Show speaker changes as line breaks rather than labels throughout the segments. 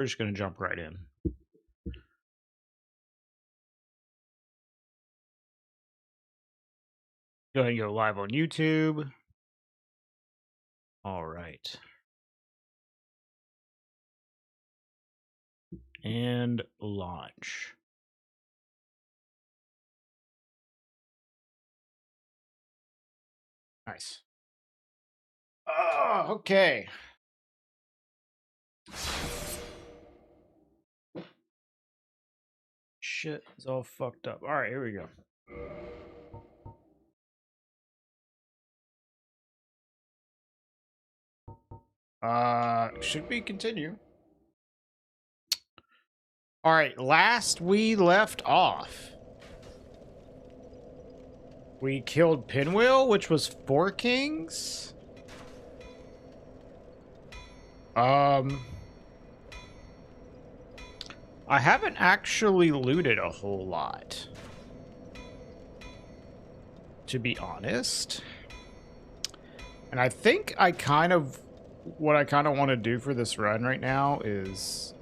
We're just gonna jump right in. Go ahead and go live on YouTube. All right. And launch. Nice. Oh, okay. Shit is all fucked up. All right, here we go. Should we continue? All right, last we left off, we killed Pinwheel, which was 4 kings. I haven't actually looted a whole lot, to be honest. And I think what I kind of want to do for this run right now is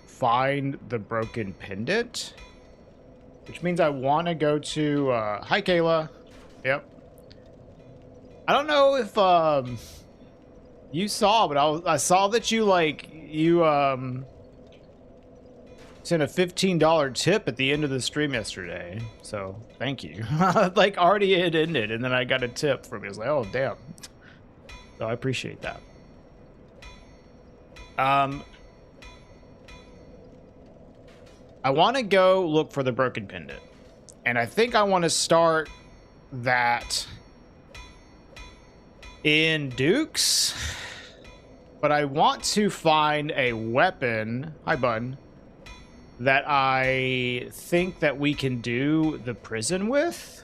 find the broken pendant, which means I want to go to, hi Kayla. Yep. I don't know if, you saw, but I saw that you sent a $15 tip at the end of the stream yesterday, so thank you. Like, already it ended, and then I got a tip from you. I was like, oh, damn. So I appreciate that. I want to go look for the broken pendant, and I think I want to start that in Duke's, but I want to find a weapon. Hi, Bun. That I think that we can do the prison with.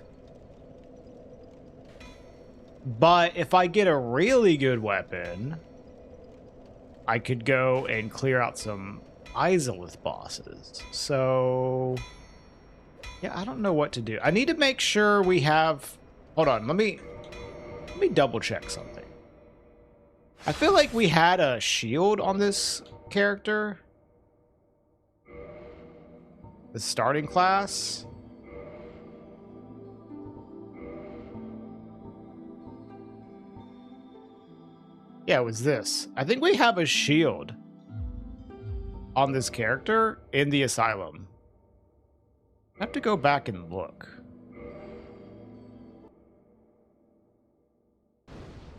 But if I get a really good weapon, I could go and clear out some Izalith bosses. So yeah, I don't know what to do. I need to make sure we have, hold on, let me double check something. I feel like we had a shield on this character. The starting class. Yeah, it was this. I think we have a shield on this character in the asylum. I have to go back and look.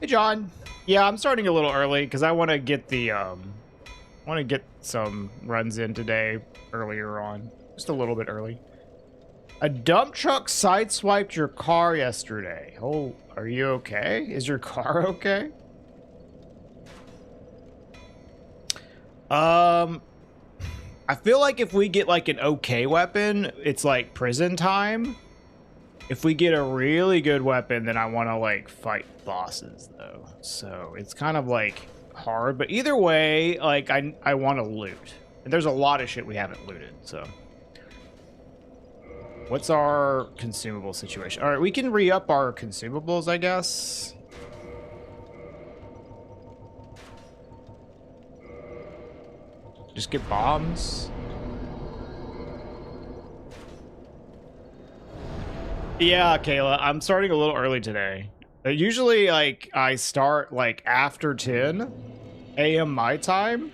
Hey, John. Yeah, I'm starting a little early because I want to get the some runs in today earlier on. Just a little bit early. A dump truck sideswiped your car yesterday. Oh, are you okay? Is your car okay? I feel like if we get like an okay weapon, it's like prison time. If we get a really good weapon, then I want to like fight bosses though. So it's kind of like hard, but either way, like I want to loot. And there's a lot of shit we haven't looted, so. What's our consumable situation? All right, we can re-up our consumables, I guess. Just get bombs. Yeah, Kayla, I'm starting a little early today. Usually, like, I start, like, after 10 a.m. my time.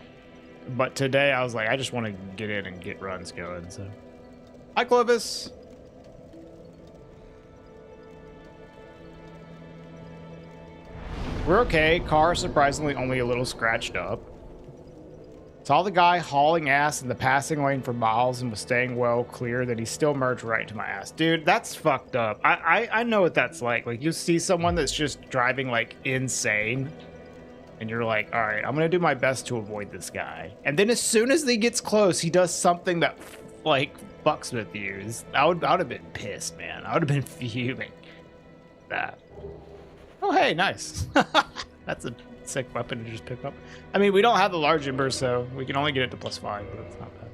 But today, I was like, I just want to get in and get runs going, so. Hi, Clovis. We're okay. Car surprisingly only a little scratched up. Saw the guy hauling ass in the passing lane for miles and was staying well clear that he still merged right into my ass. Dude, that's fucked up. I know what that's like. Like, you see someone that's just driving, like, insane. And you're like, all right, I'm going to do my best to avoid this guy. And then as soon as he gets close, he does something that, like, fucks with you. I would have been pissed, man. I would have been fuming. That. Oh, hey, nice. That's a sick weapon to just pick up. I mean, we don't have the large ember, so we can only get it to +5, but it's not bad.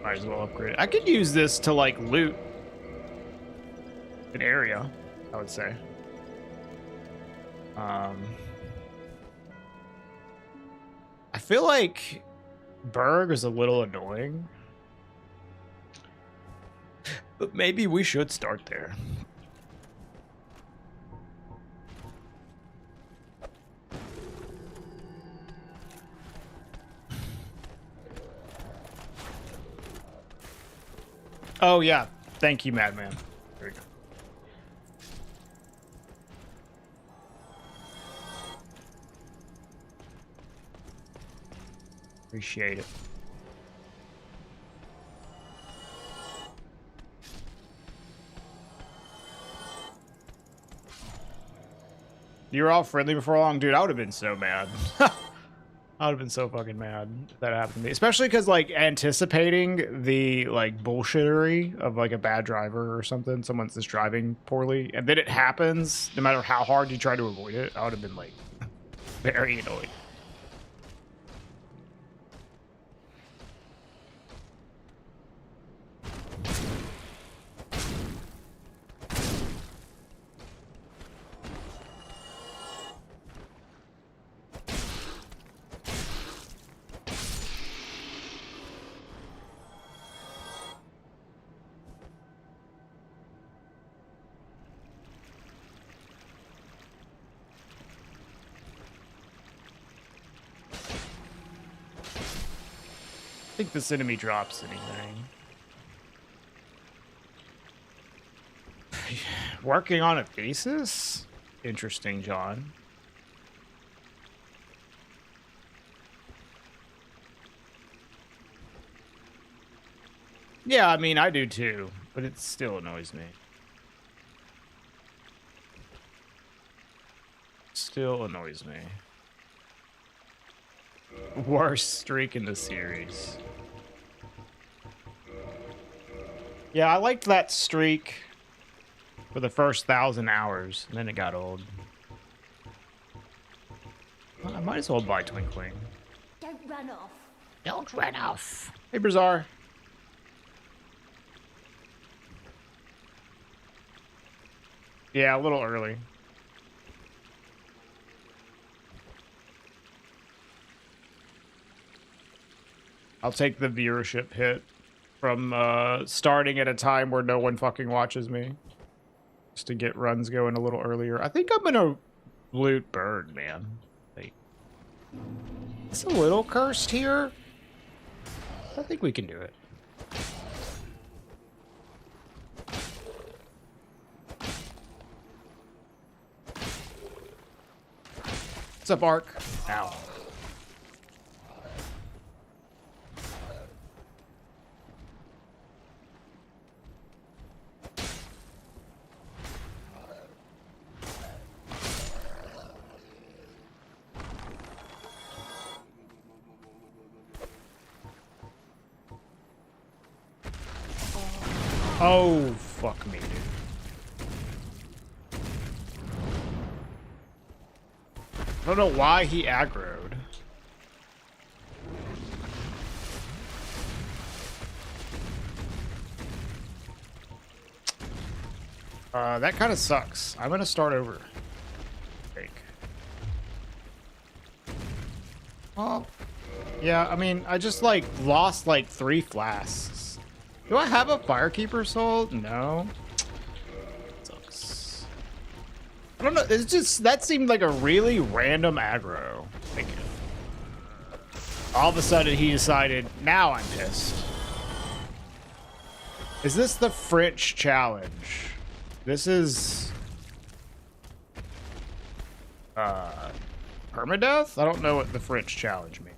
Might as well upgrade it. I could use this to, like, loot. an area, I would say. I feel like Berg is a little annoying, but maybe we should start there. Oh yeah, thank you, Madman. There we go. Appreciate it. You were all friendly before long, dude. I would have been so mad. I would have been so fucking mad if that happened to me. Especially because, like, anticipating the, like, bullshittery of, like, a bad driver or something. Someone's just driving poorly. And then it happens, no matter how hard you try to avoid it. I would have been, like, very annoyed. I think this enemy drops anything. Working on a thesis? Interesting, John. Yeah, I mean, I do too, but it still annoys me. Still annoys me. Worst streak in the series. Yeah, I liked that streak for the first 1,000 hours, and then it got old. Well, I might as well buy Twinkling.
Don't run off.
Don't run off. Hey, Bazaar. Yeah, a little early. I'll take the viewership hit from starting at a time where no one fucking watches me. Just to get runs going a little earlier. I think I'm gonna loot Bird, man. Like, it's a little cursed here. I think we can do it. What's up, Ark? Ow. Oh, fuck me, dude. I don't know why he aggroed. That kind of sucks. I'm gonna start over. Fake. Well, yeah, I mean, I just, like, lost, like, 3 flasks. Do I have a Firekeeper soul? No. Sucks. I don't know. It's just, that seemed like a really random aggro. Like, all of a sudden he decided, now I'm pissed. Is this the French challenge? This is Permadeath? I don't know what the French challenge means.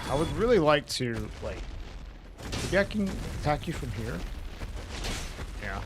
I would really like to, like, maybe I can attack you from here. Yeah.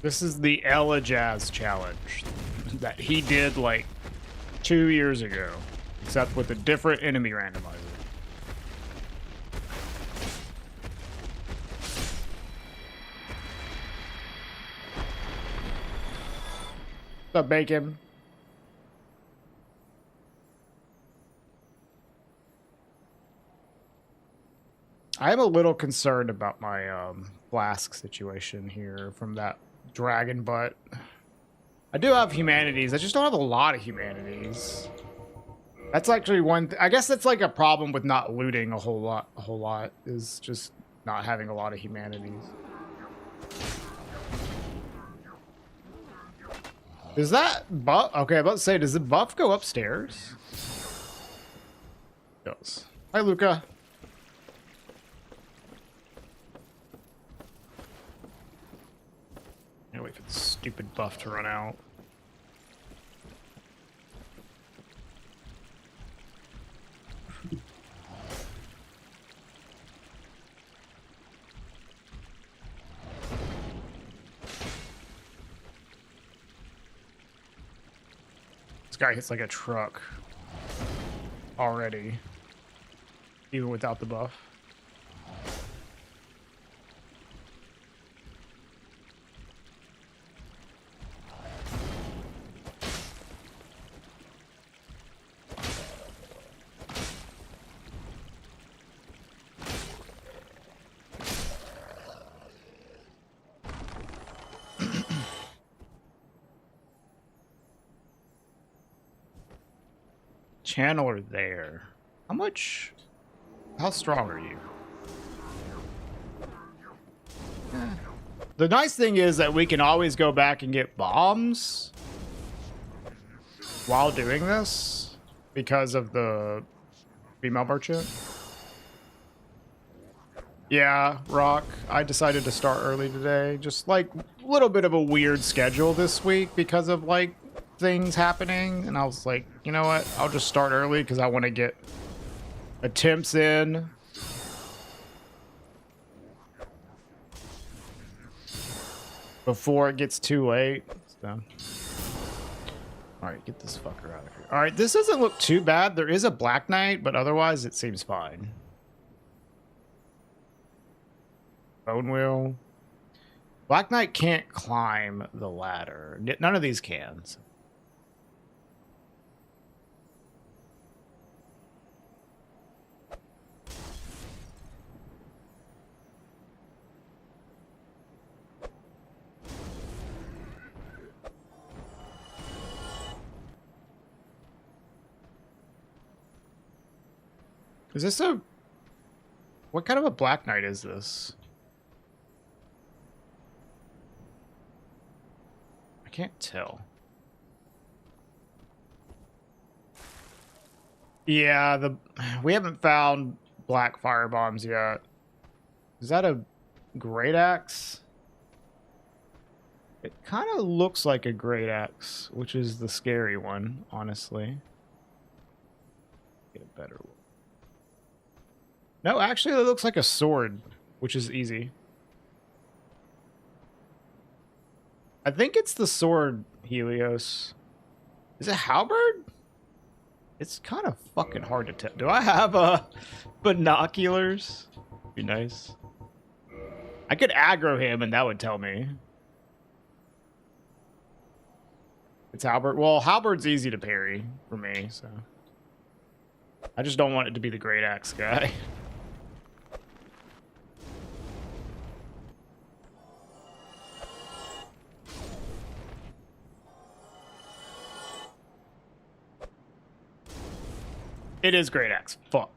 This is the Ella Jazz challenge that he did like 2 years ago, except with a different enemy randomizer. What's up, Bacon? I am a little concerned about my flask situation here from that dragon butt. I do have humanities. I just don't have a lot of humanities. That's actually one. I guess that's like a problem with not looting a whole lot. A whole lot is just not having a lot of humanities. Is that buff? Okay, I'm about to say, does the buff go upstairs? It does. Hi, Luca. Can't wait for the stupid buff to run out. This guy hits like a truck already, even without the buff. Channeler there. How strong are you? The nice thing is that we can always go back and get bombs while doing this because of the female merchant. Yeah, Rock, I decided to start early today. Just like a little bit of a weird schedule this week because of like things happening, and I was like, you know what, I'll just start early because I want to get attempts in before it gets too late. So, all right, get this fucker out of here. All right, this doesn't look too bad. There is a Black Knight, but otherwise it seems fine. Bone wheel. Black Knight can't climb the ladder. None of these can. So. Is this a... What kind of a Black Knight is this? I can't tell. Yeah, we haven't found black fire bombs yet. Is that a great axe? It kind of looks like a great axe, which is the scary one, honestly. Get a better look. No, actually, it looks like a sword, which is easy. I think it's the sword, Helios. Is it halberd? It's kind of fucking hard to tell. Do I have binoculars? Be nice. I could aggro him and that would tell me. It's halberd. Well, halberd's easy to parry for me, so. I just don't want it to be the great axe guy. It is great axe. Fuck.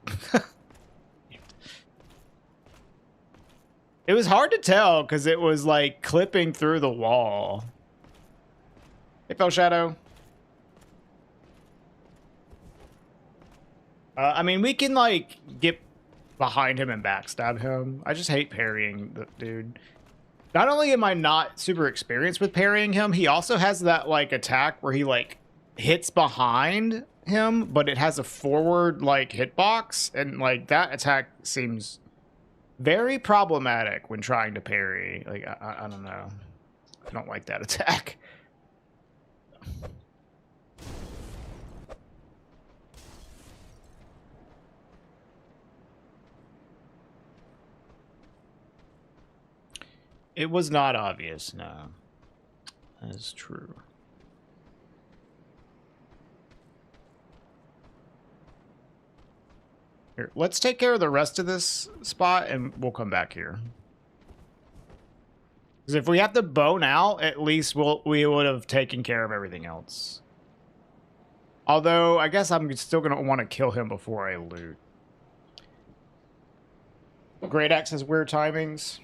It was hard to tell because it was like clipping through the wall. Hey, Fell Shadow. I mean, we can like get behind him and backstab him. I just hate parrying the dude. Not only am I not super experienced with parrying him, he also has that like attack where he like hits behind him, but it has a forward like hitbox, and like that attack seems very problematic when trying to parry. Like I don't know. I don't like that attack. It was not obvious, no. That is true. Here, let's take care of the rest of this spot and we'll come back here. Because if we have to bow now, at least we would have taken care of everything else. Although, I guess I'm still going to want to kill him before I loot. Great Axe has weird timings.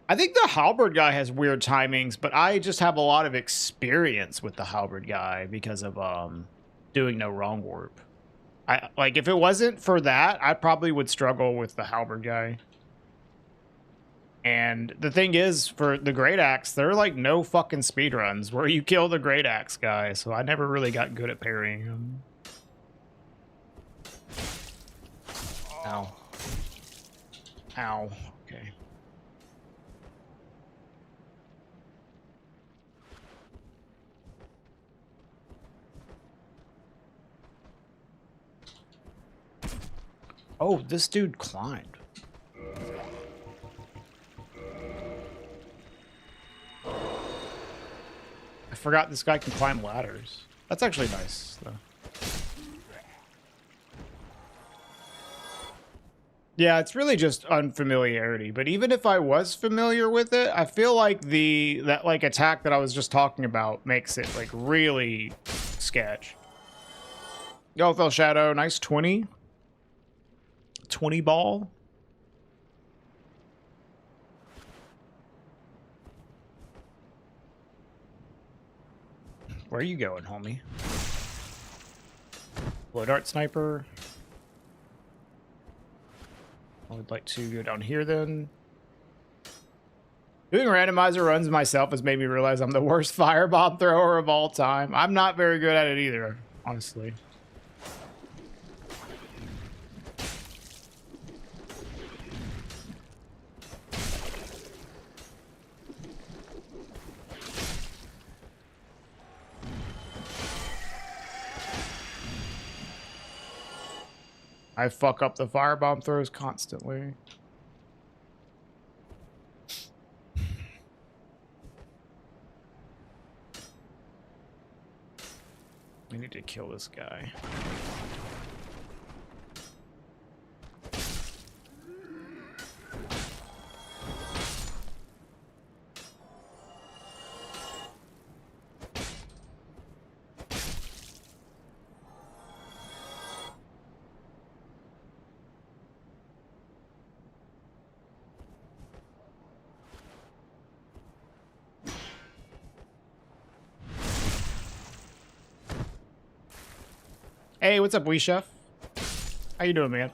I think the Halberd guy has weird timings, but I just have a lot of experience with the Halberd guy because of doing no wrong warp. Like, if it wasn't for that, I probably would struggle with the Halberd guy. And the thing is, for the Great Axe, there are like no fucking speedruns where you kill the Great Axe guy, so I never really got good at parrying him. Ow. Ow. Okay. Oh, this dude climbed. I forgot this guy can climb ladders. That's actually nice, though. Yeah, it's really just unfamiliarity. But even if I was familiar with it, I feel like that like attack that I was just talking about makes it like really sketch. Yo, Fell Shadow, nice 20. 20 ball. Where are you going, homie? Blow dart sniper. I would like to go down here then. Doing randomizer runs myself has made me realize I'm the worst firebomb thrower of all time. I'm not very good at it either, honestly. I fuck up the firebomb throws constantly. We need to kill this guy. Hey, what's up, Wee Chef? How you doing, man?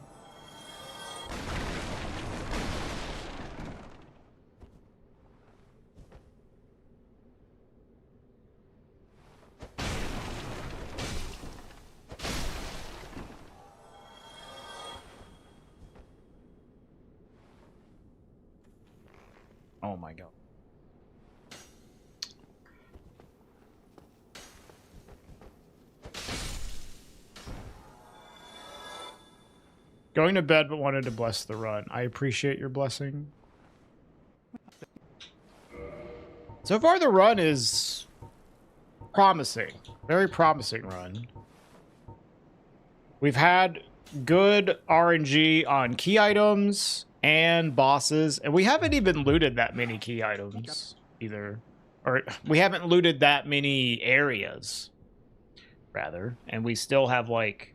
Oh my god. Going to bed, but wanted to bless the run. I appreciate your blessing. So far, the run is promising. Very promising run. We've had good RNG on key items and bosses, and we haven't even looted that many key items either. Or we haven't looted that many areas, rather. And we still have, like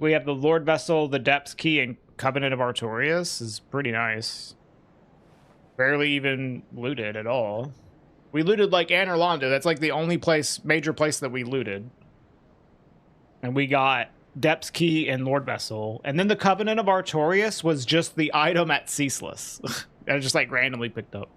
we have the Lord Vessel, the Depths Key, and Covenant of Artorias is pretty nice. Barely even looted at all. We looted, like, Anorlando. That's, like, the only major place that we looted. And we got Depths Key and Lord Vessel. And then the Covenant of Artorias was just the item at Ceaseless. I just, like, randomly picked up.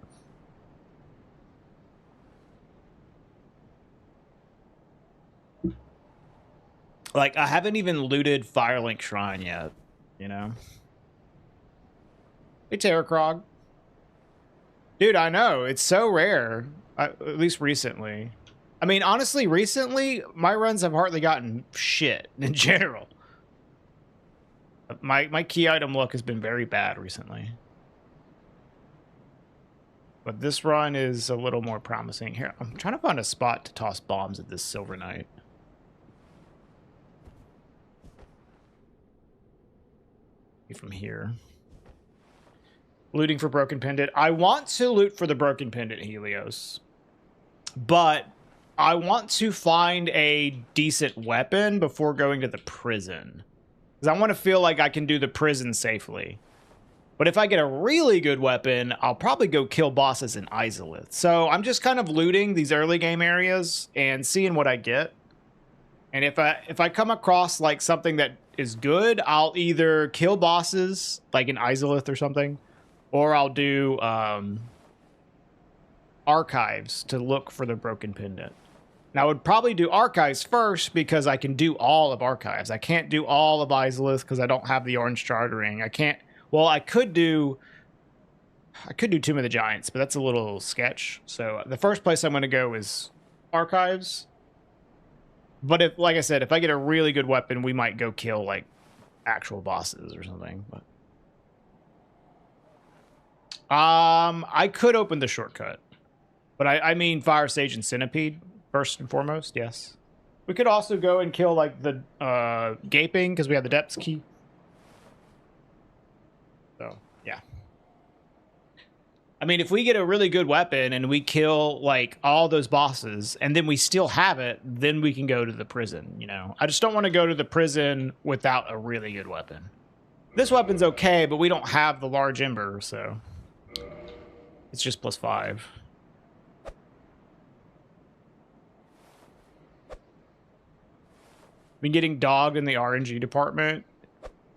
Like, I haven't even looted Firelink Shrine yet, you know? Hey, Terracrog. Dude, I know. It's so rare. At least recently. I mean, honestly, recently, my runs have hardly gotten shit in general. My key item luck has been very bad recently. But this run is a little more promising. Here, I'm trying to find a spot to toss bombs at this Silver Knight. From here. Looting for Broken Pendant. I want to loot for the Broken Pendant, Helios. But I want to find a decent weapon before going to the prison. Because I want to feel like I can do the prison safely. But if I get a really good weapon, I'll probably go kill bosses in Izalith. So I'm just kind of looting these early game areas and seeing what I get. And if I come across like something that is good, I'll either kill bosses like in Izalith or something, or I'll do archives to look for the Broken Pendant. Now, I would probably do archives first because I can do all of archives. I can't do all of Izalith because I don't have the orange chartering. I can't. Well, I could do Tomb of the Giants, but that's a little sketch. So the first place I'm going to go is archives. But if, like I said, if I get a really good weapon, we might go kill like actual bosses or something. But I could open the shortcut, but I mean Fire Sage and Centipede first and foremost. Yes, we could also go and kill like the Gaping because we have the Depths key. So yeah. I mean, if we get a really good weapon and we kill, like, all those bosses, and then we still have it, then we can go to the prison, you know? I just don't want to go to the prison without a really good weapon. This weapon's okay, but we don't have the large ember, so... It's just +5. Been getting dogged in the RNG department?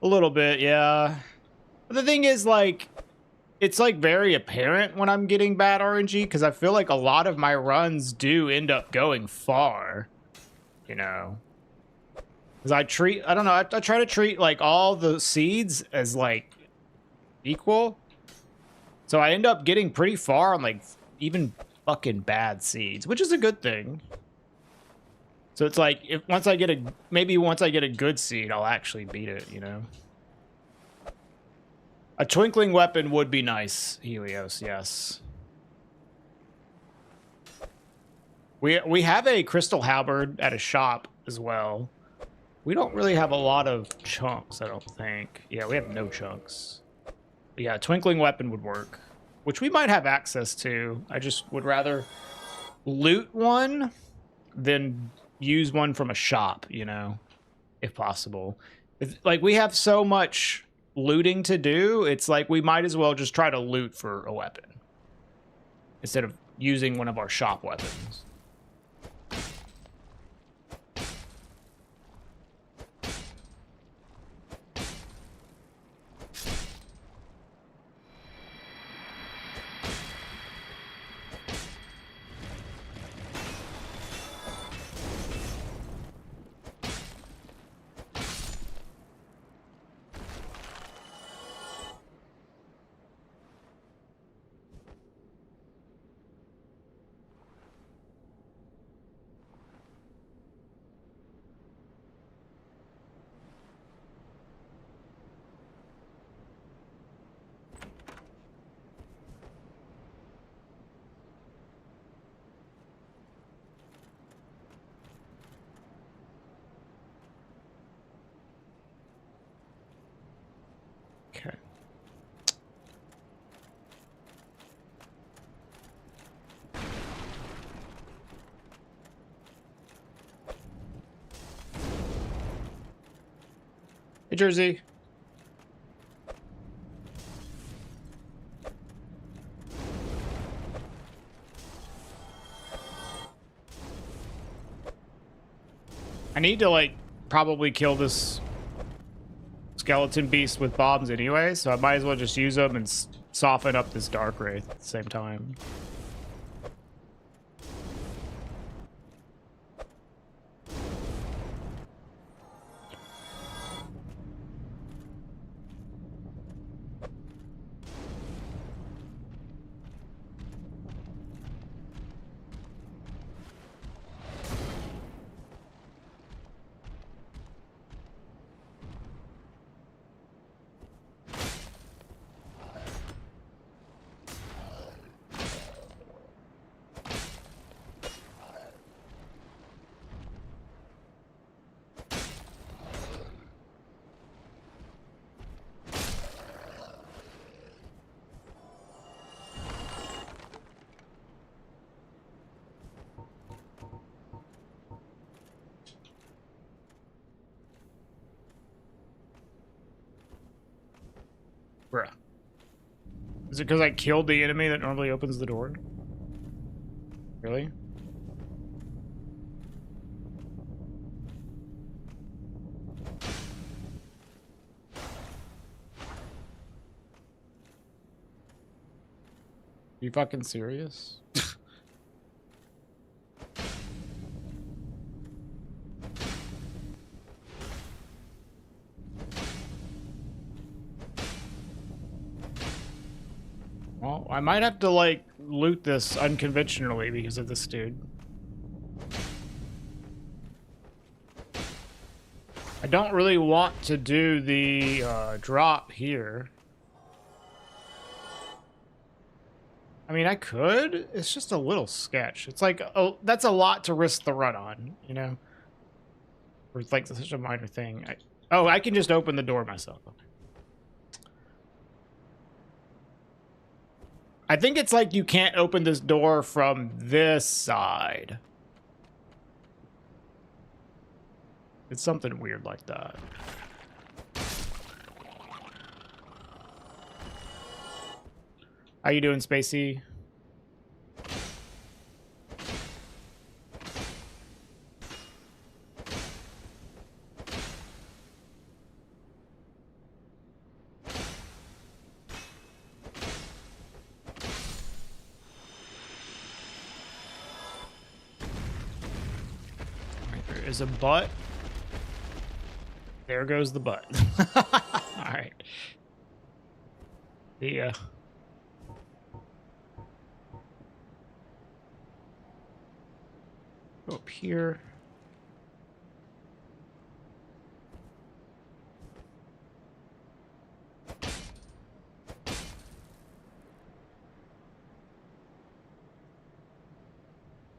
A little bit, yeah. But the thing is, like... It's, like, very apparent when I'm getting bad RNG, because I feel like a lot of my runs do end up going far, you know? Because I don't know, I try to treat, like, all the seeds as, like, equal. So I end up getting pretty far on, like, even fucking bad seeds, which is a good thing. So it's like, once I get a good seed, I'll actually beat it, you know? A twinkling weapon would be nice, Helios, yes. We have a crystal halberd at a shop as well. We don't really have a lot of chunks, I don't think. Yeah, we have no chunks. But yeah, a twinkling weapon would work, which we might have access to. I just would rather loot one than use one from a shop, you know, if possible. Like, we have so much looting to do, it's like we might as well just try to loot for a weapon instead of using one of our shop weapons. Okay. Hey, Jersey. I need to, like, probably kill this skeleton beast with bombs anyway, so I might as well just use them and soften up this dark wraith at the same time. Bruh. Is it because I killed the enemy that normally opens the door? Really? You fucking serious? Well, I might have to, like, loot this unconventionally because of this dude. I don't really want to do the drop here. I mean, I could. It's just a little sketch. It's like, oh, that's a lot to risk the run on, you know? Or it's like such a minor thing. Oh, I can just open the door myself. Okay. I think it's like you can't open this door from this side. It's something weird like that. How you doing, Spacey? There is a butt. There goes the butt. All right. The go up here.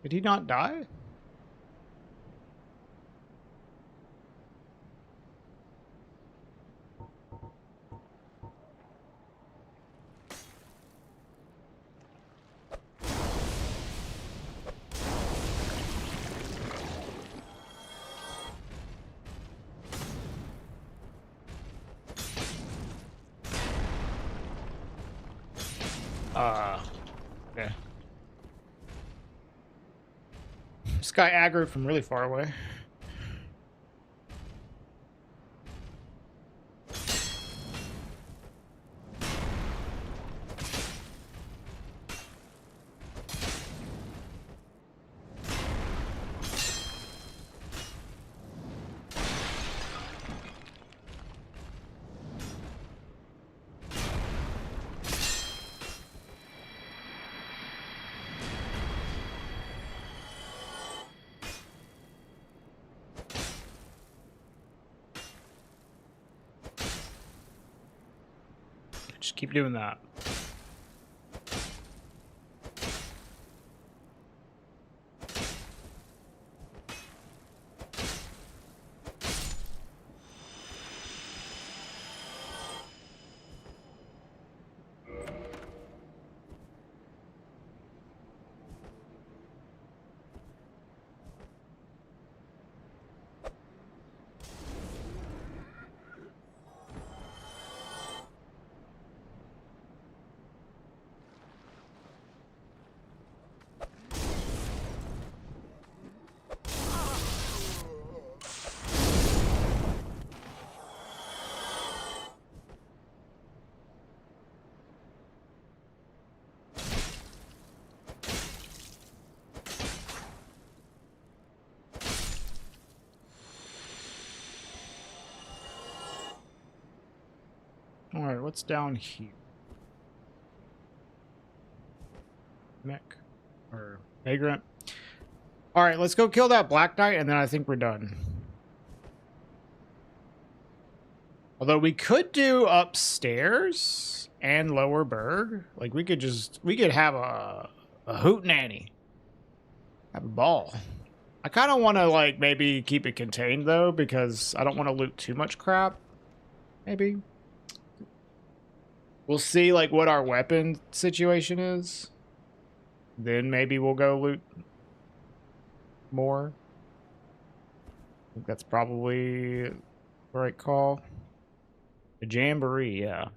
Did he not die? Okay. This guy aggroed from really far away. Just keep doing that. All right, what's down here? Mech or vagrant. All right, let's go kill that Black Knight, and then I think we're done. Although we could do upstairs and Lower Berg. Like we could have a hootenanny. Have a ball. I kind of want to like maybe keep it contained though, because I don't want to loot too much crap. Maybe. We'll see like what our weapon situation is. Then maybe we'll go loot more. I think that's probably the right call. The Jamboree, yeah.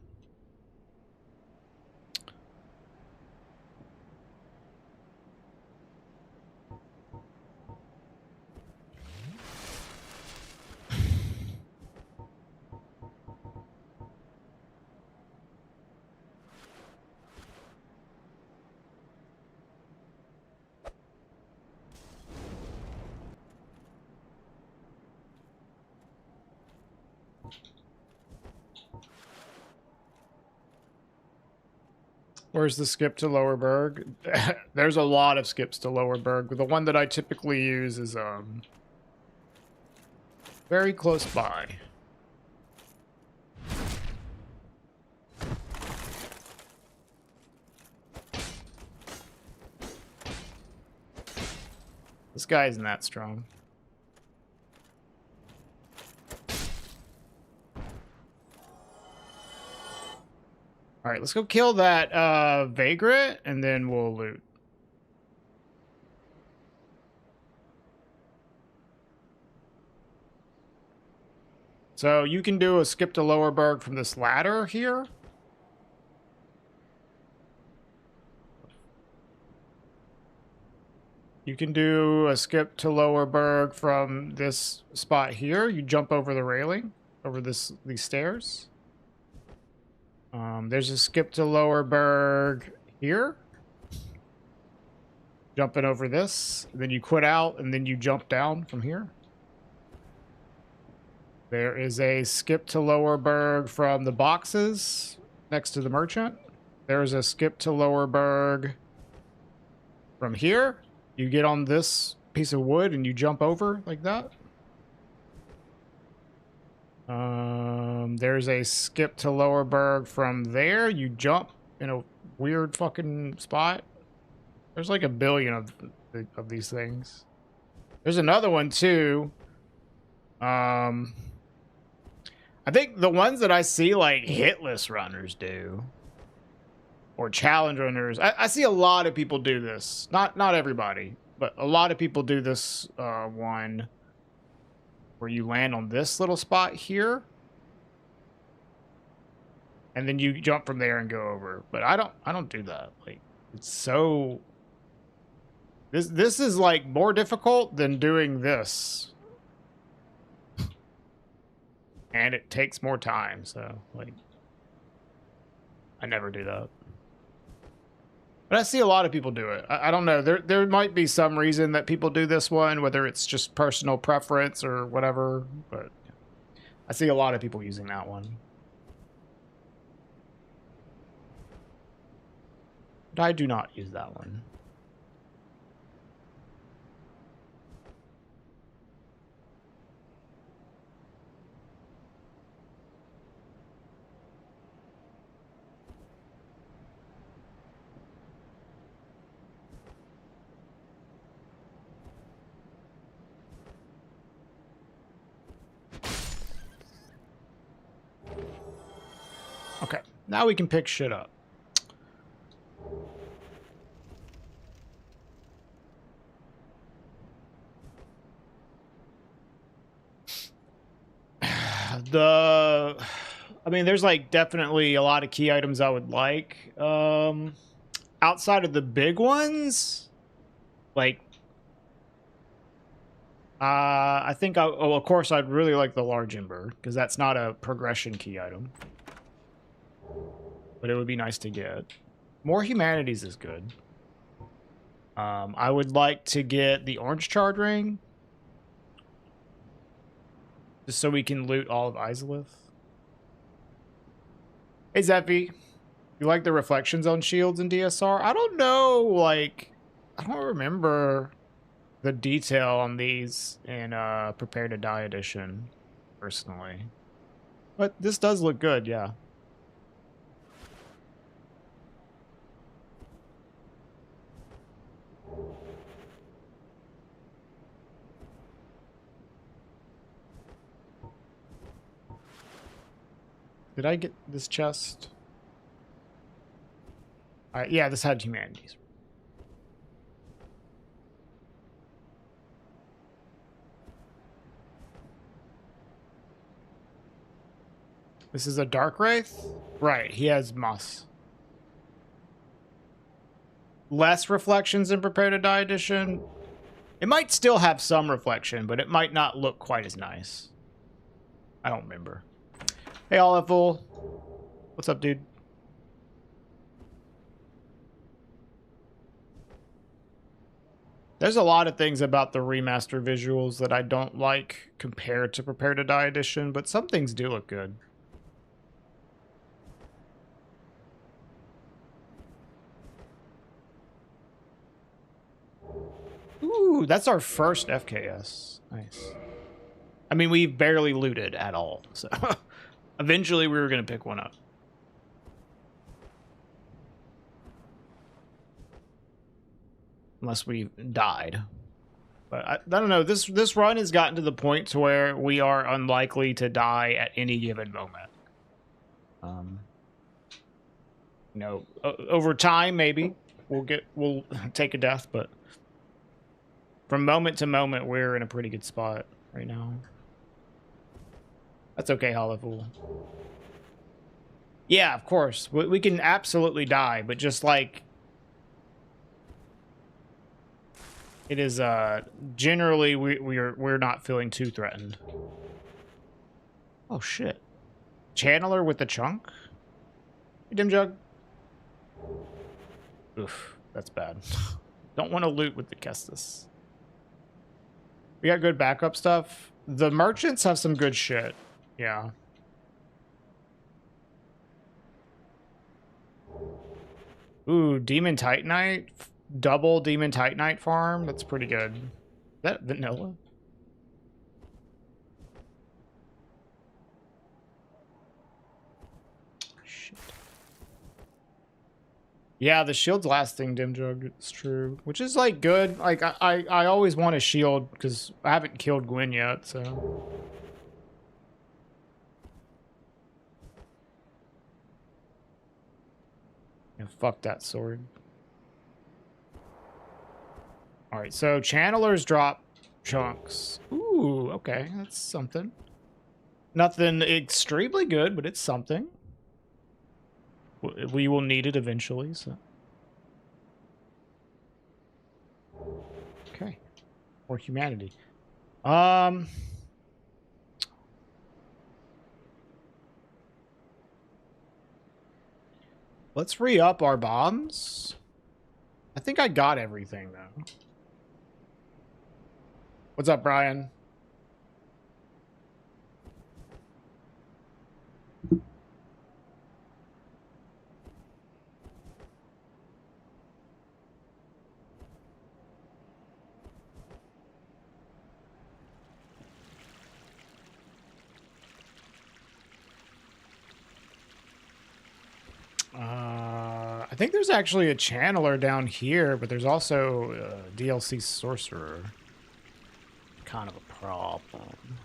Where's the skip to Lower Berg? There's a lot of skips to Lower Berg. The one that I typically use is very close by. This guy isn't that strong. All right, let's go kill that vagrant, and then we'll loot. So you can do a skip to Lower Berg from this ladder here. You can do a skip to Lower Berg from this spot here. You jump over the railing, over these stairs. There's a skip to Lower Berg here. Jumping over this. Then you quit out, and then you jump down from here. There is a skip to Lower Berg from the boxes next to the merchant. There's a skip to Lower Berg from here. You get on this piece of wood and you jump over like that. There's a skip to Lower Berg from there. You jump in a weird fucking spot. There's like a billion of these things. There's another one too. I think the ones that I see like hitless runners do, or challenge runners. I see a lot of people do this. Not everybody, but a lot of people do this one where you land on this little spot here, and then you jump from there and go over. But I don't do that. Like, it's so. This is like more difficult than doing this. And it takes more time, so like I never do that. But I see a lot of people do it. I don't know. There might be some reason that people do this one, whether it's just personal preference or whatever, but I see a lot of people using that one. But I do not use that one. Okay, now we can pick shit up. I mean, there's like definitely a lot of key items I would like. Outside of the big ones, like, I think of course I'd really like the large ember, because that's not a progression key item. But it would be nice to get. More humanities is good. I would like to get the orange charred ring, just so we can loot all of Izalith. Hey Zeffy, you like the reflections on shields in DSR? I don't know, like, I don't remember the detail on these in Prepare to Die edition, personally. But this does look good, yeah. Did I get this chest? Yeah, this had humanities. This is a Dark Wraith? Right, he has moss. Less reflections in Prepare to Die edition. It might still have some reflection, but it might not look quite as nice. I don't remember. Hey, Olaful. What's up, dude? There's a lot of things about the remaster visuals that I don't like compared to Prepare to Die edition, but some things do look good. Ooh, that's our first FKS. Nice. I mean, we barely looted at all, so eventually we were going to pick one up. Unless we died. But I don't know, this run has gotten to the point to where we are unlikely to die at any given moment. You know, over time maybe we'll take a death, but from moment to moment we're in a pretty good spot right now. That's okay, Hollow Fool. Yeah, of course. We can absolutely die, but just like it is generally we're not feeling too threatened. Oh shit. Channeler with the chunk? Hey, Dim Jug. Oof, that's bad. Don't want to loot with the Kestis. We got good backup stuff. The merchants have some good shit. Yeah. Ooh, Demon Titanite. Double Demon Titanite farm. That's pretty good. Is that vanilla? Shit. Yeah, the shield's lasting, Dim Jug. It's true. Which is, like, good. Like, I always want a shield because I haven't killed Gwen yet, so... Yeah, fuck that sword. Alright, so channelers drop chunks. Ooh, okay, that's something. Nothing extremely good, but it's something. We will need it eventually, so. Okay. Or humanity. Let's re-up our bombs. I think I got everything, though. What's up, Brian? I think there's actually a channeler down here, but there's also a DLC sorcerer. Kind of a problem.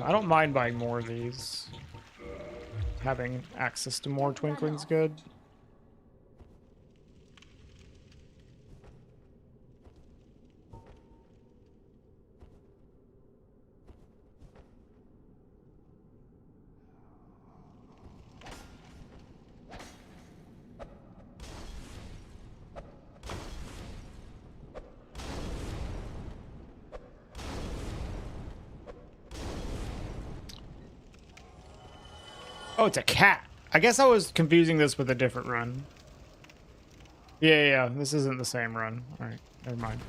I don't mind buying more of these. Having access to more twinkling's good. Oh, it's a cat. I guess I was confusing this with a different run. Yeah, this isn't the same run. All right, never mind.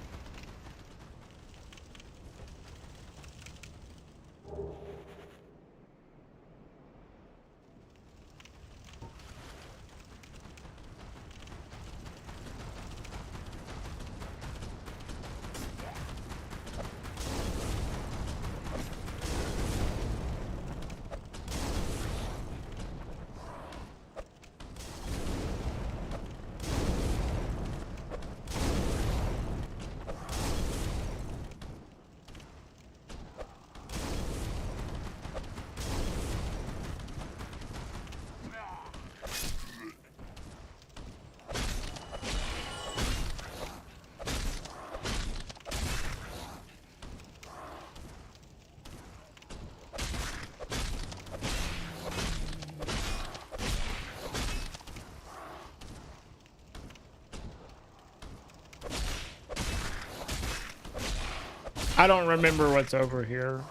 I don't remember what's over here.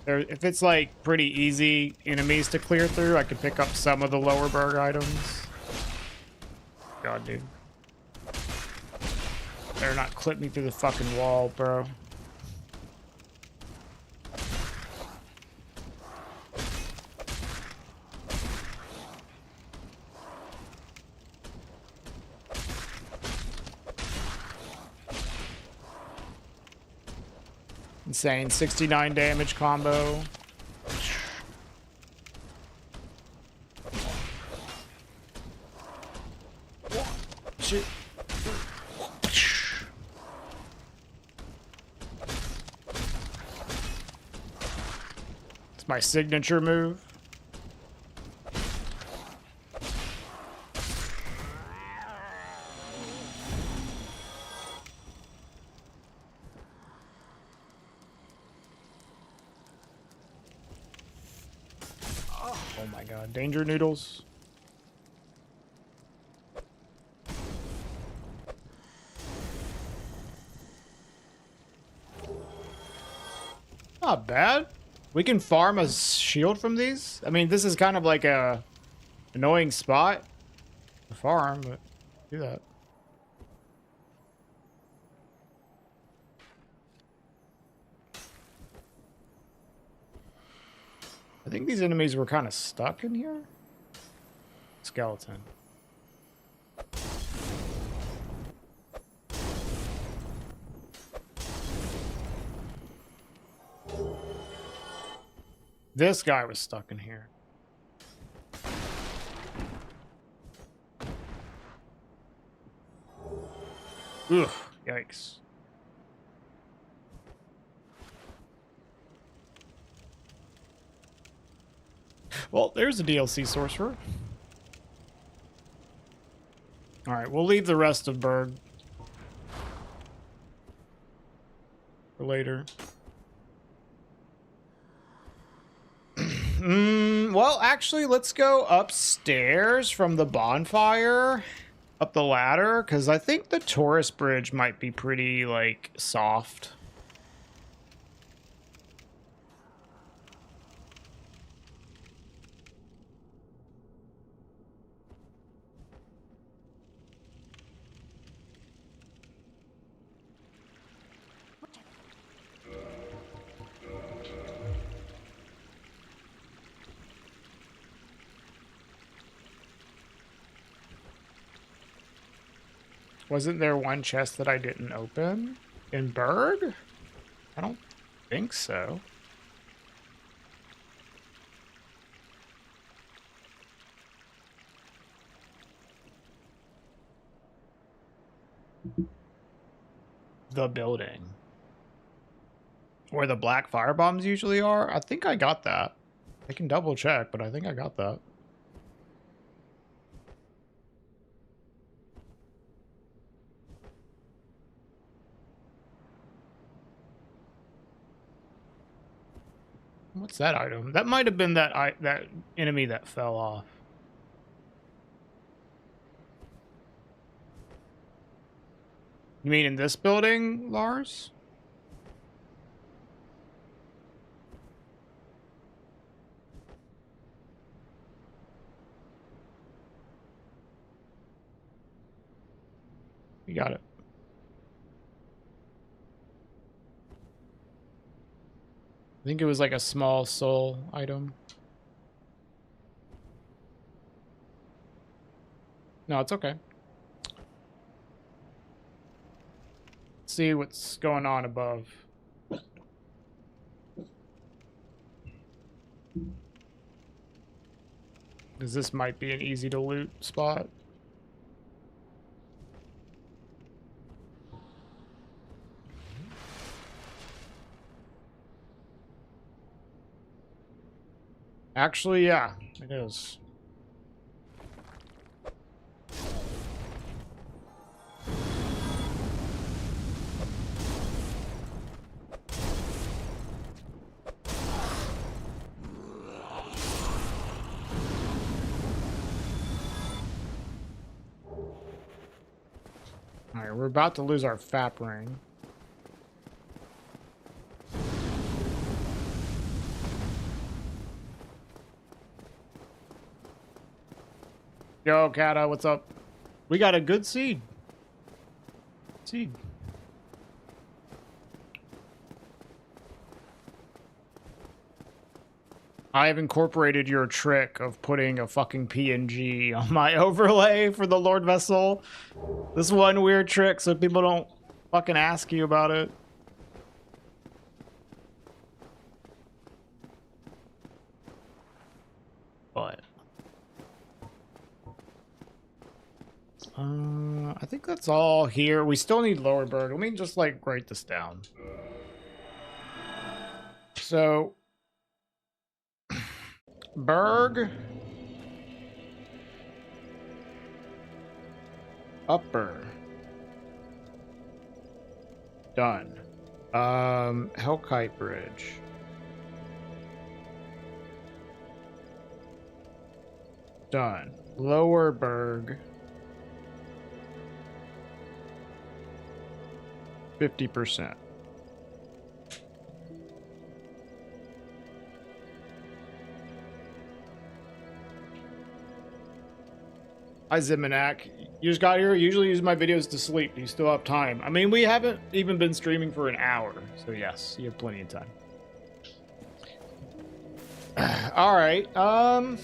If it's like pretty easy enemies to clear through, I could pick up some of the lower berg items. God, dude. Better not clip me through the fucking wall, bro. Insane. 69 damage combo. Shit. It's my signature move. Oh my god, danger noodles. Not bad. We can farm a shield from these. I mean, this is kind of like a annoying spot to farm, but do that. I think these enemies were kind of stuck in here. Skeleton. This guy was stuck in here. Ugh, yikes. Well, there's a DLC sorcerer. All right, we'll leave the rest of Berg for later. Well, actually, let's go upstairs from the bonfire, up the ladder, because I think the tourist bridge might be pretty, like, soft. Wasn't there one chest that I didn't open in Berg? I don't think so. The building. Where the black fire bombs usually are? I think I got that. I can double check, but I think I got that. What's that item? That might have been that that enemy that fell off. You mean in this building, Lars? You got it. I think it was like a small soul item. No, it's okay. Let's see what's going on above. Because this might be an easy to loot spot. Actually, yeah, it is. Alright, we're about to lose our FAP ring. Yo, Kata, what's up? We got a good seed. Seed. I have incorporated your trick of putting a fucking PNG on my overlay for the Lord Vessel. This one weird trick so people don't fucking ask you about it. But I think that's all here. We still need Lower Berg. Let me just like write this down. So Berg, Upper, done. Hellkite Bridge, done. Lower Berg, 50%. Hi Ziminak, you just got here. Usually use my videos to sleep. Do you still have time? I mean, we haven't even been streaming for an hour, so yes, you have plenty of time. All right. Well,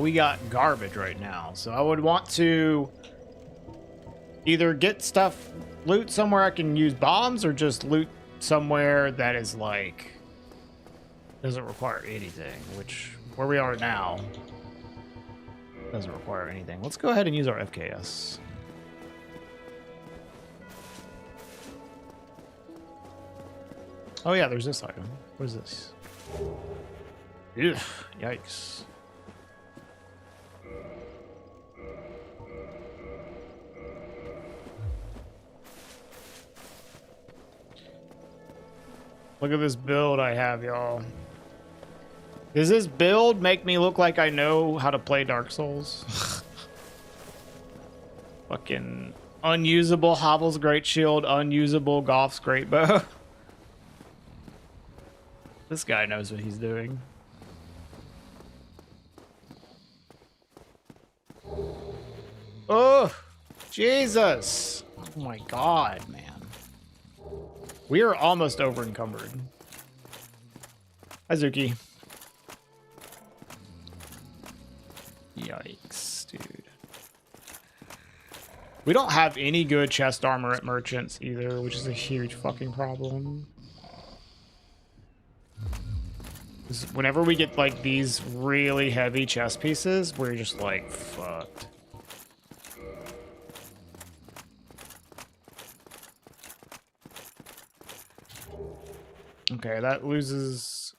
we got garbage right now, so I would want to either get stuff, loot somewhere I can use bombs, or just loot somewhere that is like doesn't require anything, which where we are now doesn't require anything. Let's go ahead and use our FKS. Oh yeah, there's this item. What is this? Ugh, yikes. Look at this build I have, y'all. Does this build make me look like I know how to play Dark Souls? Fucking unusable Hobble's Great Shield, unusable Goff's Great Bow. This guy knows what he's doing. Oh, Jesus. Oh my God, man. We are almost over encumbered. Hi, Zuki. Yikes, dude. We don't have any good chest armor at merchants either, which is a huge fucking problem. Whenever we get like these really heavy chest pieces, we're just like fucked. Okay, that loses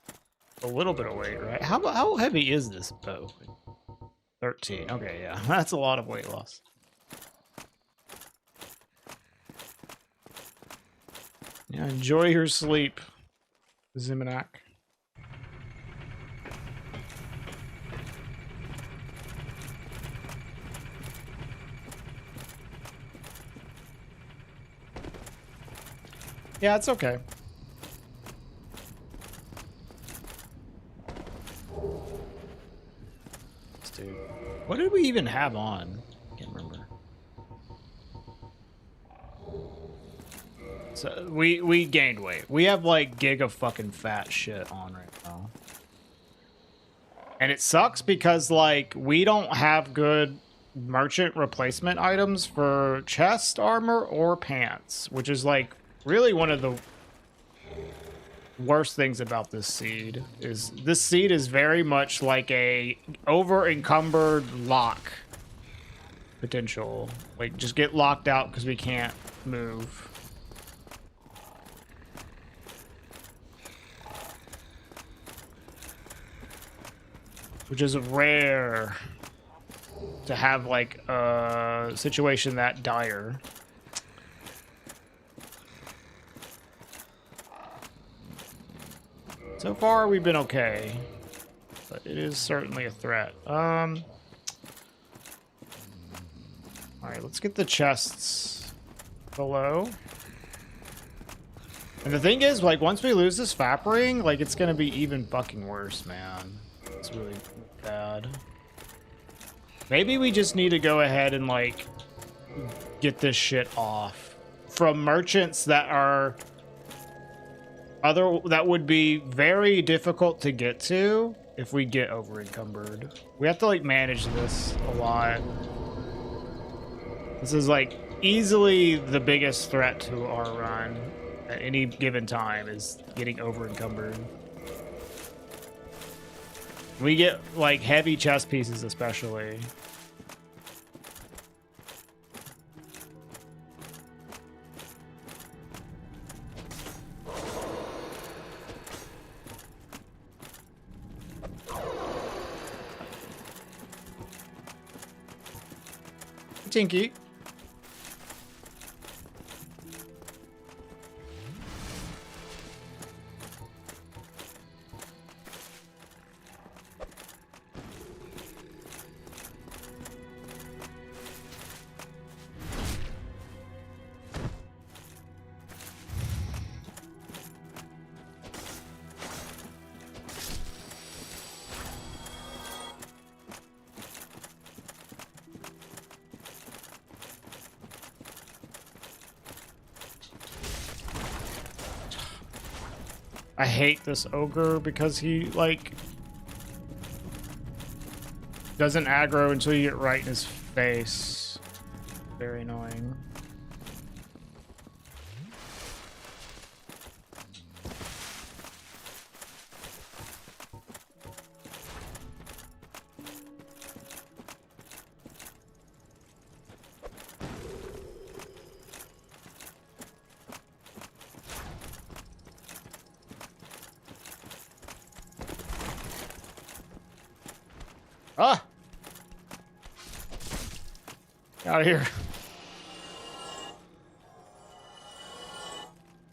a little bit of weight, right? How heavy is this bow? 13. Okay, yeah, that's a lot of weight loss. Yeah, enjoy your sleep, Ziminak. Yeah, it's okay. Dude, what did we even have on? Can't remember. So we gained weight. We have like giga fucking fat shit on right now. And it sucks because like we don't have good merchant replacement items for chest armor or pants, which is like really one of the worst things about this seed. Is this seed is very much like a over encumbered lock potential. Like just get locked out because we can't move. Which is rare to have like a situation that dire. So far we've been okay, but it is certainly a threat. All right, let's get the chests below. And the thing is, like, once we lose this FAP ring, like, it's gonna be even fucking worse, man. It's really bad. Maybe we just need to go ahead and, like, get this shit off from merchants that are That would be very difficult to get to if we get over encumbered. We have to like manage this a lot. This is like easily the biggest threat to our run at any given time is getting over encumbered. We get like heavy chest pieces especially. Tinky. I hate this ogre because he, like, doesn't aggro until you get right in his face. Very annoying. Ah! Out of here.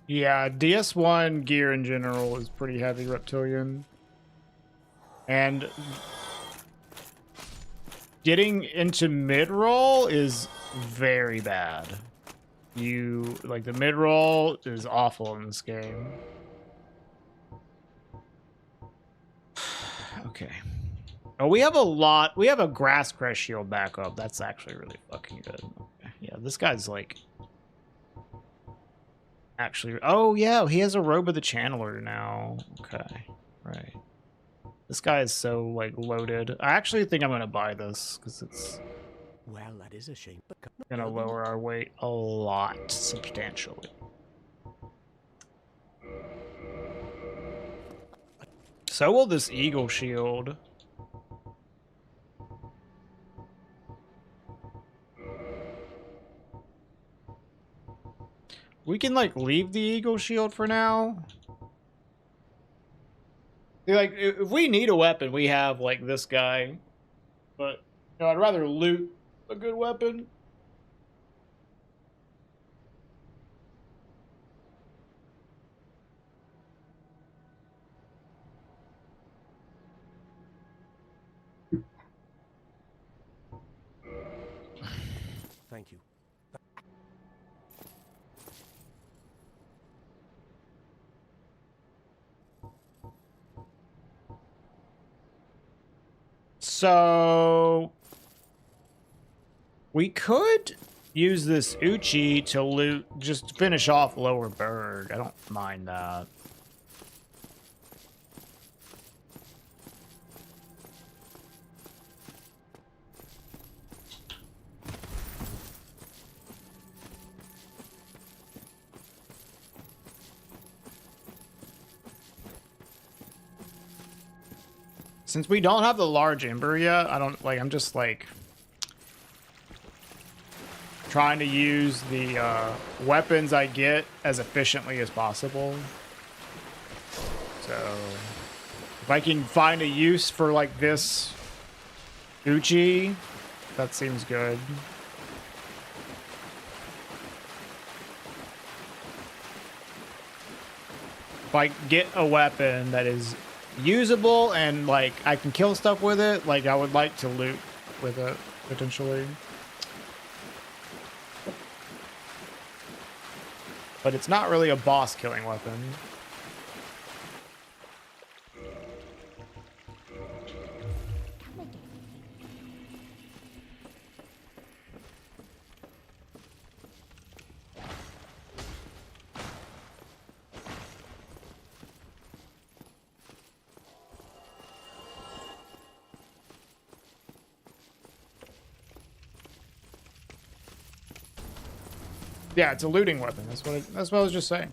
Yeah, DS1 gear in general is pretty heavy reptilian. And getting into mid-roll is very bad. Like, the mid-roll is awful in this game. Okay. Oh, we have a grass crest shield backup. That's actually really fucking good. Okay. Yeah, this guy's like actually, oh yeah, he has a robe of the channeler now. Okay, right. This guy is so like loaded. I actually think I'm gonna buy this because it's
that is a shame.
gonna lower our weight a lot substantially. So will this eagle shield. We can, like, leave the eagle shield for now. Like, if we need a weapon, we have, like, this guy. But, you know, I'd rather loot a good weapon.
Thank you.
So we could use this Uchi to loot, just finish off Lower Berg. I don't mind that. Since we don't have the large ember yet, I'm just like trying to use the weapons I get as efficiently as possible. So if I can find a use for like this Uchi, that seems good. If I get a weapon that is usable and like I can kill stuff with it, like I would like to loot with it potentially. But it's not really a boss killing weapon. Yeah, it's a looting weapon. That's what I was just saying.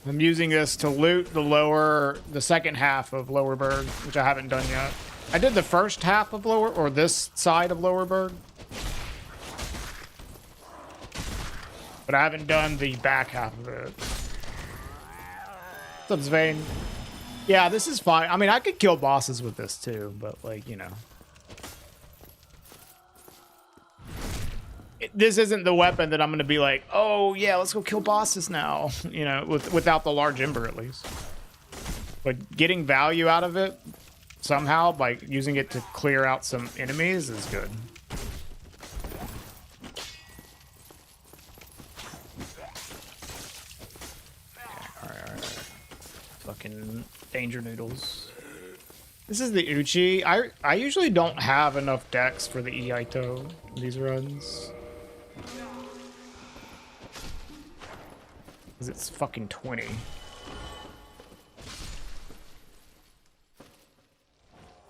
I'm using this to loot the second half of Lower Berg, which I haven't done yet. I did the first half of this side of Lower Berg. But I haven't done the back half of it. What's up, Svane? Yeah, this is fine. I mean, I could kill bosses with this too, but like, you know. This isn't the weapon that I'm going to be like, oh yeah, let's go kill bosses now. You know, without the large ember at least. But getting value out of it somehow by using it to clear out some enemies is good. Fucking danger noodles. This is the Uchi. I usually don't have enough dex for the Iaito in these runs. Because it's fucking 20.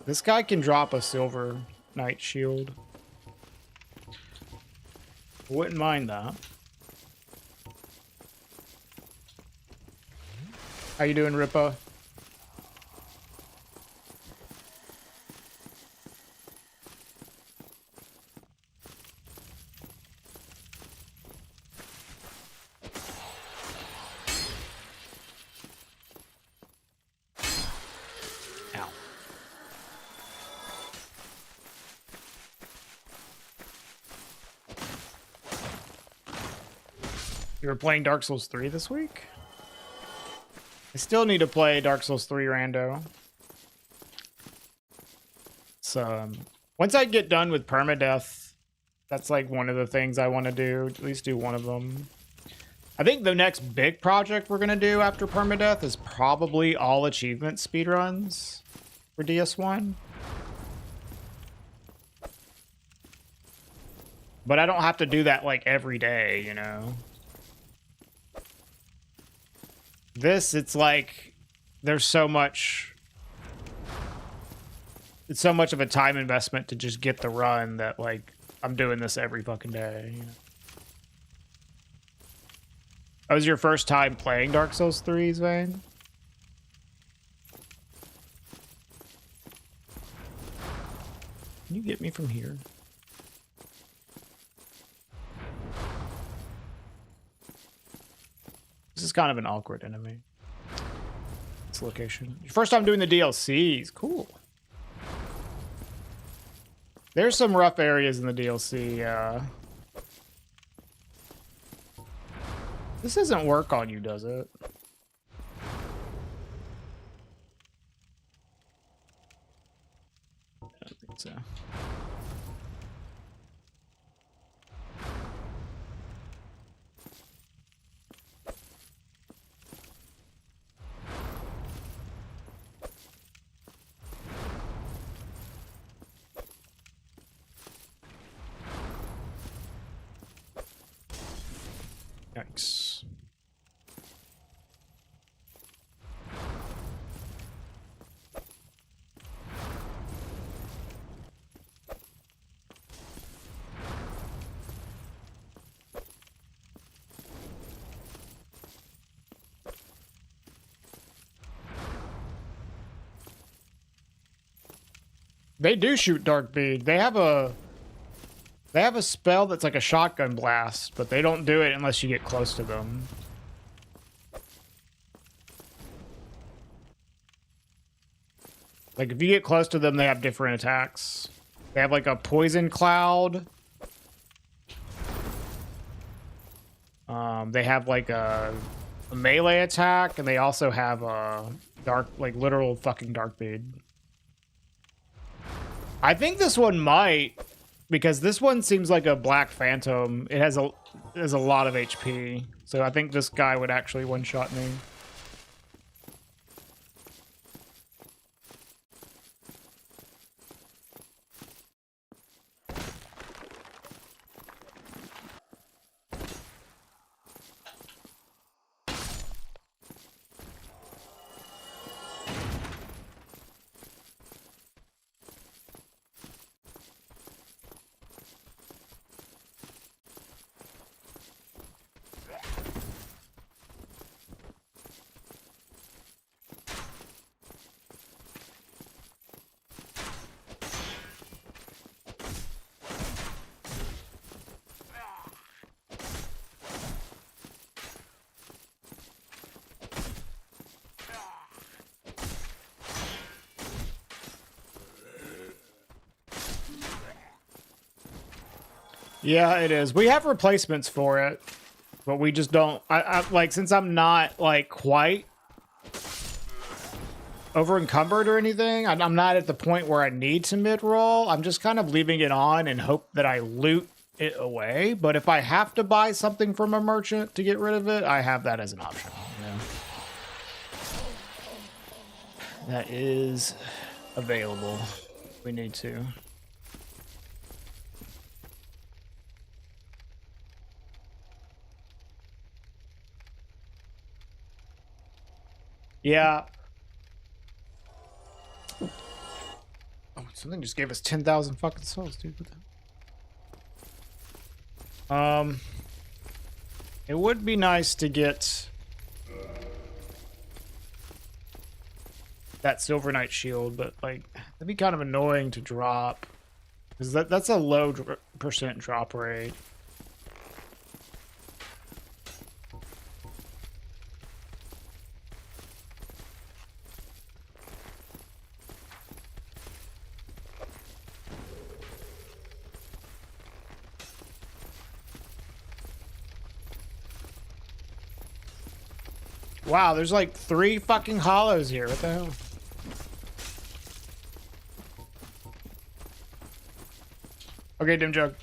This guy can drop a silver knight shield. Wouldn't mind that. How you doing, Ripa? Ow. You were playing Dark Souls 3 this week? I still need to play Dark Souls 3 Rando. So, once I get done with Permadeath, that's like one of the things I want to do. At least do one of them. I think the next big project we're going to do after Permadeath is probably all achievement speedruns for DS1. But I don't have to do that like every day, you know? This, it's like, there's so much, it's so much of a time investment to just get the run that, like, I'm doing this every fucking day. You know? That was your first time playing Dark Souls 3, Zvane? Can you get me from here? This is kind of an awkward enemy. This location. Your first time doing the DLCs. Cool. There's some rough areas in the DLC. This doesn't work on you, does it? I don't think so. Yikes. They do shoot Dark Bead. They have a spell that's like a shotgun blast, but they don't do it unless you get close to them. Like, if you get close to them, they have different attacks. They have like a poison cloud. They have like a melee attack, and they also have a dark, like literal fucking Dark Bead. I think this one might, because this one seems like a Black Phantom. It has a lot of HP, so I think this guy would actually one-shot me. Yeah, it is. We have replacements for it, but we just don't. I like, since I'm not like quite over encumbered or anything, I'm not at the point where I need to mid-roll. I'm just kind of leaving it on and hope that I loot it away. But if I have to buy something from a merchant to get rid of it, I have that as an option. Yeah. That is available. We need to. Yeah. Oh, something just gave us 10,000 fucking souls, dude. What the... It would be nice to get that Silver Knight shield, but like that'd be kind of annoying to drop because that's a low percent drop rate. Wow, there's like 3 fucking hollows here. What the hell? Okay, Dim Jug.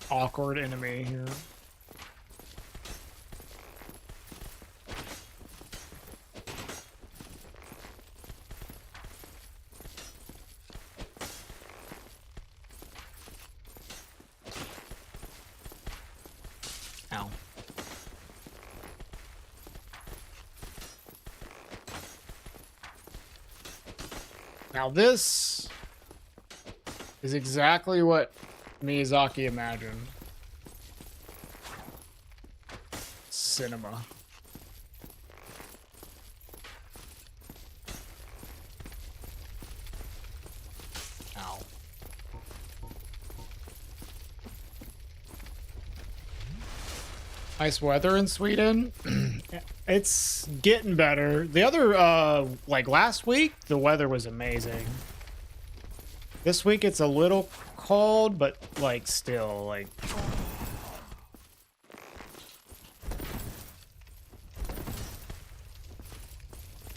Awkward enemy here. Ow. Now this is exactly what Miyazaki imagined. Cinema. Ow. Nice weather in Sweden. It's getting better. The other, like last week, the weather was amazing. This week it's a little cold, but like still like...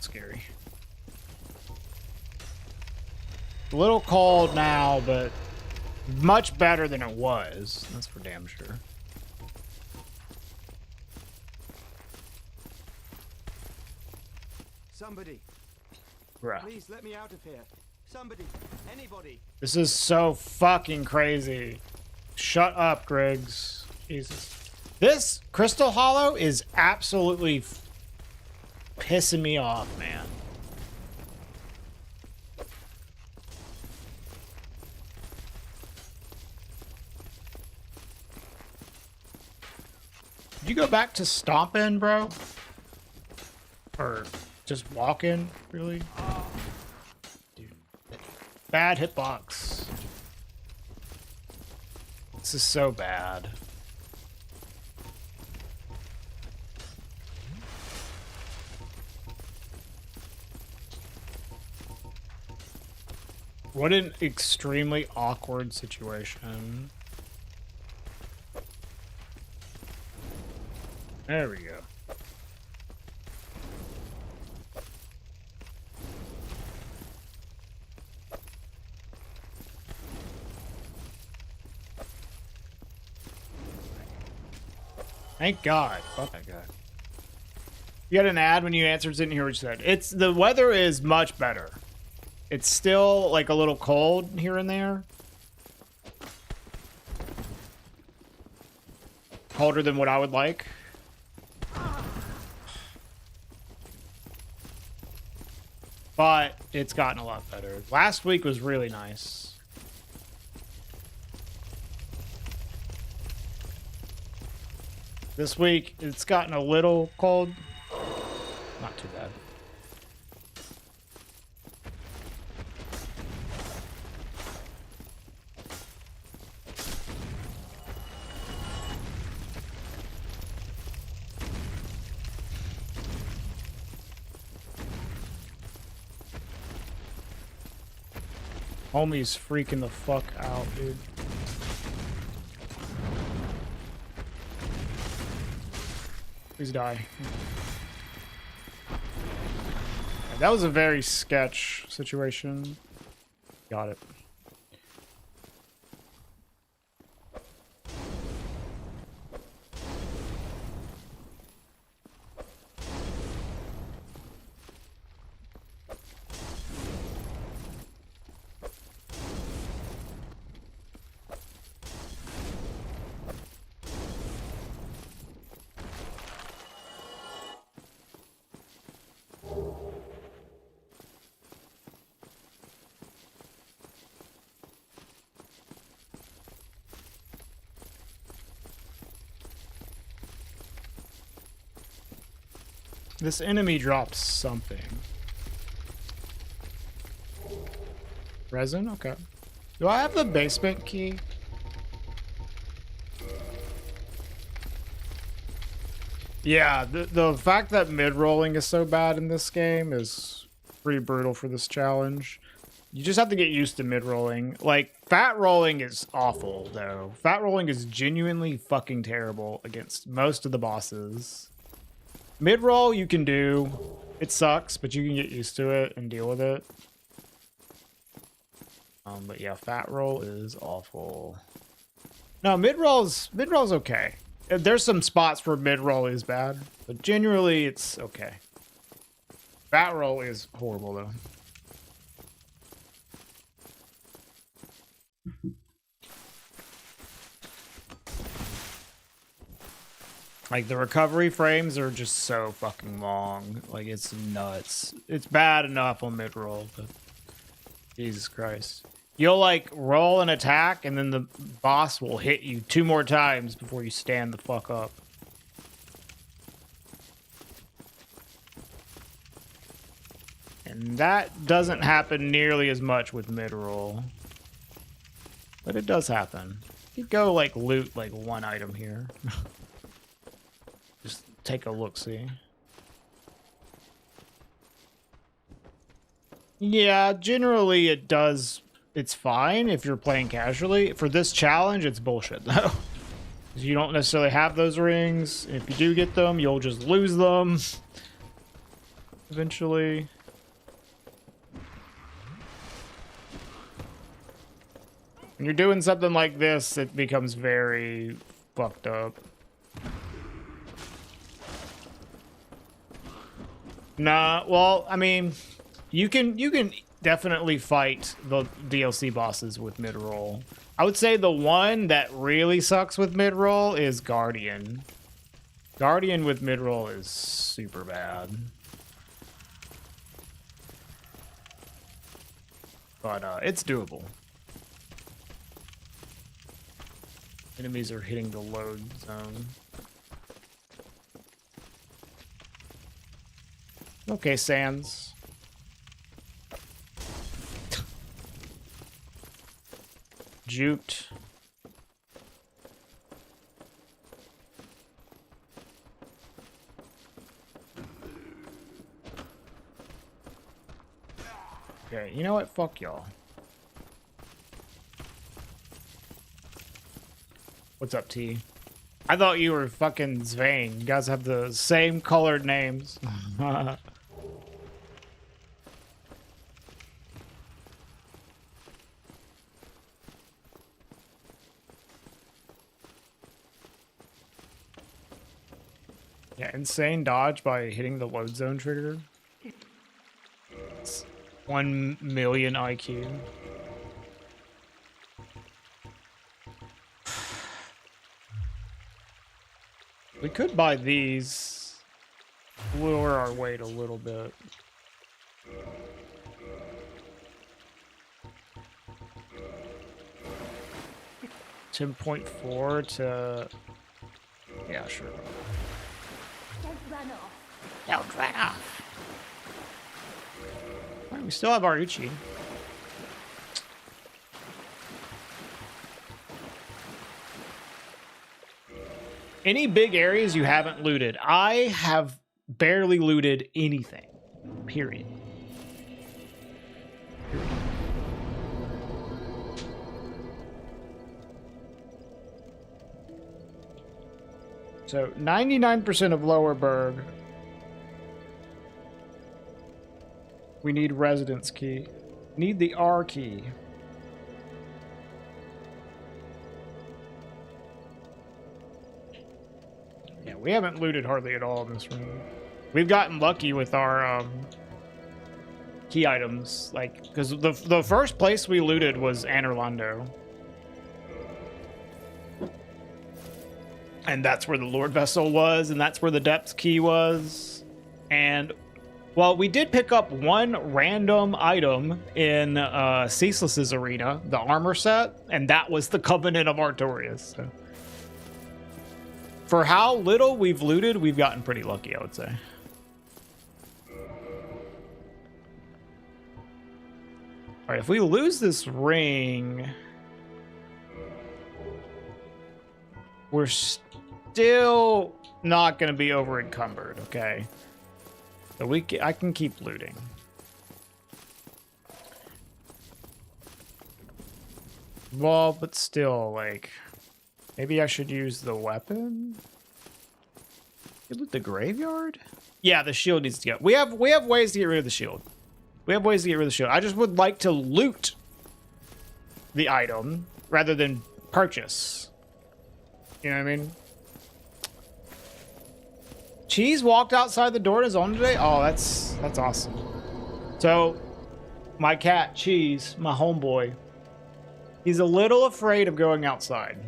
scary. A little cold now, but much better than it was. That's for damn sure.
Somebody,
Bruh.
please let me out of here. Somebody, anybody.
This is so fucking crazy. Shut up, Griggs. Jesus. This Crystal Hollow is absolutely pissing me off, man. Did you go back to stomping, bro? Or just walking, really? Dude. Bad hitbox. This is so bad. What an extremely awkward situation. There we go. Thank God. Fuck that guy. You got an ad when you answered, didn't hear what you said. It's the weather is much better. It's still like a little cold here and there. Colder than what I would like. But it's gotten a lot better. Last week was really nice. This week, it's gotten a little cold. Not too bad. Homie's freaking the fuck out, dude. Please die. That was a very sketch situation. Got it. This enemy dropped something. Resin? Okay. Do I have the basement key? Yeah, the fact that mid-rolling is so bad in this game is pretty brutal for this challenge. You just have to get used to mid-rolling. Like, fat rolling is awful, though. Fat rolling is genuinely fucking terrible against most of the bosses. Mid-roll you can do. It sucks, but you can get used to it and deal with it. But yeah, fat roll is awful. No, mid-roll's okay. There's some spots where mid-roll is bad, but generally it's okay. Fat roll is horrible, though. Like, the recovery frames are just so fucking long. Like, it's nuts. It's bad enough on mid-roll, but Jesus Christ. You'll, like, roll an attack, and then the boss will hit you 2 more times before you stand the fuck up. And that doesn't happen nearly as much with mid-roll. But it does happen. You go, like, loot, like, 1 item here. Just take a look-see. Yeah, generally it does. It's fine if you're playing casually. For this challenge, it's bullshit, though. You don't necessarily have those rings. If you do get them, you'll just lose them. Eventually. When you're doing something like this, it becomes very fucked up. Nah, well, I mean, you can definitely fight the DLC bosses with mid-roll. I would say the one that really sucks with mid-roll is Guardian. Guardian with mid-roll is super bad. But it's doable. Enemies are hitting the load zone. Okay, Sans. Juked. Okay, you know what? Fuck y'all. What's up, T? I thought you were fucking Zvane. You guys have the same colored names. Yeah, insane dodge by hitting the load zone trigger. It's 1 million IQ. We could buy these. Lower our weight a little bit. $10.4 to Yeah, sure.
Don't run off.
Don't run off. All right, we still have our Uchi. Any big areas you haven't looted? I have barely looted anything. Period. So 99% of Lower Berg. We need residence key. Need the R key. Yeah, we haven't looted hardly at all in this room. We've gotten lucky with our key items, like, because the first place we looted was Anne Orlando. And that's where the Lord Vessel was, and that's where the Depths key was. And, well, we did pick up one random item in Ceaseless's arena, the armor set, and that was the Covenant of Artorias. So. For how little we've looted, we've gotten pretty lucky, I would say. All right, if we lose this ring, we're still not going to be over encumbered, okay? So I can keep looting. Well, but still, like, maybe I should use the weapon? You loot the graveyard? Yeah, the shield needs to go. We have ways to get rid of the shield. We have ways to get rid of the shield. I just would like to loot the item rather than purchase. You know what I mean? Cheese walked outside the door on his own today? Oh, that's awesome. So, my cat, Cheese, my homeboy, he's a little afraid of going outside.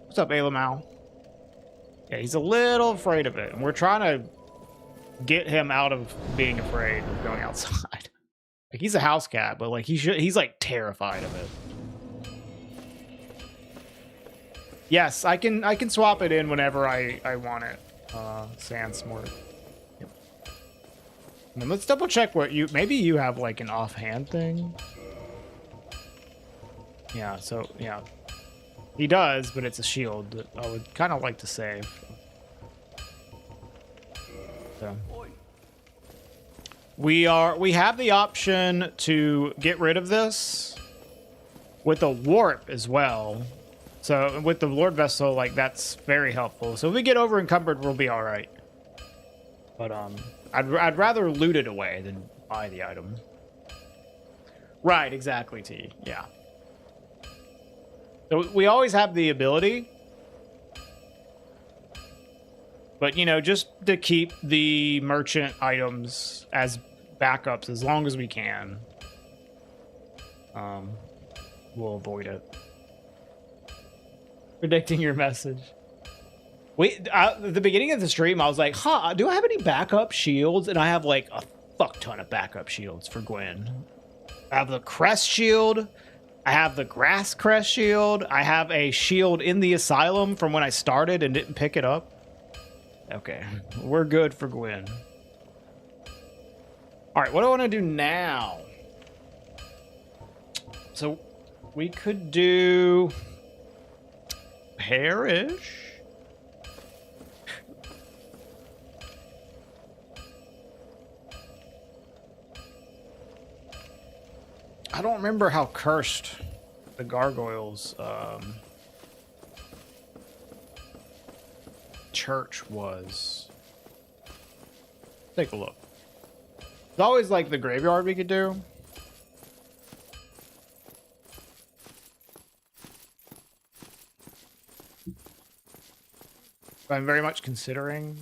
What's up, Alamau? Yeah, he's a little afraid of it, and we're trying to get him out of being afraid of going outside. Like, he's a house cat, but like he's like terrified of it. Yes, I can swap it in whenever I want it. Sandsmart. Yep. And let's double check what maybe you have like an offhand thing. Yeah, so yeah. He does, but it's a shield that I would kind of like to save. So we have the option to get rid of this with a warp as well. So with the Lord Vessel, like, that's very helpful. So if we get over encumbered, we'll be all right. But I'd rather loot it away than buy the item. Right, exactly, T. Yeah. So we always have the ability, but, you know, just to keep the merchant items as backups as long as we can, we'll avoid it. Predicting your message. At the beginning of the stream, I was like, huh, do I have any backup shields? And I have like a fuck ton of backup shields for Gwen. I have the crest shield. I have the grass crest shield. I have a shield in the asylum from when I started and didn't pick it up. Okay, we're good for Gwen. All right, what do I want to do now? So we could do Parish. I don't remember how cursed the gargoyles church was. Take a look. It's always like the graveyard we could do. I'm very much considering.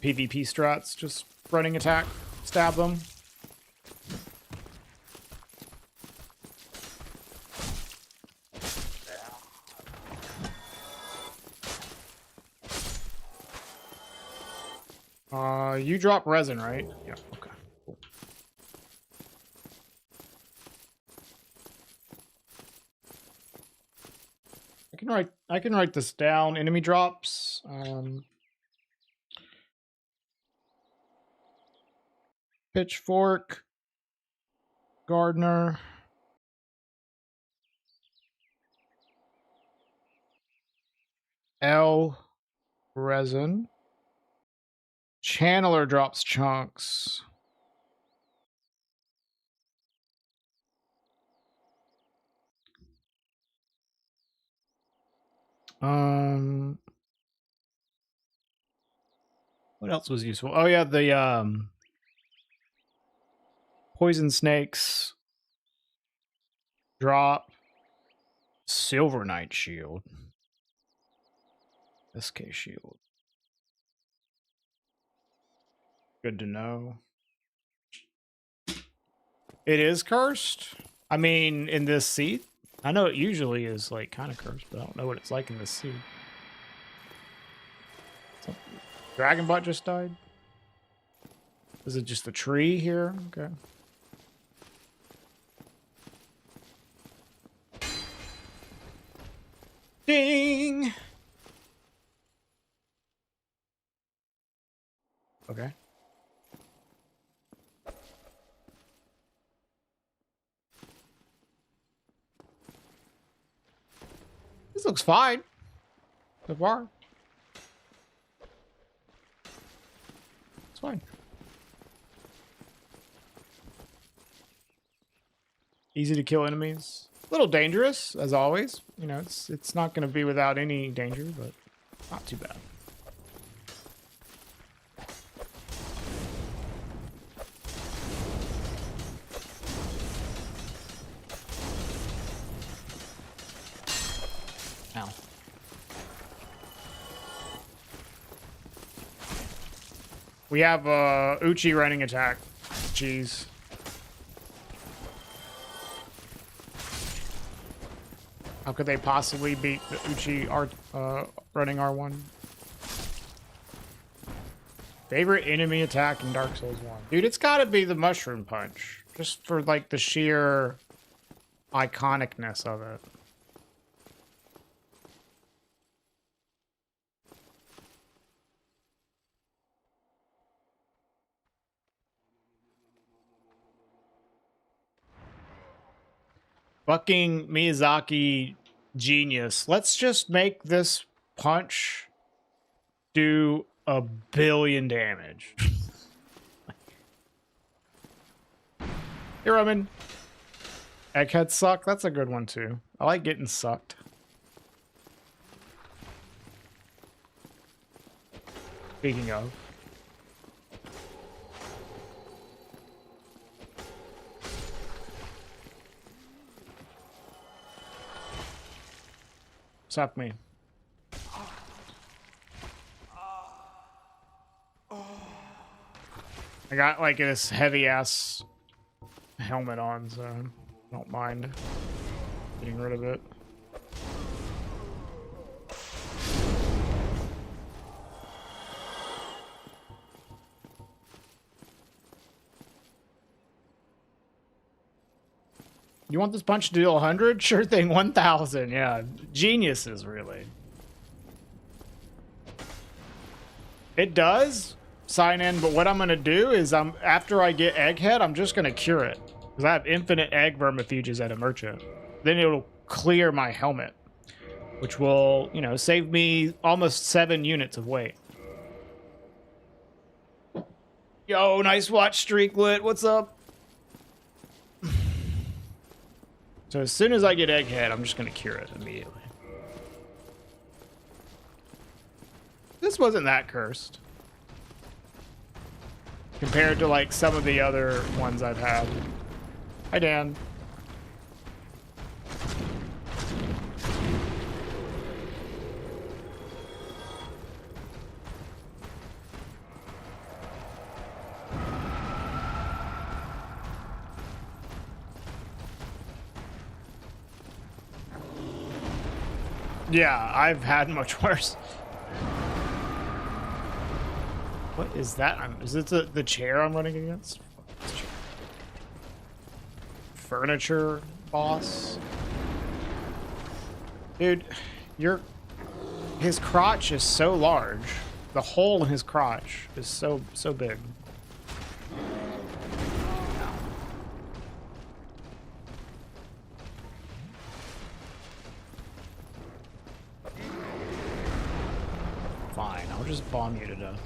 PvP strats, just running attack, stab them. You drop resin, right? Yeah, okay. Cool. I can write this down. Enemy drops. Pitchfork. Gardener. L. Resin. Channeler drops chunks. What else was useful? Oh yeah, the poison snakes drop Silver Knight shield. SK shield. Good to know. It is cursed? I mean, in this seed? I know it usually is like kind of cursed, but I don't know what it's like in this seed. Dragon Butt just died? Is it just the tree here? Okay. Ding! Okay. This looks fine. So far. It's fine. Easy to kill enemies. A little dangerous, as always. You know, it's not going to be without any danger, but not too bad. Ow. We have Uchi running attack. Jeez. How could they possibly beat the Uchi running R1? Favorite enemy attack in Dark Souls 1. Dude, it's gotta be the Mushroom Punch. Just for like the sheer iconicness of it. Fucking Miyazaki genius. Let's just make this punch do 1 billion damage. Here, Roman. Egghead suck. That's a good one too. I like getting sucked. Speaking of. Suck me. I got like this heavy ass helmet on, so I don't mind getting rid of it. You want this punch to deal 100? Sure thing, 1,000. Yeah, geniuses, really. It does sign in, but what I'm gonna do is after I get Egghead, I'm just gonna cure it because I have infinite egg vermifuges at a merchant. Then it'll clear my helmet, which will, you know, save me almost 7 units of weight. Yo, nice watch, Streaklet. What's up? So as soon as I get Egghead, I'm just going to cure it immediately. This wasn't that cursed. Compared to like some of the other ones I've had. Hi, Dan. Yeah, I've had much worse. What? is that? Is it the chair I'm running against? Furniture boss? Dude, his crotch is so large. The hole in his crotch is so big. Fine, I'll just bomb you to death.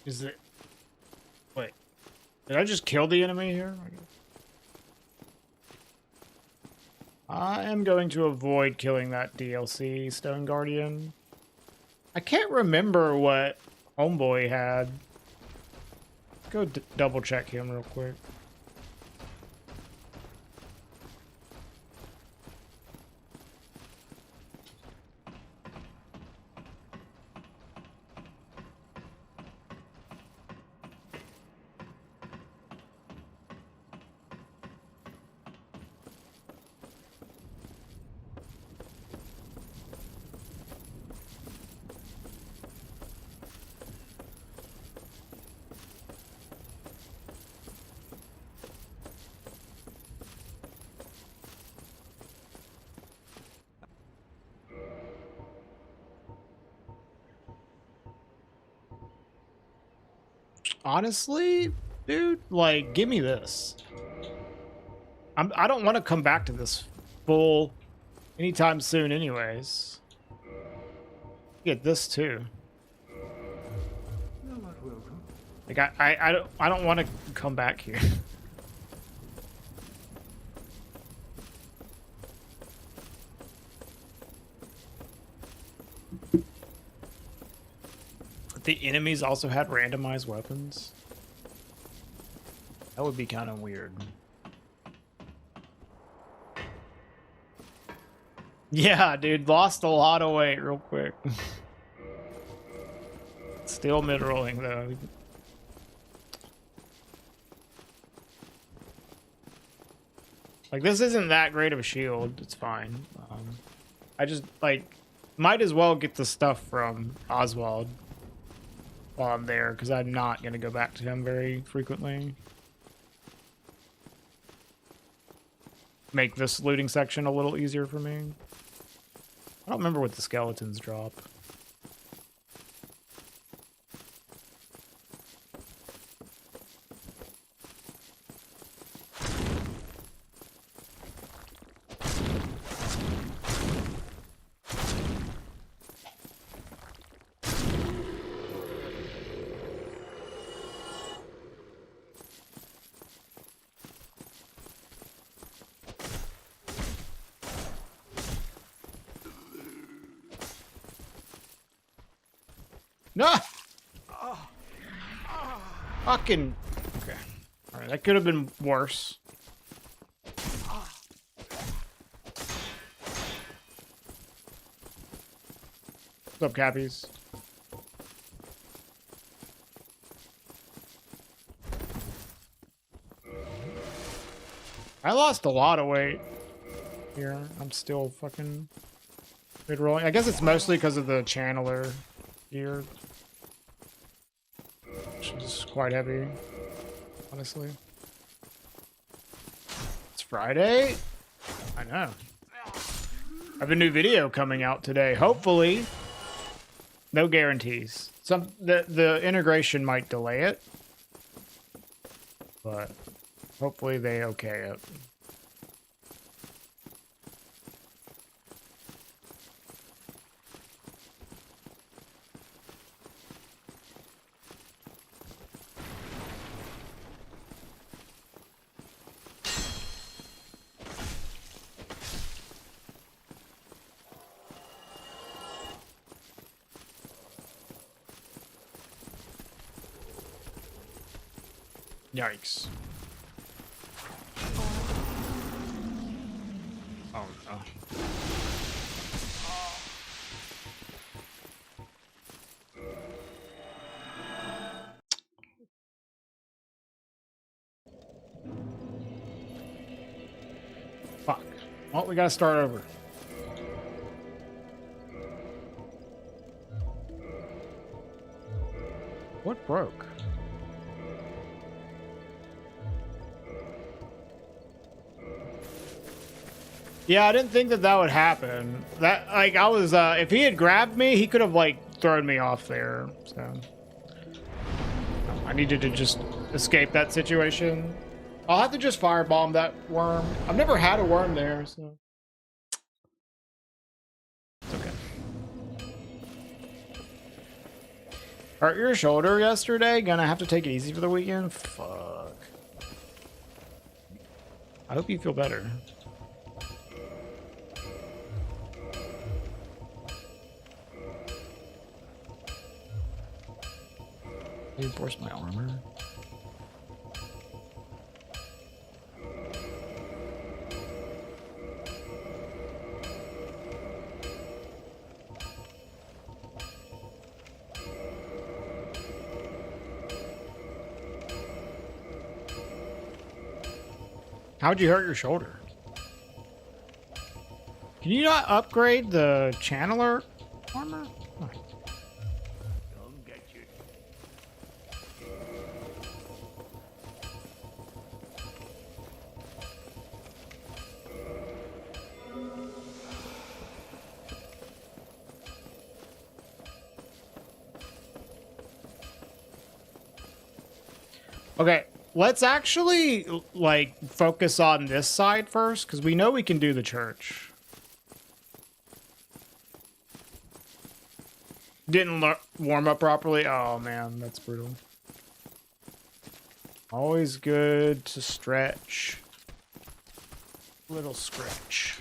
Is it... Wait. Did I just kill the enemy here? I am going to avoid killing that DLC Stone Guardian. I can't remember what Homeboy had. Go double check him real quick. Honestly, dude, like, give me this. I don't want to come back to this full anytime soon anyways. Get this too. Like, I don't want to come back here. The enemies also had randomized weapons. That would be kind of weird. Yeah, dude, lost a lot of weight real quick. Still mid-rolling though. Like, this isn't that great of a shield. It's fine. I just, like, might as well get the stuff from Oswald while I'm there, because I'm not going to go back to him very frequently. Make this looting section a little easier for me. I don't remember what the skeletons drop. No! Fucking... Okay. Alright, that could have been worse. What's up, Cappies? I lost a lot of weight here. I'm still fucking mid-rolling. I guess it's mostly because of the channeler gear. Which is quite heavy, honestly. It's Friday? I know. I have a new video coming out today. Hopefully. No guarantees. The integration might delay it. But hopefully they okay it. Yikes. Oh no. Fuck. Well, we gotta start over. What broke? Yeah, I didn't think that that would happen. That, like, I was, if he had grabbed me, he could have, like, thrown me off there, so. I needed to just escape that situation. I'll have to just firebomb that worm. I've never had a worm there, so. It's okay. Hurt your shoulder yesterday? Gonna have to take it easy for the weekend? Fuck. I hope you feel better. Reinforce my armor. How'd you hurt your shoulder? Can you not upgrade the channeler armor? Oh. Okay, let's actually, like, focus on this side first, because we know we can do the church. Didn't warm up properly? Oh, man, that's brutal. Always good to stretch. Little stretch.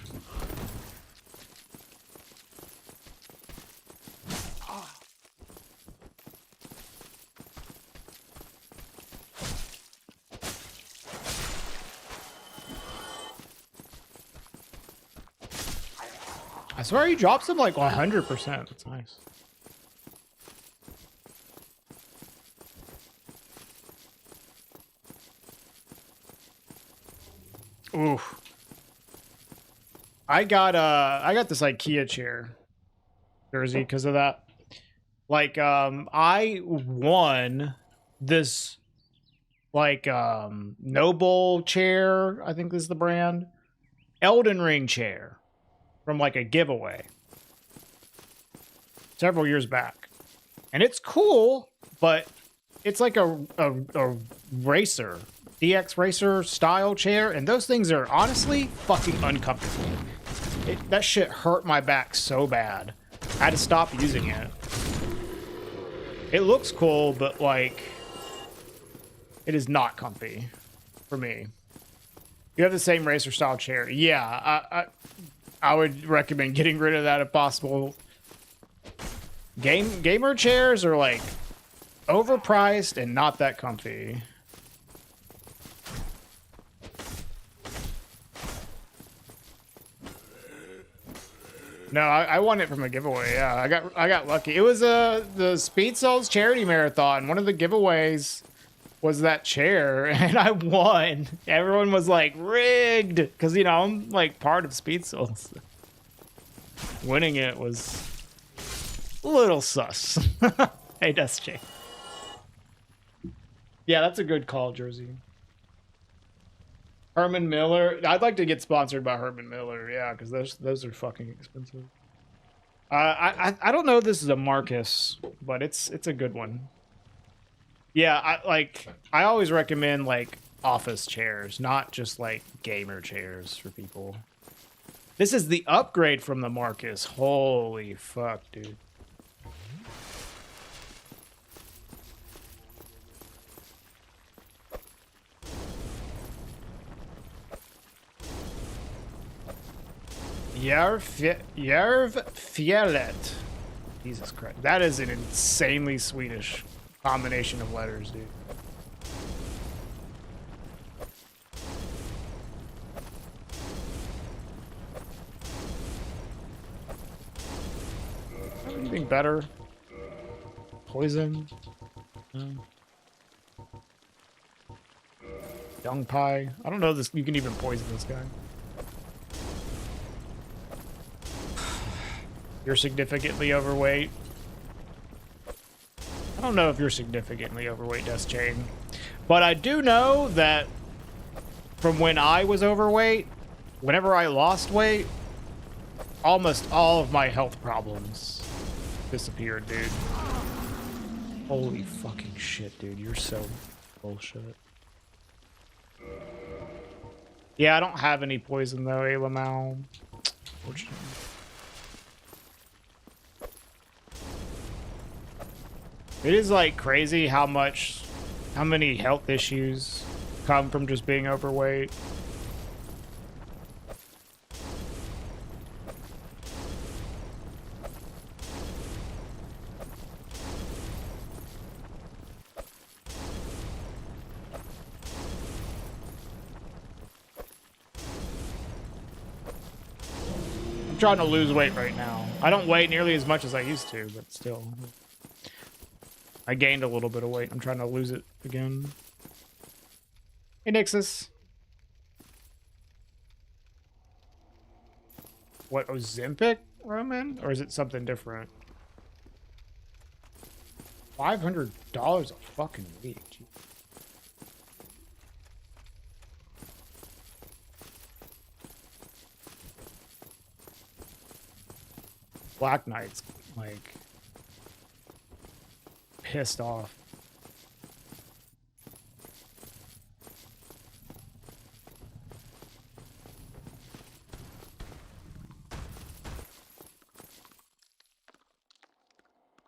I swear he drops him like 100%. That's nice. Oof. I got this IKEA chair jersey because of that. Like I won this like Noble chair, I think this is the brand. Elden Ring chair. From like a giveaway several years back, and it's cool, but it's like a racer, DX racer style chair, and those things are honestly fucking uncomfortable. That shit hurt my back so bad. I had to stop using it. It looks cool, but like it is not comfy for me. You have the same racer style chair. Yeah, I would recommend getting rid of that if possible. Gamer chairs are like overpriced and not that comfy. No, I won it from a giveaway. Yeah, I got lucky. It was the Speed Souls charity marathon. One of the giveaways was that chair, and I won. Everyone was like, rigged, because, you know, I'm like part of Speed Souls. Winning it was a little sus. Hey, Dusty. Yeah, that's a good call, Jersey. Herman Miller. I'd like to get sponsored by Herman Miller. Yeah, because those are fucking expensive. I don't know if this is a Marcus, but it's a good one. Yeah, I always recommend like office chairs, not just like gamer chairs for people. This is the upgrade from the Marcus. Holy fuck, dude. Järv Fjellet. Jesus Christ. That is an insanely Swedish combination of letters, dude. better. Poison. Young pie. I don't know this. You can even poison this guy. You're significantly overweight. I don't know if you're significantly overweight, Death Chain. But I do know that from when I was overweight, whenever I lost weight, almost all of my health problems disappeared, dude. Holy fucking shit, dude. You're so bullshit. Yeah, I don't have any poison though, Alamau. Fortunately. It is like crazy how many health issues come from just being overweight. I'm trying to lose weight right now. I don't weigh nearly as much as I used to, but still. I gained a little bit of weight. I'm trying to lose it again. Hey, Nixus. What, Ozempic, Roman? Or is it something different? $500 a fucking week. Jeez. Black Knight's like pissed off.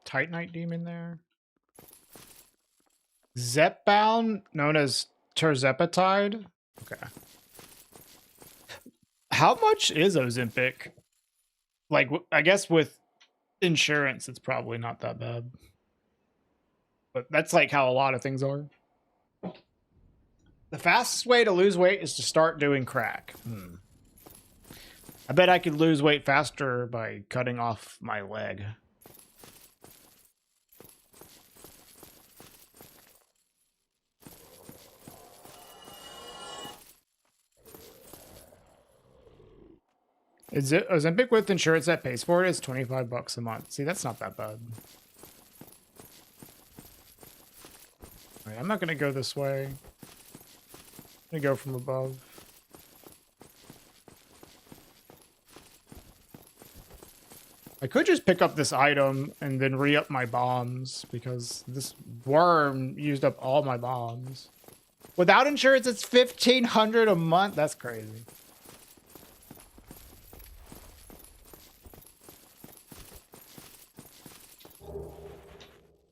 Titanite demon there. Zepbound, known as terzepatide. Okay. How much is Ozempic? Like, I guess with insurance, it's probably not that bad. But that's like how a lot of things are. The fastest way to lose weight is to start doing crack. I bet I could lose weight faster by cutting off my leg. Is it Ozempic with insurance that pays for it is $25 a month. See, that's not that bad. All right, I'm not gonna go this way. I'm gonna go from above. I could just pick up this item and then re-up my bombs because this worm used up all my bombs. Without insurance, it's $1,500 a month. That's crazy.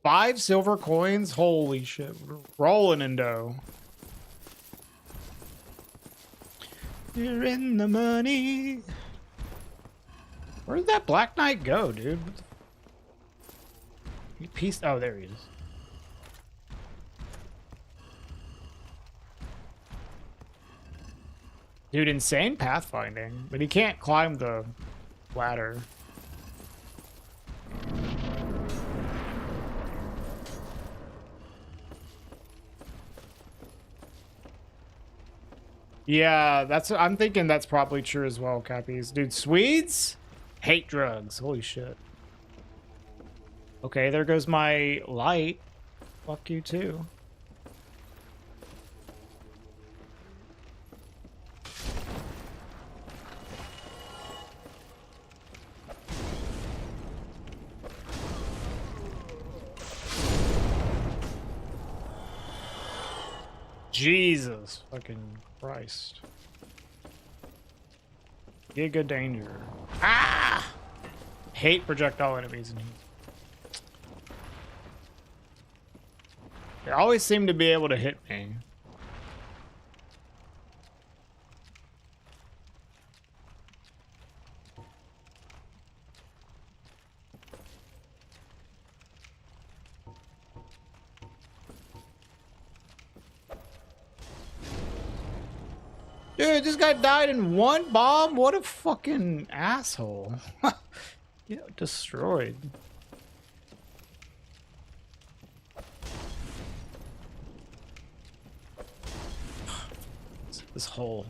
$5 silver coins? Holy shit. Rolling in dough. You're in the money. Where did that Black Knight go, dude? He pieced. Oh, there he is. Dude, insane pathfinding. But he can't climb the ladder. Yeah, I'm thinking that's probably true as well, Cappies. Dude, Swedes hate drugs. Holy shit. Okay, there goes my light. Fuck you too. Jesus fucking Christ. Giga danger. Ah! Hate projectile enemies in here. They always seem to be able to hit me. Dude, this guy died in one bomb? What a fucking asshole. Yeah, destroyed. this hole.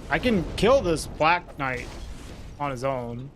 I can kill this Black Knight on his own.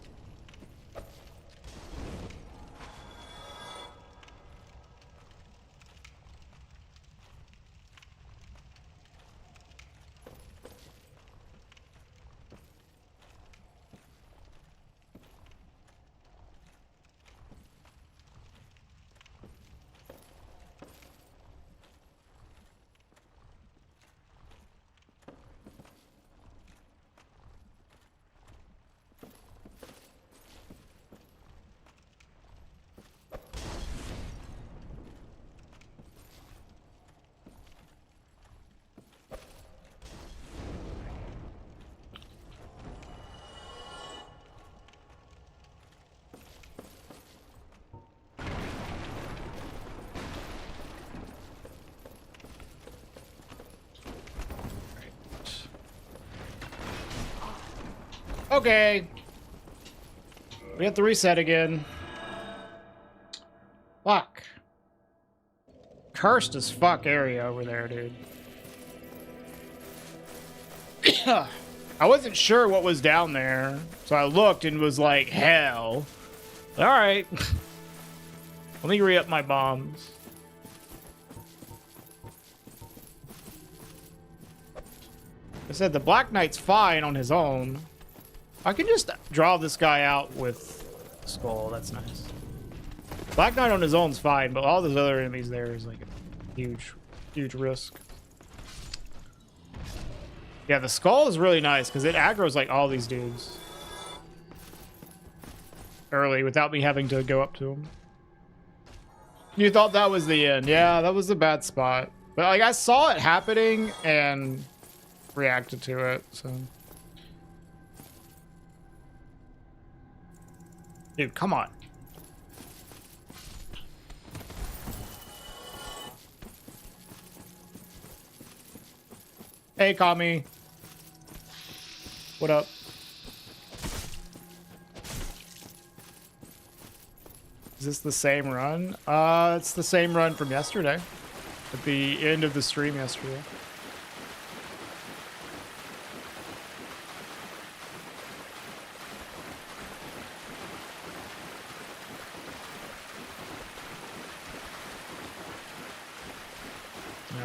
Okay. We have to reset again. Fuck. Cursed as fuck area over there, dude. I wasn't sure what was down there, so I looked and was like, hell. Alright. Let me re-up my bombs. I said the Black Knight's fine on his own. I can just draw this guy out with Skull. That's nice. Black Knight on his own's fine, but all those other enemies there is like a huge, huge risk. Yeah, the Skull is really nice because it aggroes like all these dudes early without me having to go up to them. You thought that was the end. Yeah, that was a bad spot. But like I saw it happening and reacted to it, so. Dude, come on. Hey, Kami. What up? Is this the same run? It's the same run from yesterday. At the end of the stream yesterday.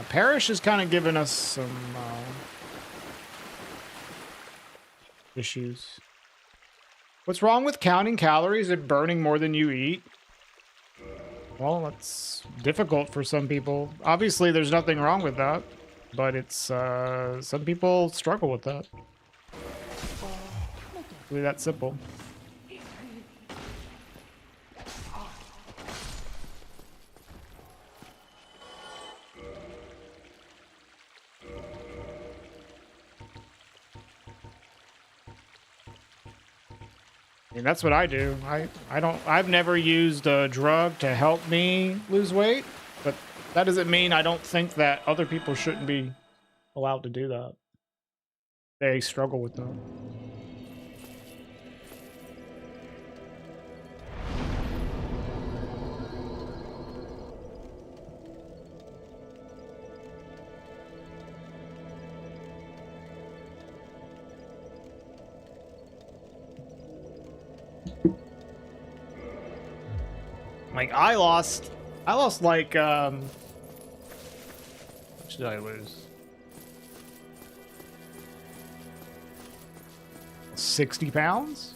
Parrish has kind of given us some issues. What's wrong with counting calories and burning more than you eat? Well, that's difficult for some people. Obviously, there's nothing wrong with that, but it's some people struggle with that. Really that simple. I mean, that's what I do. I've never used a drug to help me lose weight, but that doesn't mean I don't think that other people shouldn't be allowed to do that. They struggle with them. Like I lost like how much did I lose? 60 pounds?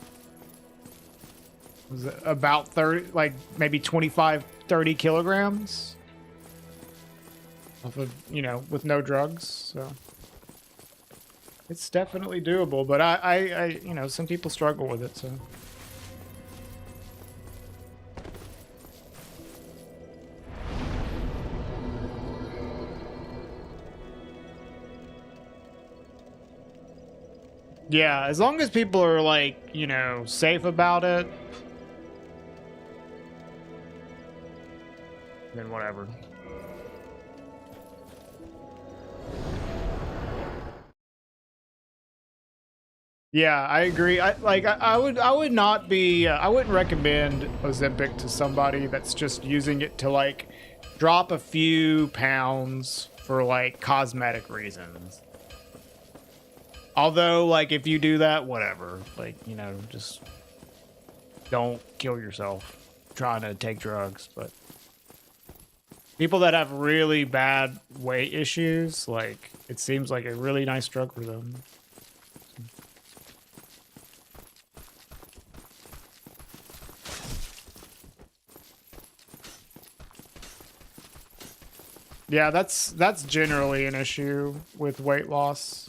Was it about 30, like maybe 25, 30 kilograms? Off of, you know, with no drugs, so it's definitely doable, but I you know, some people struggle with it, so. Yeah, as long as people are like, you know, safe about it, then whatever. Yeah, I agree. I would not be I wouldn't recommend Ozempic to somebody that's just using it to like drop a few pounds for like cosmetic reasons. Although, like, if you do that, whatever. Like, you know, just don't kill yourself trying to take drugs. But people that have really bad weight issues, like, it seems like a really nice drug for them. Yeah, that's generally an issue with weight loss.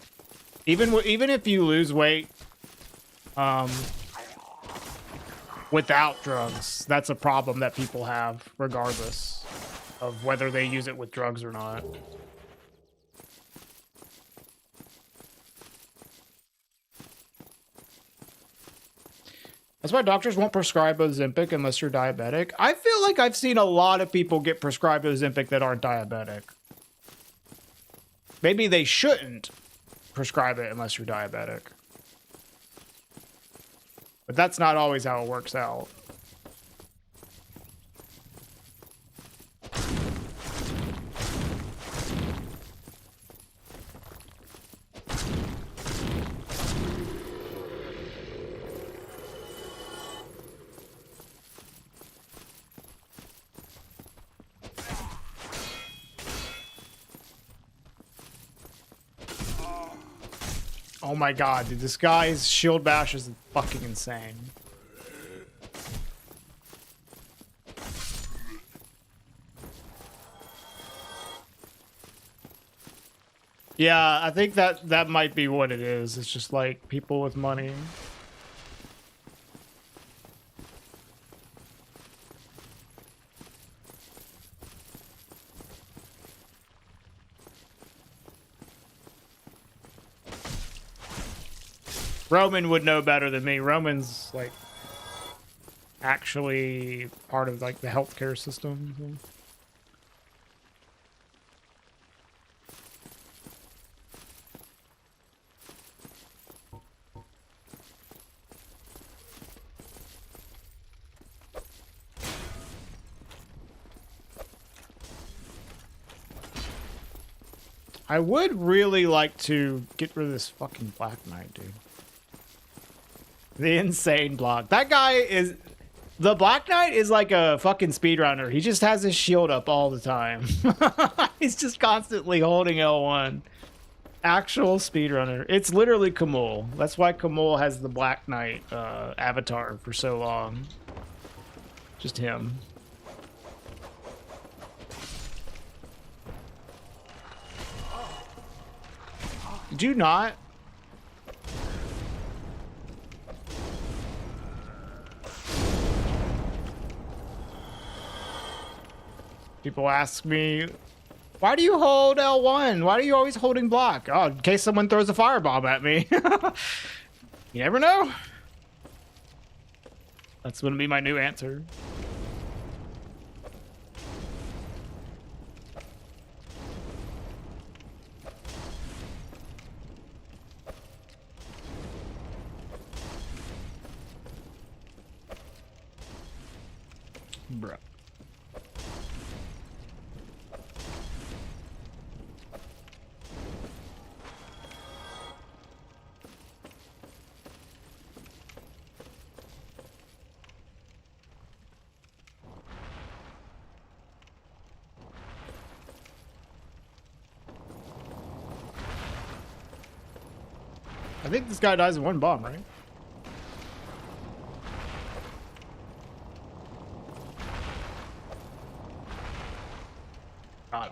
Even if you lose weight without drugs, that's a problem that people have regardless of whether they use it with drugs or not. That's why doctors won't prescribe Ozempic unless you're diabetic. I feel like I've seen a lot of people get prescribed Ozempic that aren't diabetic. Maybe they shouldn't prescribe it unless you're diabetic. But that's not always how it works out. Oh my god, dude, this guy's shield bash is fucking insane. Yeah, I think that might be what it is. It's just like people with money. Roman would know better than me. Roman's like actually part of like the healthcare system. So. I would really like to get rid of this fucking Black Knight, dude. The insane block. That guy is... The Black Knight is like a fucking speedrunner. He just has his shield up all the time. He's just constantly holding L1. Actual speedrunner. It's literally Kamul. That's why Kamul has the Black Knight avatar for so long. Just him. Did you not? People ask me, why do you hold L1? Why are you always holding block? Oh, in case someone throws a firebomb at me. You never know. That's going to be my new answer. Bruh. I think this guy dies in one bomb, right? God.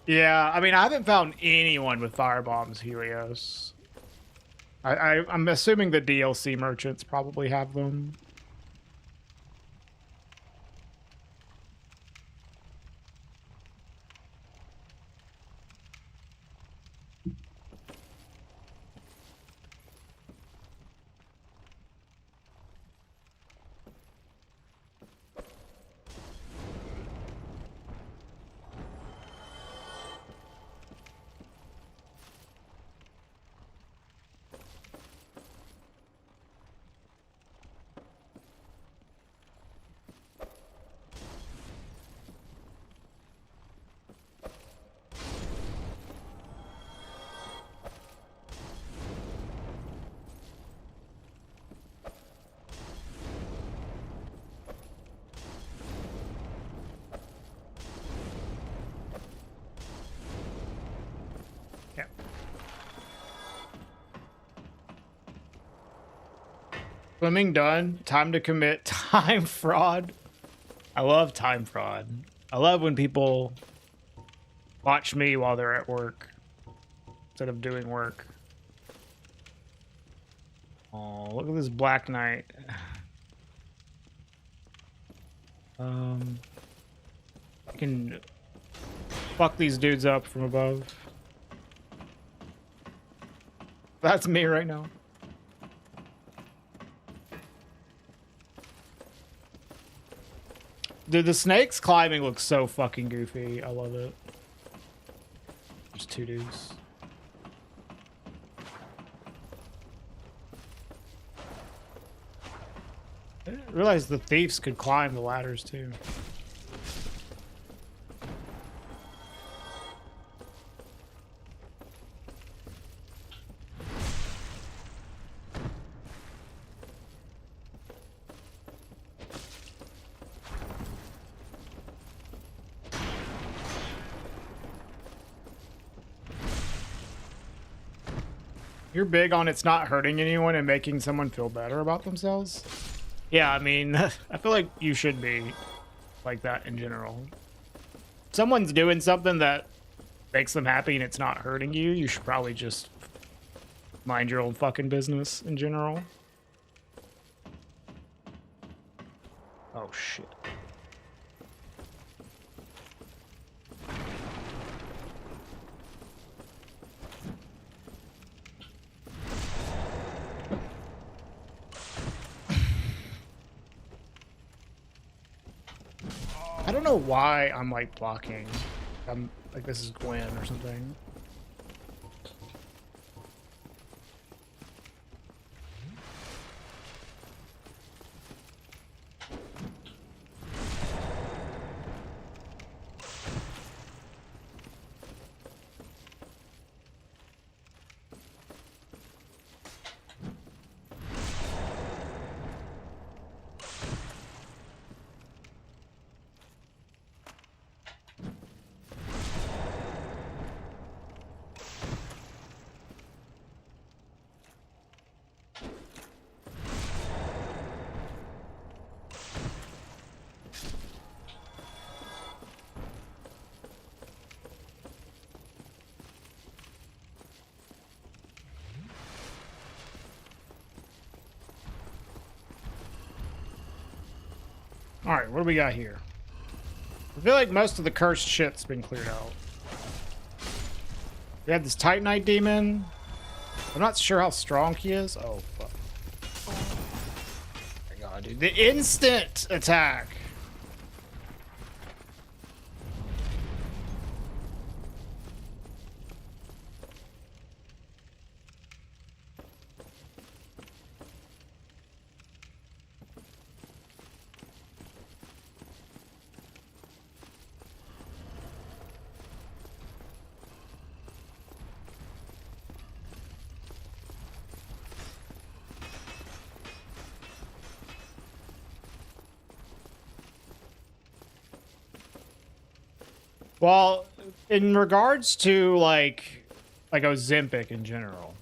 Yeah, I mean, I haven't found anyone with firebombs, Helios. I'm assuming the DLC merchants probably have them. Swimming done. Time to commit time fraud. I love time fraud. I love when people watch me while they're at work instead of doing work. Oh, look at this Black Knight. I can fuck these dudes up from above. That's me right now. Dude, the snakes climbing looks so fucking goofy. I love it. There's two dudes. I didn't realize the thieves could climb the ladders too. You're big on it's not hurting anyone and making someone feel better about themselves? Yeah, I mean, I feel like you should be like that in general. If someone's doing something that makes them happy and it's not hurting you, you should probably just mind your own fucking business in general. Oh, shit. I don't know why I'm like blocking. I'm like, this is Gwen or something. All right, what do we got here? I feel like most of the cursed shit's been cleared out. We have this Titanite demon. I'm not sure how strong he is. Oh, fuck. Oh my god, dude. The instant attack. Well, in regards to like Ozempic in general,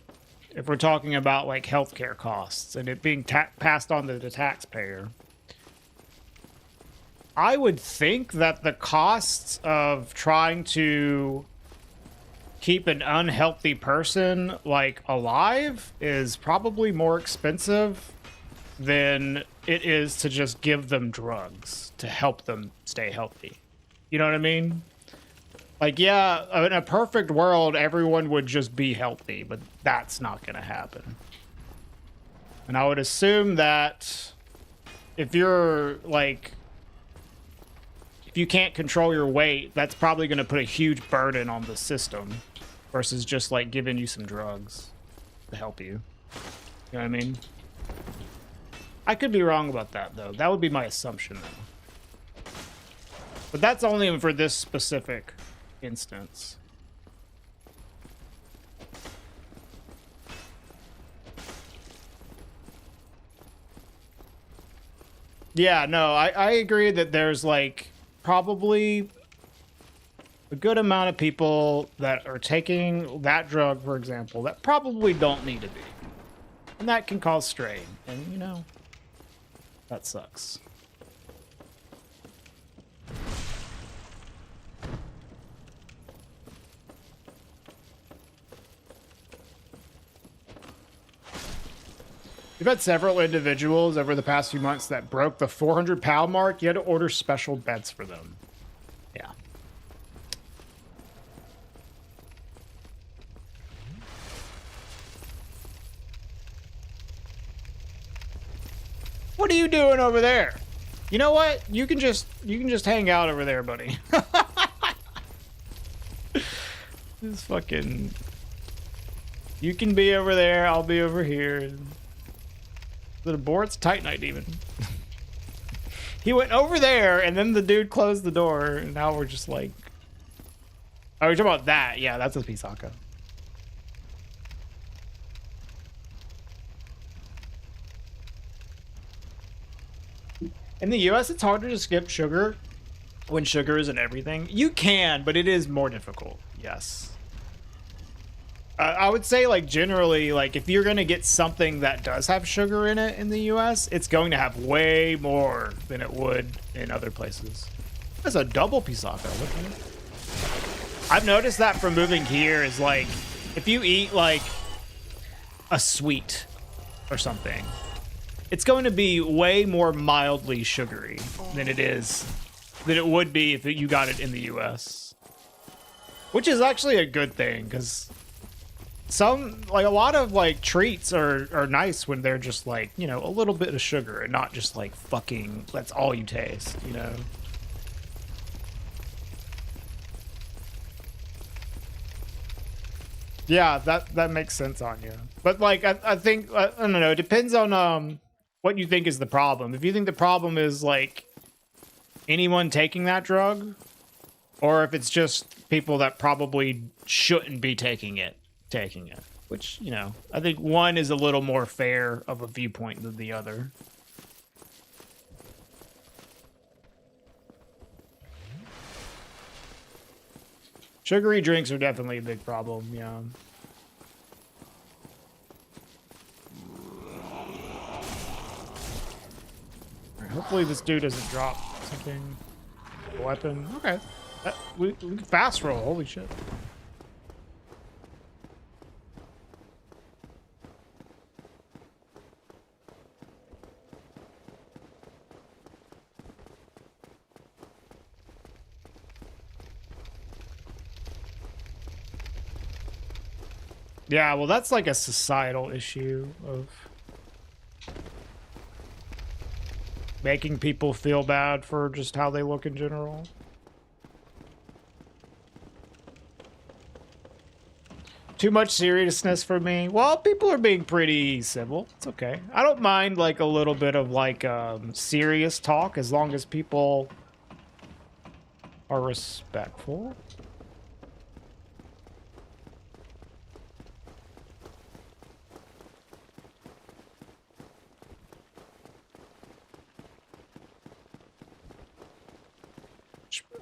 if we're talking about like healthcare costs and it being passed on to the taxpayer, I would think that the costs of trying to keep an unhealthy person like alive is probably more expensive than it is to just give them drugs to help them stay healthy. You know what I mean? Like, yeah, in a perfect world, everyone would just be healthy, but that's not going to happen. And I would assume that if you're, like, if you can't control your weight, that's probably going to put a huge burden on the system versus just, like, giving you some drugs to help you. You know what I mean? I could be wrong about that, though. That would be my assumption, though. But that's only for this specific instance. Yeah, no, I agree that there's like probably a good amount of people that are taking that drug, for example, that probably don't need to be. And that can cause strain. And, you know, that sucks. We've had several individuals over the past few months that broke the 400-pound mark. You had to order special beds for them. Yeah. What are you doing over there? You know what? You can just hang out over there, buddy. This fucking... You can be over there, I'll be over here. The board's tight night even. He went over there and then the dude closed the door and now we're just like... Oh, you're talking about that? Yeah, that's a pisaka. In the US, it's harder to skip sugar when sugar isn't everything. You can, but it is more difficult. Yes. I would say, like, generally, like, if you're going to get something that does have sugar in it in the US, it's going to have way more than it would in other places. That's a double pisaka. Look at it. I've noticed that from moving here is, like, if you eat, like, a sweet or something, it's going to be way more mildly sugary than it would be if you got it in the US. Which is actually a good thing, because a lot of like treats are nice when they're just like, you know, a little bit of sugar and not just like fucking that's all you taste, you know. Yeah, that makes sense on you. But like I think I don't know, it depends on what you think is the problem. If you think the problem is like anyone taking that drug, or if it's just people that probably shouldn't be taking it, which, you know, I think one is a little more fair of a viewpoint than the other. Sugary drinks are definitely a big problem, yeah. Right, hopefully this dude doesn't drop something. A weapon. Okay. We can fast roll, holy shit. Yeah, well, that's like a societal issue of making people feel bad for just how they look in general. Too much seriousness for me? Well, people are being pretty civil. It's okay. I don't mind like a little bit of like serious talk as long as people are respectful.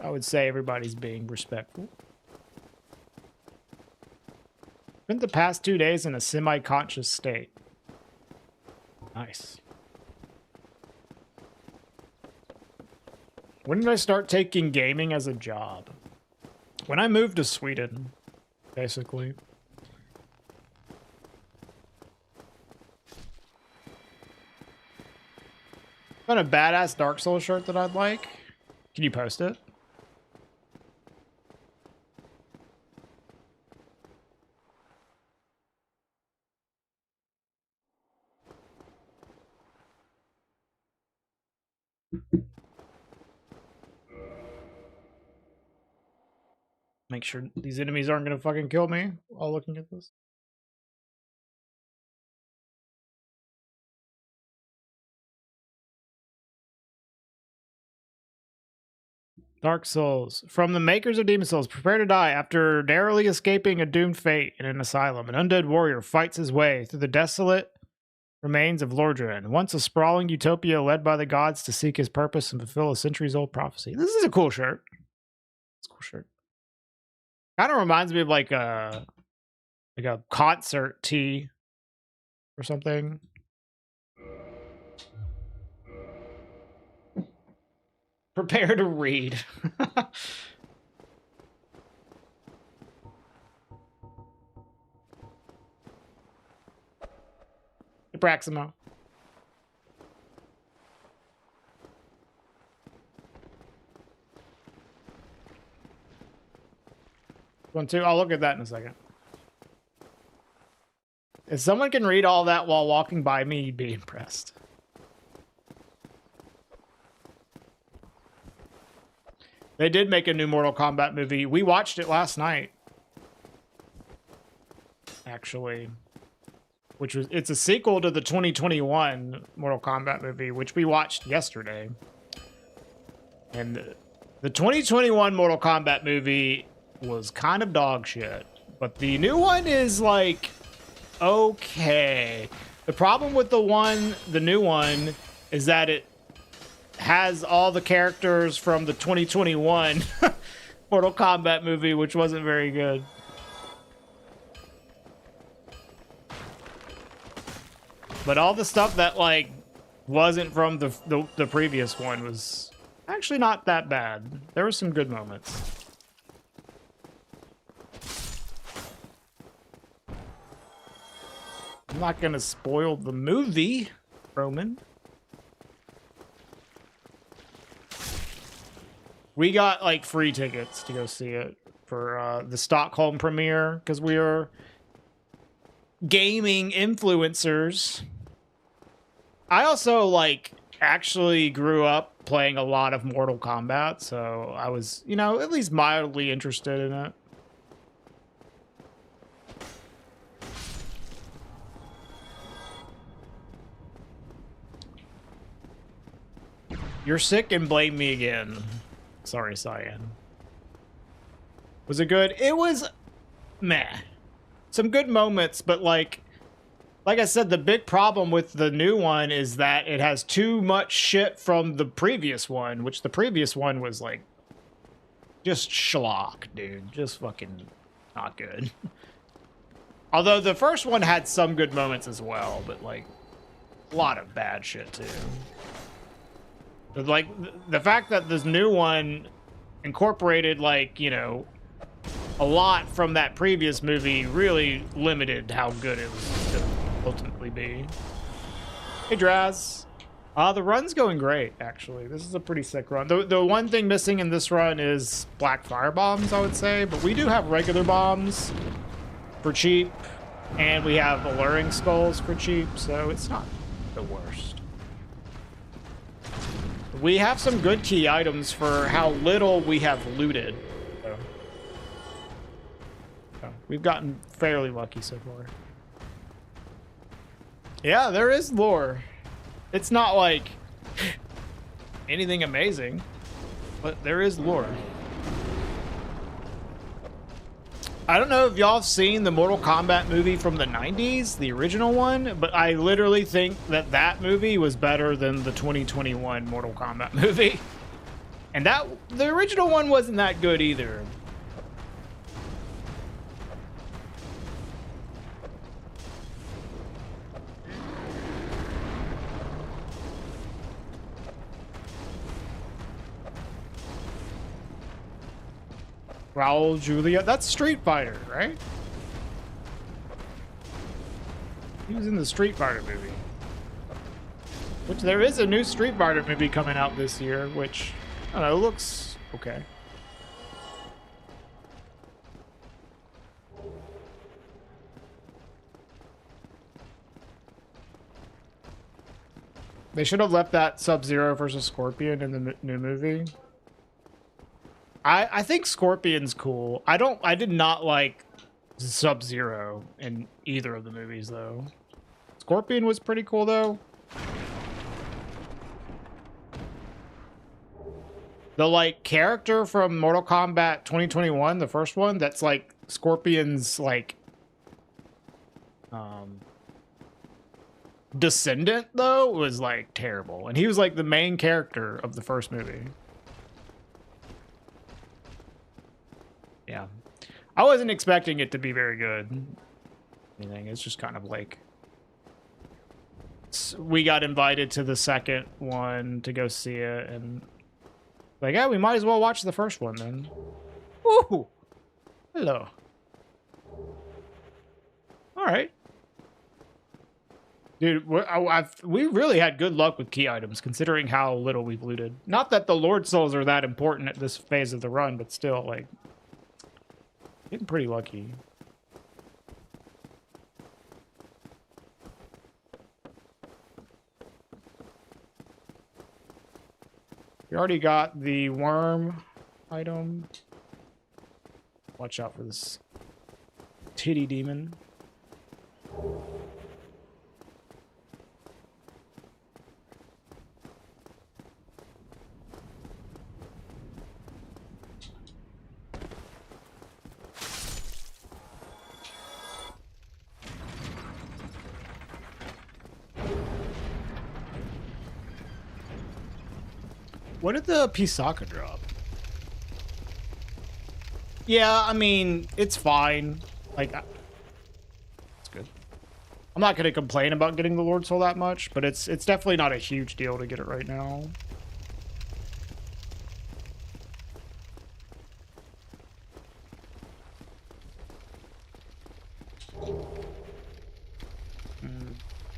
I would say everybody's being respectful. Spent the past 2 days in a semi-conscious state. Nice. When did I start taking gaming as a job? When I moved to Sweden, basically. Got a badass Dark Souls shirt that I'd like. Can you post it? Make sure these enemies aren't gonna fucking kill me while looking at this. Dark Souls. From the makers of Demon Souls, prepare to die. After narrowly escaping a doomed fate in an asylum, an undead warrior fights his way through the desolate remains of Lordran, once a sprawling utopia led by the gods to seek his purpose and fulfill a centuries-old prophecy. This is a cool shirt. It's a cool shirt. Kind of reminds me of like a concert tee or something. Prepare to read. Praximo. 1, 2. I'll look at that in a second. If someone can read all that while walking by me, you'd be impressed. They did make a new Mortal Kombat movie. We watched it last night. Actually. It's a sequel to the 2021 Mortal Kombat movie, which we watched yesterday. And the 2021 Mortal Kombat movie was kind of dog shit. But the new one is like, okay. The problem with the new one is that it has all the characters from the 2021 Mortal Kombat movie, which wasn't very good. But all the stuff that like wasn't from the previous one was actually not that bad. There were some good moments. I'm not gonna spoil the movie, Roman. We got like free tickets to go see it for the Stockholm premiere because we are gaming influencers. I also like actually grew up playing a lot of Mortal Kombat, so I was, you know, at least mildly interested in it. You're sick and blame me again. Sorry, Cyan. Was it good? It was meh. Some good moments, but like I said, the big problem with the new one is that it has too much shit from the previous one, which the previous one was like just schlock, dude. Just fucking not good. Although the first one had some good moments as well, but like a lot of bad shit too. But like the fact that this new one incorporated like, you know, a lot from that previous movie really limited how good it was to ultimately be. Hey, Draz. The run's going great, actually. This is a pretty sick run. The one thing missing in this run is black fire bombs, I would say. But we do have regular bombs for cheap. And we have alluring skulls for cheap. So it's not the worst. We have some good key items for how little we have looted. So we've gotten fairly lucky so far. Yeah, there is lore. It's not like anything amazing, but there is lore. I don't know if y'all have seen the Mortal Kombat movie from the 90s, the original one, but I literally think that that movie was better than the 2021 Mortal Kombat movie. And the original one wasn't that good either. Raul Julia, that's Street Fighter, right? He was in the Street Fighter movie. Which there is a new Street Fighter movie coming out this year, which, I don't know, looks okay. They should have left that Sub-Zero versus Scorpion in the new movie. I think Scorpion's cool. I did not like Sub-Zero in either of the movies though. Scorpion was pretty cool though. The like character from Mortal Kombat 2021, the first one, that's like Scorpion's like descendant though, was like terrible. And he was like the main character of the first movie. Yeah, I wasn't expecting it to be very good. Anything, it's just kind of like we got invited to the second one to go see it, and like, yeah, we might as well watch the first one then. Ooh, hello. All right. Dude, we really had good luck with key items, considering how little we've looted. Not that the Lord Souls are that important at this phase of the run, but still, like, getting pretty lucky. We already got the worm item. Watch out for this titty demon. What did the Pisaka drop? Yeah, I mean, it's fine. Like, it's good. I'm not going to complain about getting the Lord Soul that much, but it's definitely not a huge deal to get it right now.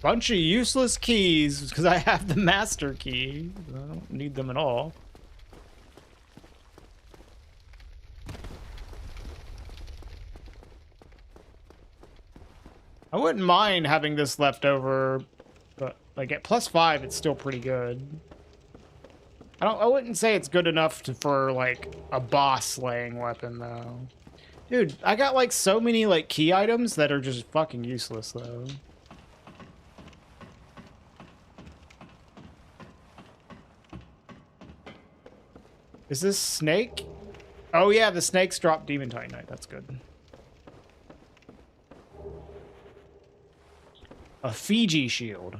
Bunch of useless keys because I have the master key. I don't need them at all. I wouldn't mind having this left over, but like at +5, it's still pretty good. I wouldn't say it's good enough for like a boss slaying weapon though. Dude, I got like so many like key items that are just fucking useless though. Is this snake? Oh yeah, the snakes drop Demon Titanite. That's good. A Fiji shield.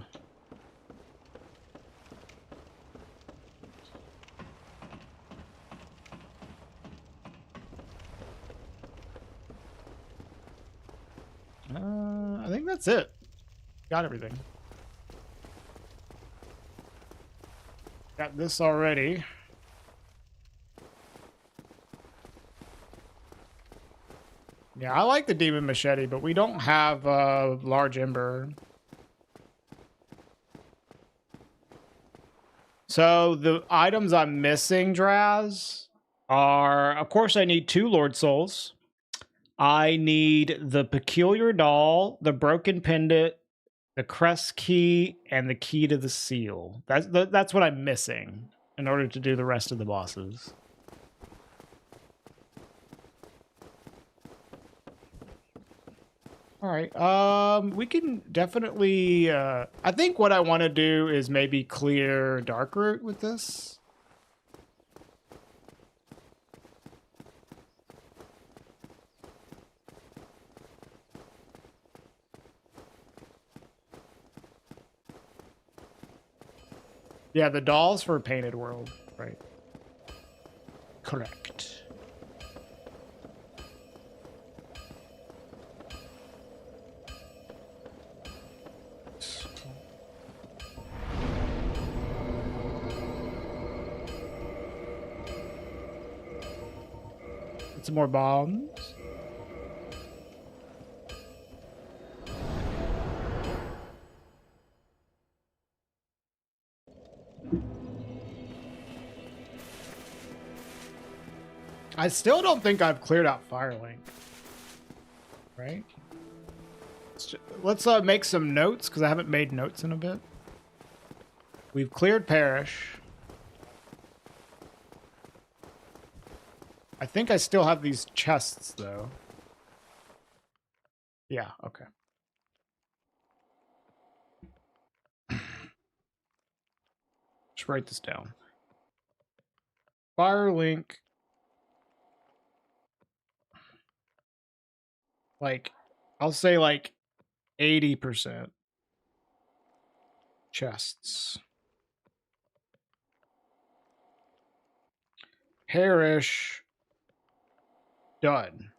I think that's it. Got everything. Got this already. Yeah, I like the Demon Machete, but we don't have a large Ember. So the items I'm missing, Draz, are, of course, I need 2 Lord Souls. I need the Peculiar Doll, the Broken Pendant, the Crest Key, and the Key to the Seal. That's what I'm missing in order to do the rest of the bosses. All right, we can definitely, I think what I want to do is maybe clear Darkroot with this. Yeah, the dolls for Painted World, right? Correct. Some more bombs. I still don't think I've cleared out Firelink. Right? Let's make some notes, because I haven't made notes in a bit. We've cleared Parish. I think I still have these chests, though. Yeah, okay. Let's write this down. Firelink. Like, I'll say like 80% chests. Parish. Done.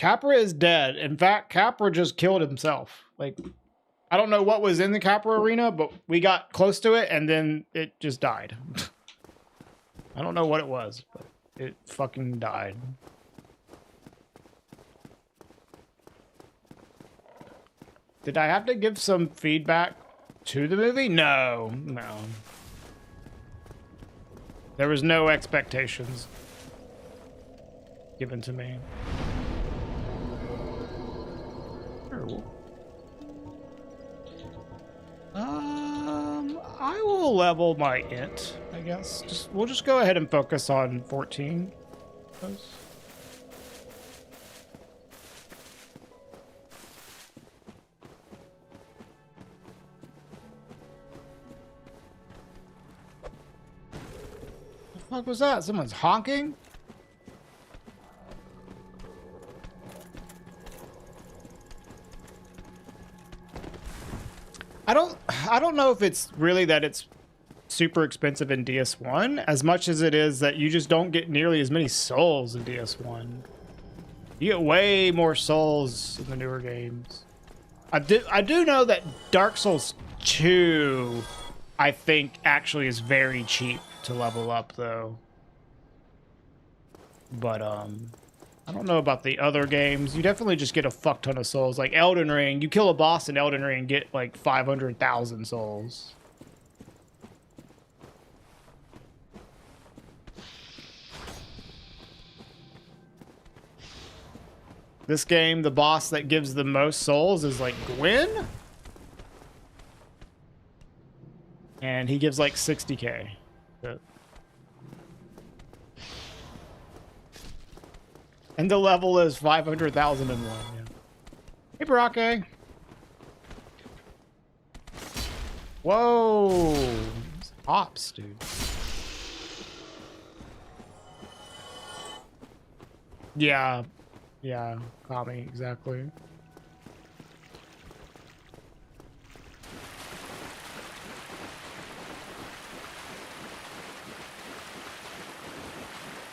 Capra is dead. In fact, Capra just killed himself. Like, I don't know what was in the Capra arena, but we got close to it and then it just died. I don't know what it was, but it fucking died. Did I have to give some feedback to the movie? No, no. There was no expectations given to me. Oh. I will level my int, I guess. We'll just go ahead and focus on 14. The fuck was that? Someone's honking? I don't know if it's really that it's super expensive in DS1 as much as it is that you just don't get nearly as many souls in DS1. You get way more souls in the newer games. I do know that Dark Souls 2 I think actually is very cheap to level up though. But I don't know about the other games. You definitely just get a fuck ton of souls. Like Elden Ring, you kill a boss in Elden Ring and get like 500,000 souls. This game, the boss that gives the most souls is like Gwyn. And he gives like 60k. And the level is 500,001. Yeah. Hey, Barake. Whoa. It's hops, dude. Yeah. Yeah. Kami, exactly.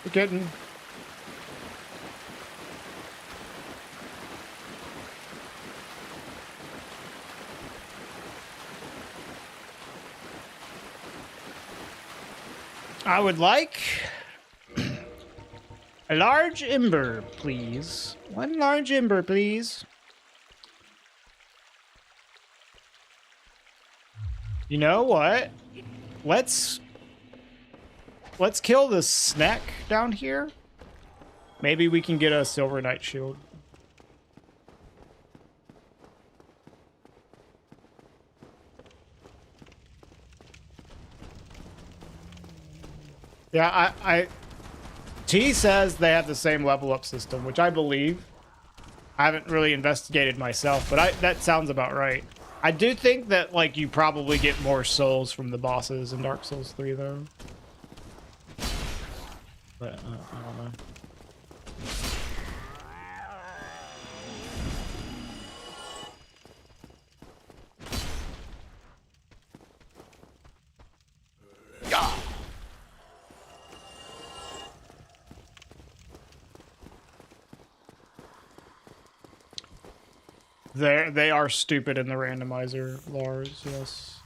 You're kidding. I would like a large ember, please. One large ember, please. You know what? Let's kill this snack down here. Maybe we can get a silver knight shield. Yeah, T says they have the same level up system, which I believe. I haven't really investigated myself, but that sounds about right. I do think that like you probably get more souls from the bosses in Dark Souls 3 though. But I don't know. They are stupid in the randomizer, Lars, yes.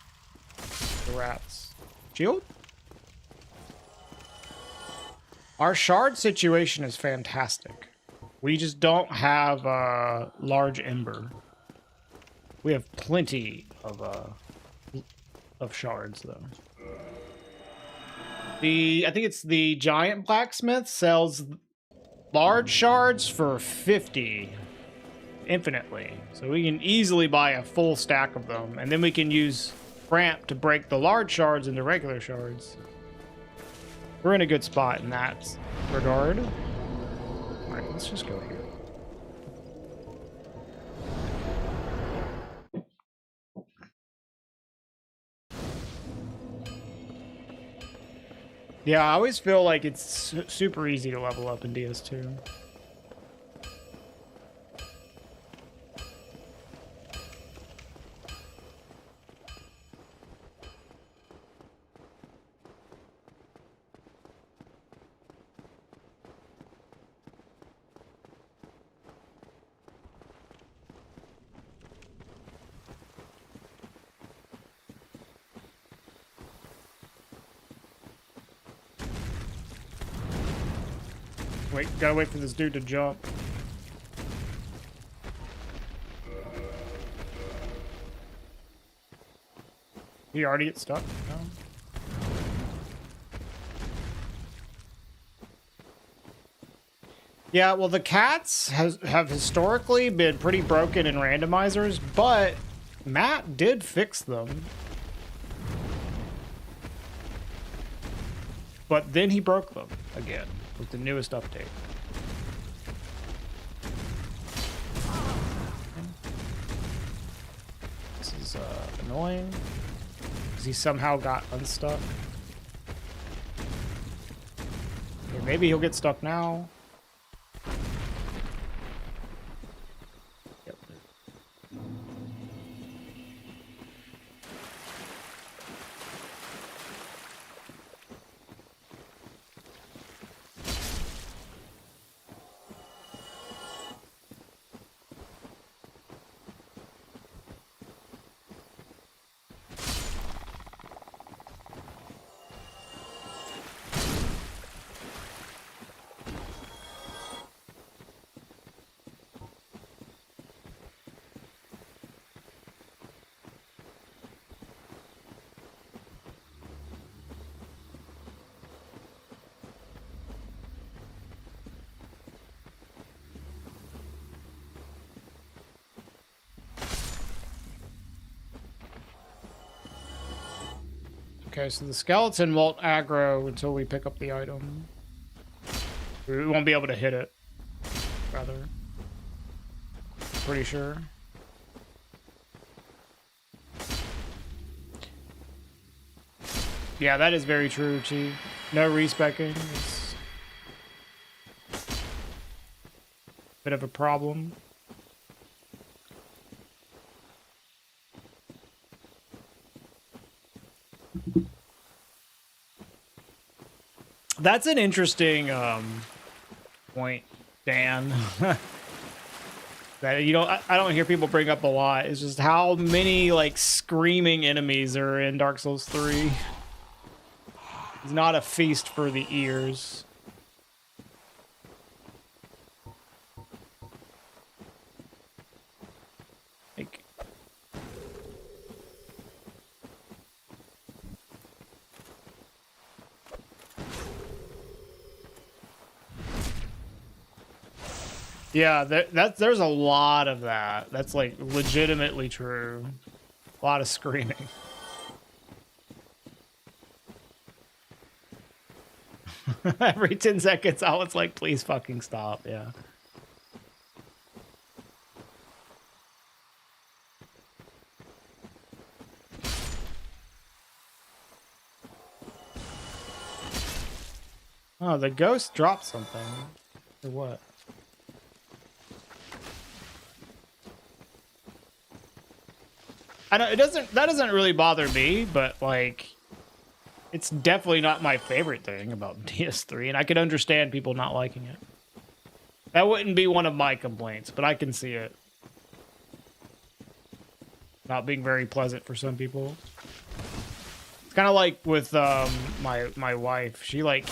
The rats. Shield? Our shard situation is fantastic. We just don't have a large ember. We have plenty of shards though. I think it's the giant blacksmith sells large shards for 50 infinitely. So we can easily buy a full stack of them, and then we can use ramp to break the large shards into regular shards. We're in a good spot in that regard. All right, let's just go here. Yeah, I always feel like it's super easy to level up in DS2. Gotta wait for this dude to jump. He already get stuck? No. Yeah, well, the cats have historically been pretty broken in randomizers, but Matt did fix them. But then he broke them again with the newest update. This is annoying because he somehow got unstuck. Okay, maybe he'll get stuck now. Yep. Okay, so the skeleton won't aggro until we pick up the item. We won't be able to hit it, rather. Pretty sure. Yeah, that is very true, Chi. No respecking is a bit of a problem. That's an interesting point, Dan. That I don't hear people bring up a lot. It's just how many like screaming enemies are in Dark Souls 3. It's not a feast for the ears. Like, yeah, there's a lot of that. That's like legitimately true. A lot of screaming. Every 10 seconds, Alan's like, please fucking stop. Yeah. Oh, the ghost dropped something. Or what? I know that doesn't really bother me, but like, it's definitely not my favorite thing about DS3, and I can understand people not liking it. That wouldn't be one of my complaints, but I can see it not being very pleasant for some people. It's kind of like with my wife. She like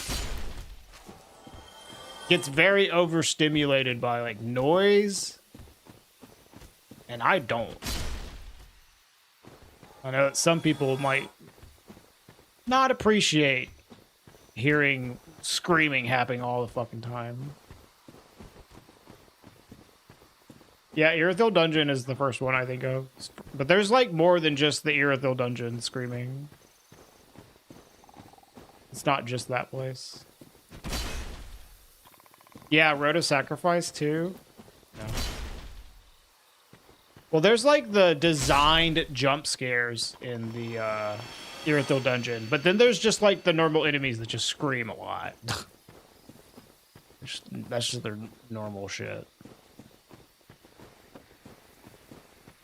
gets very overstimulated by like noise, and I don't. I know that some people might not appreciate hearing screaming happening all the fucking time. Yeah, Irithyll Dungeon is the first one I think of. But there's like more than just the Irithyll Dungeon screaming. It's not just that place. Yeah, Road of Sacrifice too. No. Well, there's like the designed jump scares in the Irithyll Dungeon, but then there's just like the normal enemies that just scream a lot. That's just their normal shit.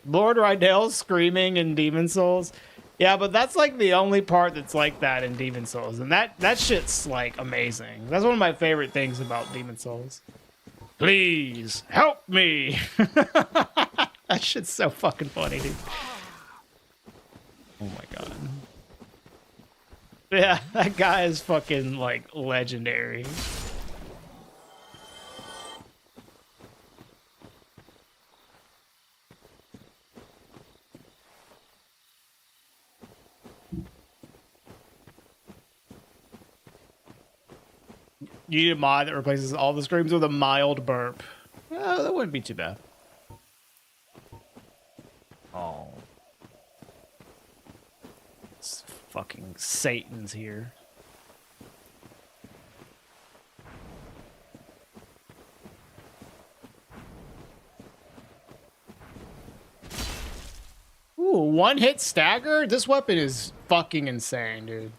Lord Rydell's screaming in Demon Souls. Yeah, but that's like the only part that's like that in Demon Souls, and that shit's like amazing. That's one of my favorite things about Demon Souls. Please help me. That shit's so fucking funny, dude. Oh my god. Yeah, that guy is fucking like legendary. You need a mod that replaces all the screams with a mild burp. That wouldn't be too bad. Oh. It's fucking Satan's here. Ooh, one hit stagger? This weapon is fucking insane, dude.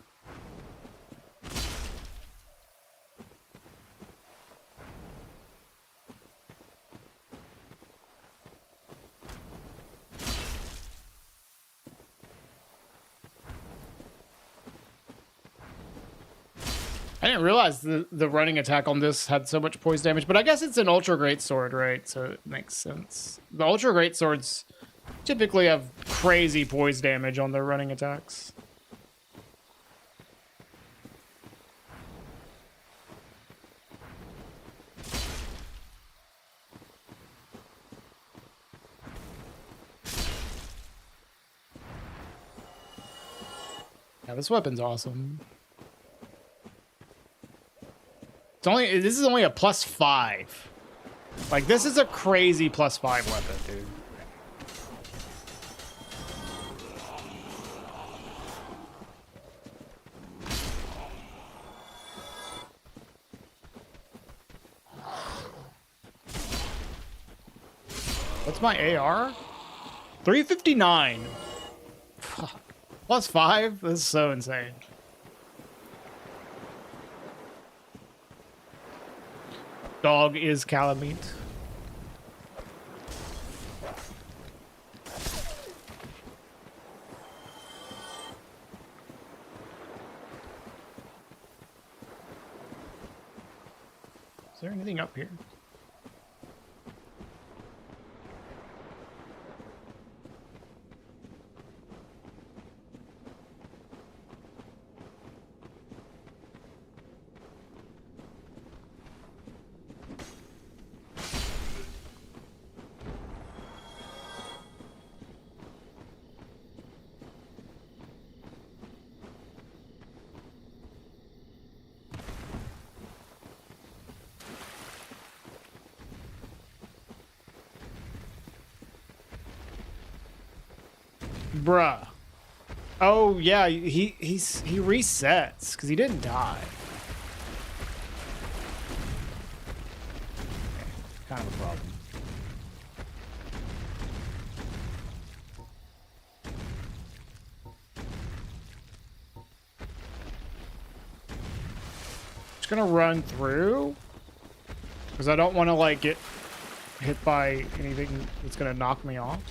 I didn't realize the running attack on this had so much poise damage, but I guess it's an ultra great sword, right? So it makes sense. The ultra great swords typically have crazy poise damage on their running attacks. Yeah, this weapon's awesome. This is only a +5. Like, this is a crazy +5 weapon, dude. What's my AR? 359. Fuck. +5? This is so insane. Dog is Calamite. Is there anything up here? Bruh. Oh yeah, he resets because he didn't die. Okay, kind of a problem. Just gonna run through because I don't want to like get hit by anything that's gonna knock me off.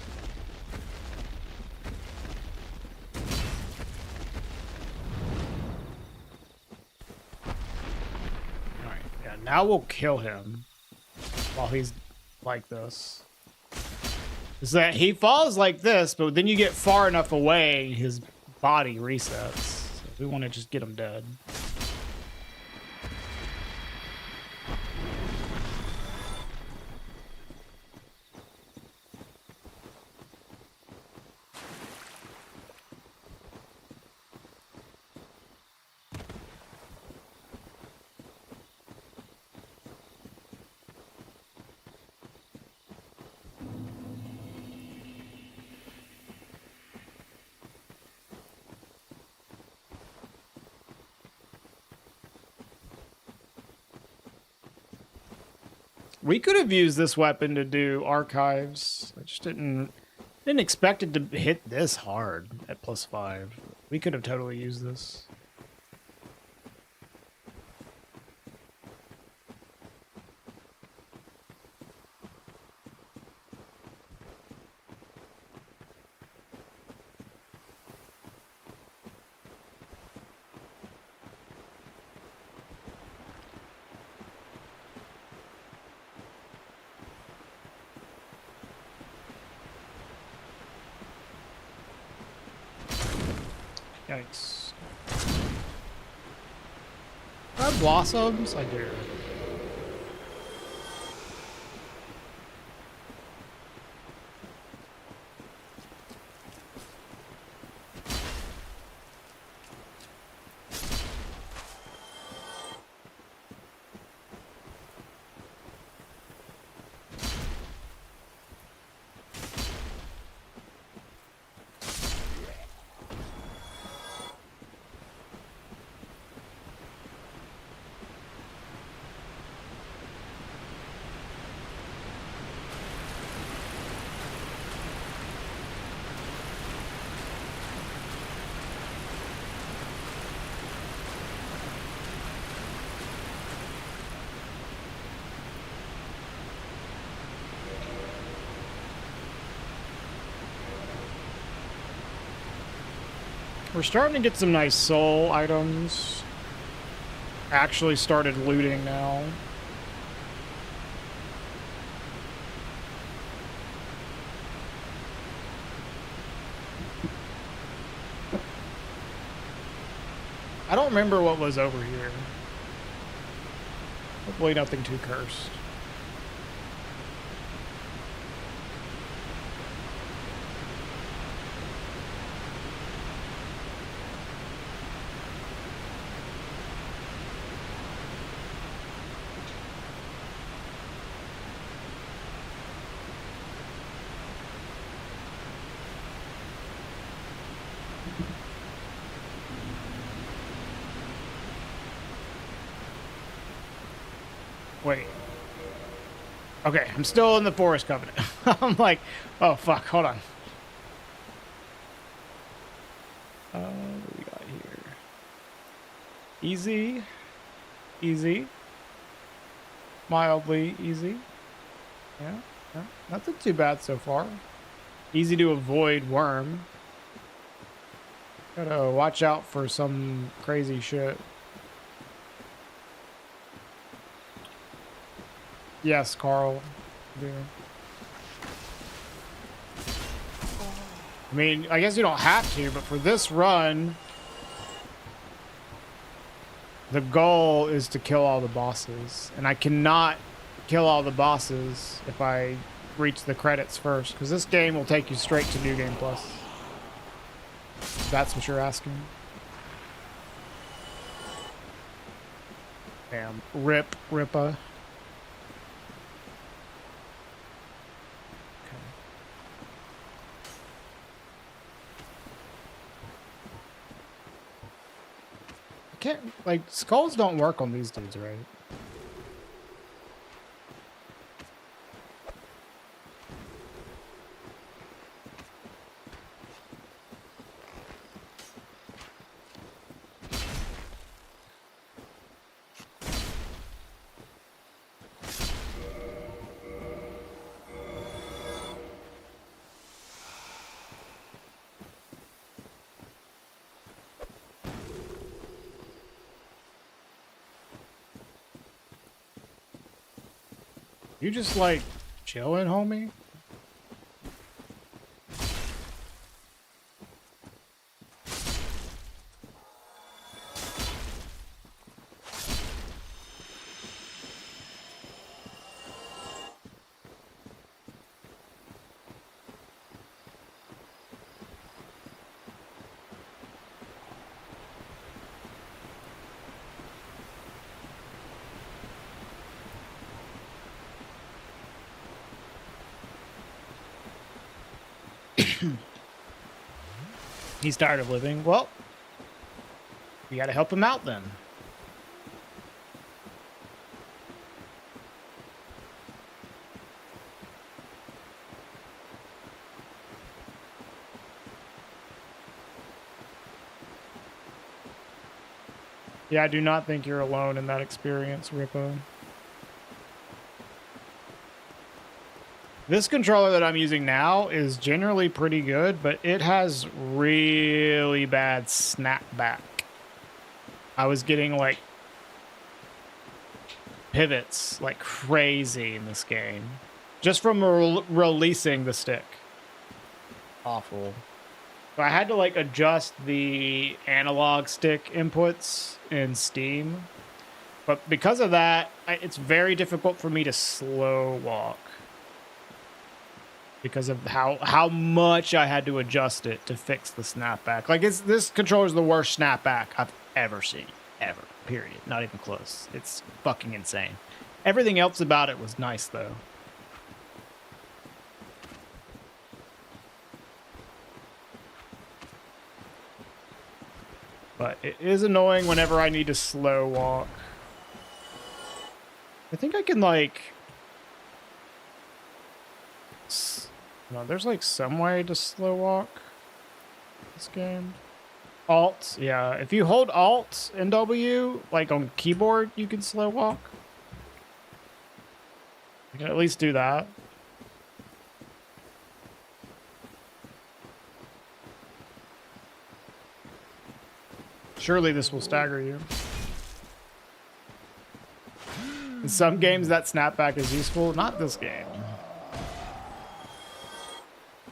Now we'll kill him while he's like this. Is that he falls like this, but then you get far enough away, his body resets. So we want to just get him dead. We could have used this weapon to do archives. I just didn't expect it to hit this hard at +5. We could have totally used this. Yikes. Do I have blossoms? I do. We're starting to get some nice soul items. Actually started looting now. I don't remember what was over here. Hopefully nothing too cursed. Wait. Okay, I'm still in the Forest Covenant. I'm like, oh fuck, hold on. What do we got here? Easy. Easy. Mildly easy. Yeah, nothing too bad so far. Easy to avoid worm. Gotta watch out for some crazy shit. Yes, Carl. Yeah. I mean, I guess you don't have to, but for this run, the goal is to kill all the bosses. And I cannot kill all the bosses if I reach the credits first, because this game will take you straight to New Game Plus. If that's what you're asking. Damn. Rippa. Can't, like, skulls don't work on these dudes, right? You just like chilling, homie? He's tired of living. Well, we gotta help him out then. Yeah, I do not think you're alone in that experience, Rippo. This controller that I'm using now is generally pretty good, but it has really bad snapback. I was getting like pivots like crazy in this game just from releasing the stick. Awful. So I had to like adjust the analog stick inputs in Steam, but because of that, it's very difficult for me to slow walk. Because of how much I had to adjust it to fix the snapback. Like, this controller is the worst snapback I've ever seen. Ever. Period. Not even close. It's fucking insane. Everything else about it was nice, though. But it is annoying whenever I need to slow walk. I think I can, like... No, there's like some way to slow walk this game. Alt, yeah. If you hold Alt and W, like on keyboard, you can slow walk. You can at least do that. Surely this will stagger you. In some games, that snapback is useful. Not this game.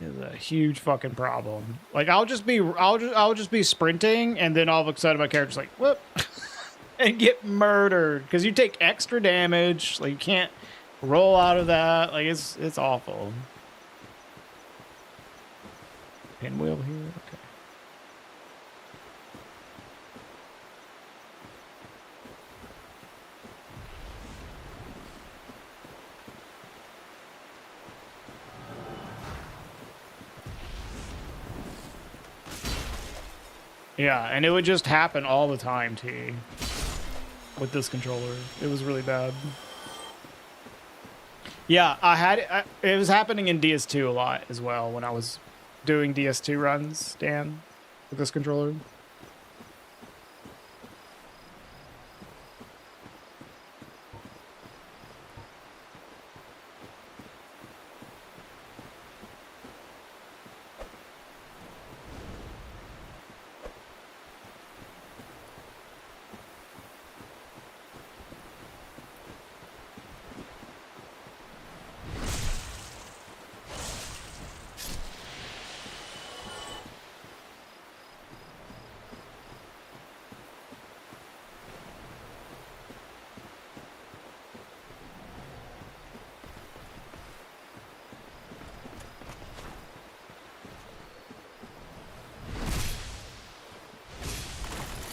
It's a huge fucking problem. Like I'll just be sprinting, and then all of a sudden my character's like, whoop, and get murdered because you take extra damage. Like you can't roll out of that. Like it's awful. Pinwheel here. Okay. Yeah, and it would just happen all the time, T. With this controller. It was really bad. Yeah, it was happening in DS2 a lot as well when I was doing DS2 runs, Dan, with this controller.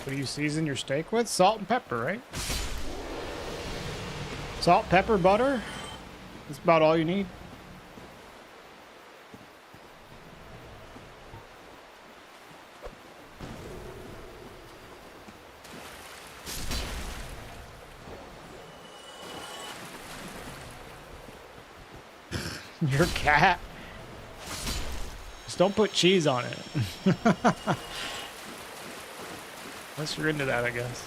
What do you season your steak with? Salt and pepper, right? Salt, pepper, butter. That's about all you need. Your cat. Just don't put cheese on it. Unless you're into that, I guess.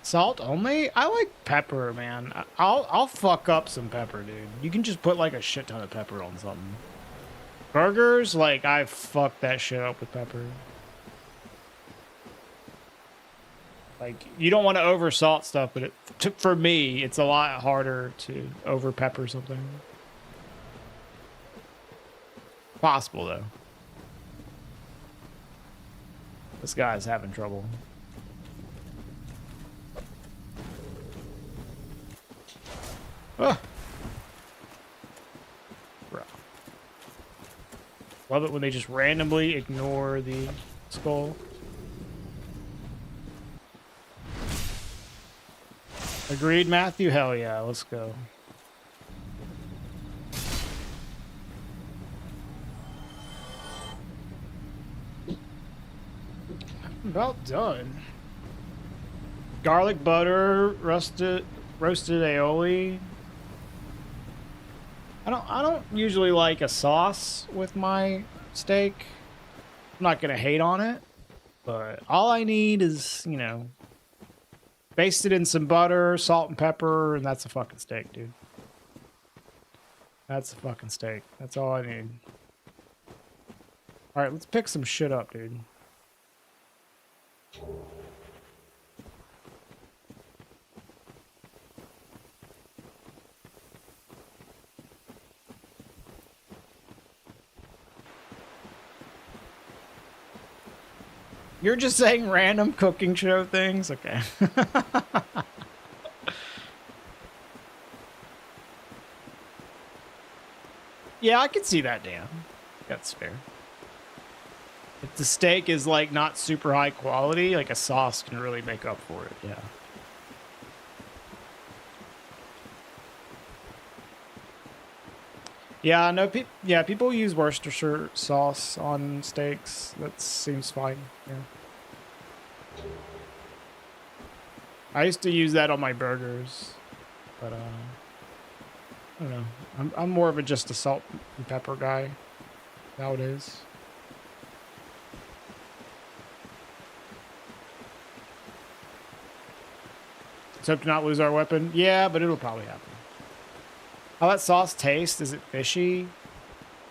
Salt only? I like pepper, man. I'll fuck up some pepper, dude. You can just put like a shit ton of pepper on something. Burgers, like I fuck that shit up with pepper. Like you don't want to over salt stuff, but for me, it's a lot harder to over pepper something. Possible though. This guy's having trouble. Oh. Bro. Love it when they just randomly ignore the skull. Agreed, Matthew? Hell yeah, let's go. About done. Garlic butter, roasted aioli. I don't usually like a sauce with my steak. I'm not gonna hate on it, but all I need is, you know, baste it in some butter, salt and pepper, and that's a fucking steak, dude. That's a fucking steak. That's all I need. All right, let's pick some shit up, dude. You're just saying random cooking show things? Okay. Yeah, I can see that, Dan. That's fair. If the steak is like not super high quality, like a sauce can really make up for it. Yeah. Yeah, no, people use Worcestershire sauce on steaks. That seems fine. Yeah. I used to use that on my burgers, but I don't know. I'm more of a just a salt and pepper guy nowadays. Let's hope to not lose our weapon. Yeah, but it'll probably happen. How that sauce taste? Is it fishy?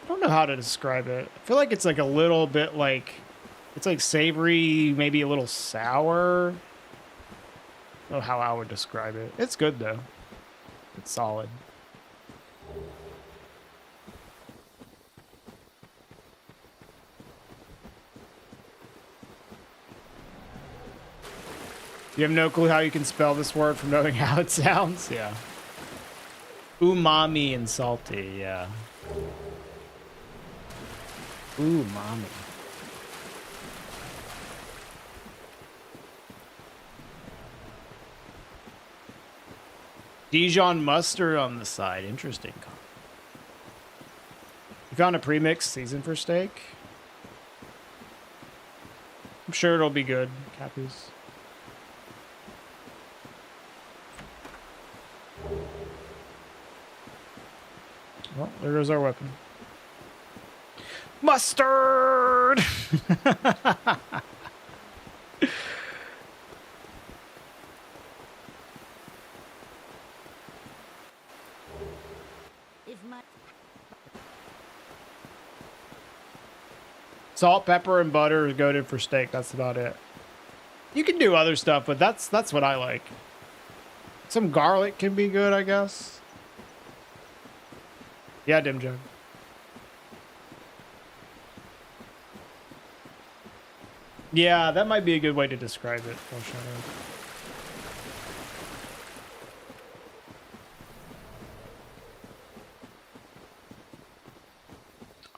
don't know how to describe it. I feel like it's like a little bit like, it's like savory, maybe a little sour. I don't know how I would describe it. It's good though. It's solid. You have no clue how you can spell this word from knowing how it sounds? Yeah. Umami and salty, yeah. Umami. Dijon mustard on the side. Interesting. You found a pre-mixed season for steak? I'm sure it'll be good, Cappies. Well, there goes our weapon. Mustard! Salt, pepper, and butter is goated for steak. That's about it. You can do other stuff, but that's what I like. Some garlic can be good, I guess. Yeah, Dim Jug. Yeah, that might be a good way to describe it.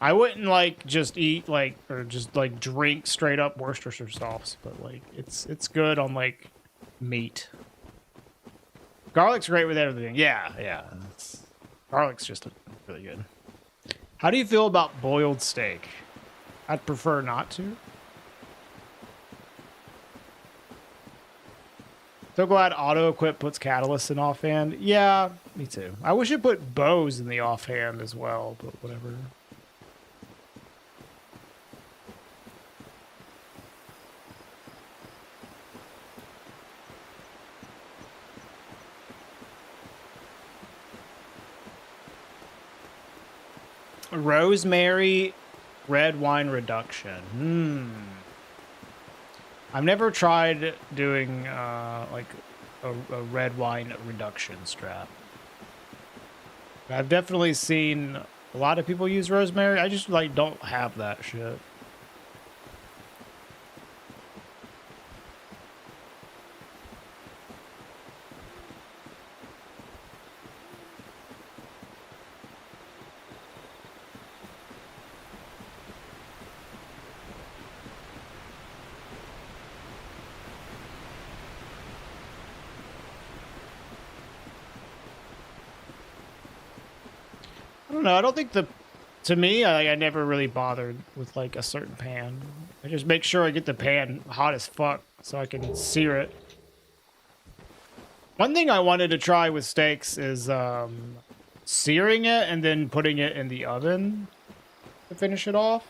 I wouldn't like just eat like or just like drink straight up Worcestershire sauce, but like it's good on like meat. Garlic's great with everything. Yeah. Garlic's just really good. How do you feel about boiled steak? I'd prefer not to. So glad auto equip puts catalyst in offhand. Yeah, me too. I wish it put bows in the offhand as well, but whatever. Rosemary red wine reduction. I've never tried doing like a red wine reduction strap. I've definitely seen a lot of people use rosemary. I just like don't have that shit. No, I don't think to me, I never really bothered with like a certain pan. I just make sure I get the pan hot as fuck so I can sear it. One thing I wanted to try with steaks is searing it and then putting it in the oven to finish it off.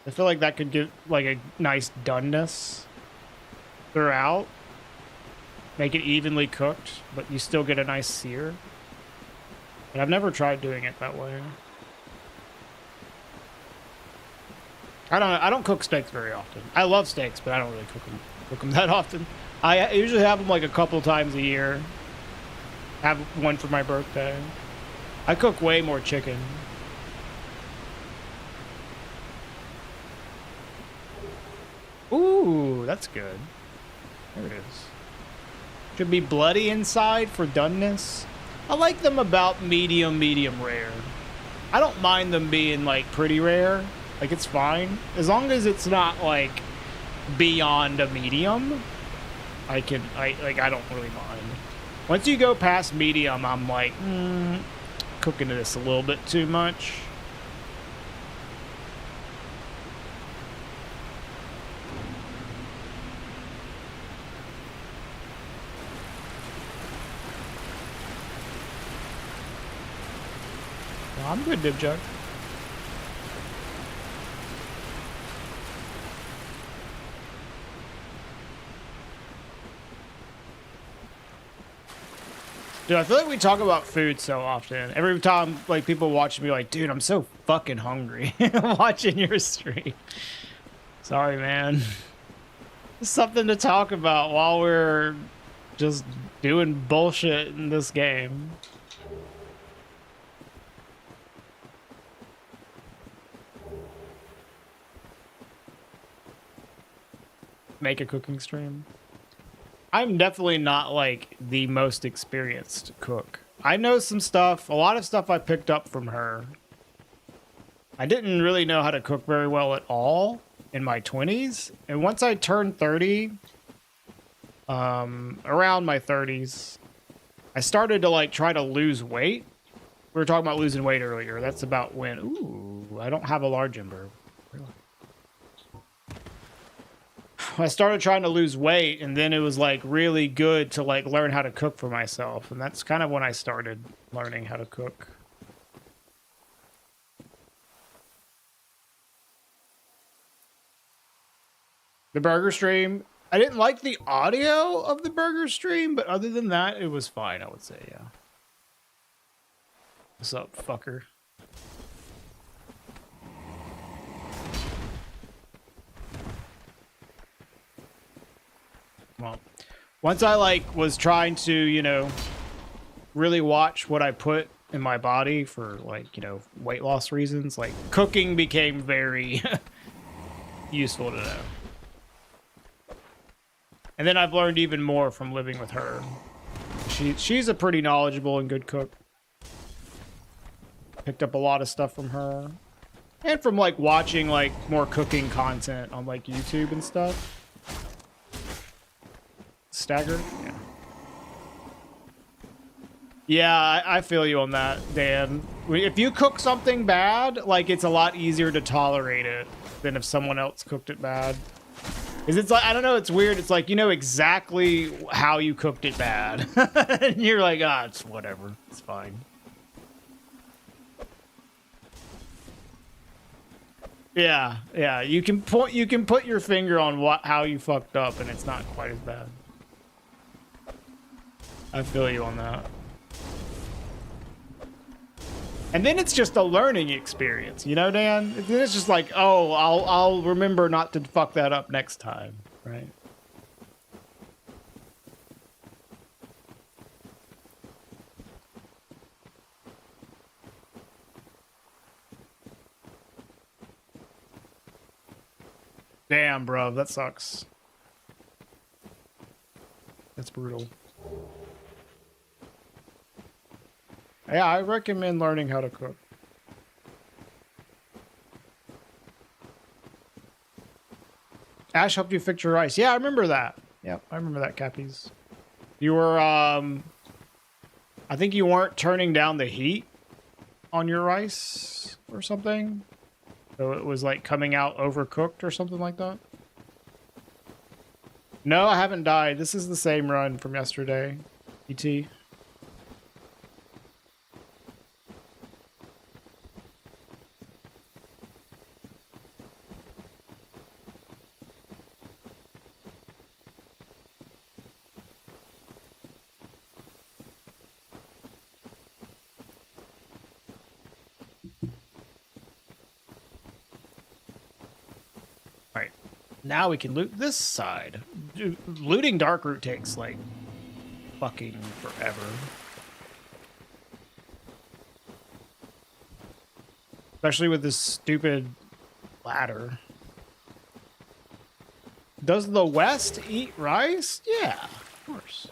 I feel like that could give like a nice doneness throughout. Make it evenly cooked, but you still get a nice sear. But I've never tried doing it that way. I don't cook steaks very often. I love steaks, but I don't really cook them that often. I usually have them like a couple times a year. Have one for my birthday. I cook way more chicken. Ooh, that's good. There it is. Should be bloody inside for doneness. I like them about medium rare. I don't mind them being like pretty rare. Like it's fine. As long as it's not like beyond a medium. I don't really mind. Once you go past medium, I'm like, cooking this a little bit too much. I'm good, Dib Jug. Dude, I feel like we talk about food so often. Every time, like, people watch me, like, dude, I'm so fucking hungry watching your stream. Sorry, man. Something to talk about while we're just doing bullshit in this game. Make a cooking stream. I'm definitely not like the most experienced cook. I know some stuff, a lot of stuff I picked up from her. I didn't really know how to cook very well at all in my 20s. And once I turned 30, around my 30s, I started to like try to lose weight. We were talking about losing weight earlier. That's about when, ooh, I don't have a large ember. Really? I started trying to lose weight, and then it was like really good to like learn how to cook for myself. And that's kind of when I started learning how to cook. The burger stream, I didn't like the audio of the burger stream, but other than that, it was fine, I would say, yeah. What's up, fucker? Well, once I like was trying to, you know, really watch what I put in my body for like, you know, weight loss reasons, like cooking became very useful to know. And then I've learned even more from living with her. She's a pretty knowledgeable and good cook. Picked up a lot of stuff from her. And from like watching like more cooking content on like YouTube and stuff. Stagger? Yeah. Yeah, I feel you on that, Dan. If you cook something bad, like it's a lot easier to tolerate it than if someone else cooked it bad. Because it's like, I don't know, it's weird. It's like, you know exactly how you cooked it bad. And you're like, ah, it's whatever. It's fine. Yeah, yeah. You can put your finger on how you fucked up and it's not quite as bad. I feel you on that. And then it's just a learning experience, you know, Dan? Then it's just like, oh, I'll remember not to fuck that up next time, right? Damn, bro, that sucks. That's brutal. Yeah, I recommend learning how to cook. Ash helped you fix your rice. Yeah, I remember that. Yeah, I remember that, Cappies. You were, I think you weren't turning down the heat on your rice or something. So it was like coming out overcooked or something like that. No, I haven't died. This is the same run from yesterday. ET. Now we can loot this side. Dude, looting Darkroot takes like fucking forever. Especially with this stupid ladder. Does the West eat rice? Yeah, of course.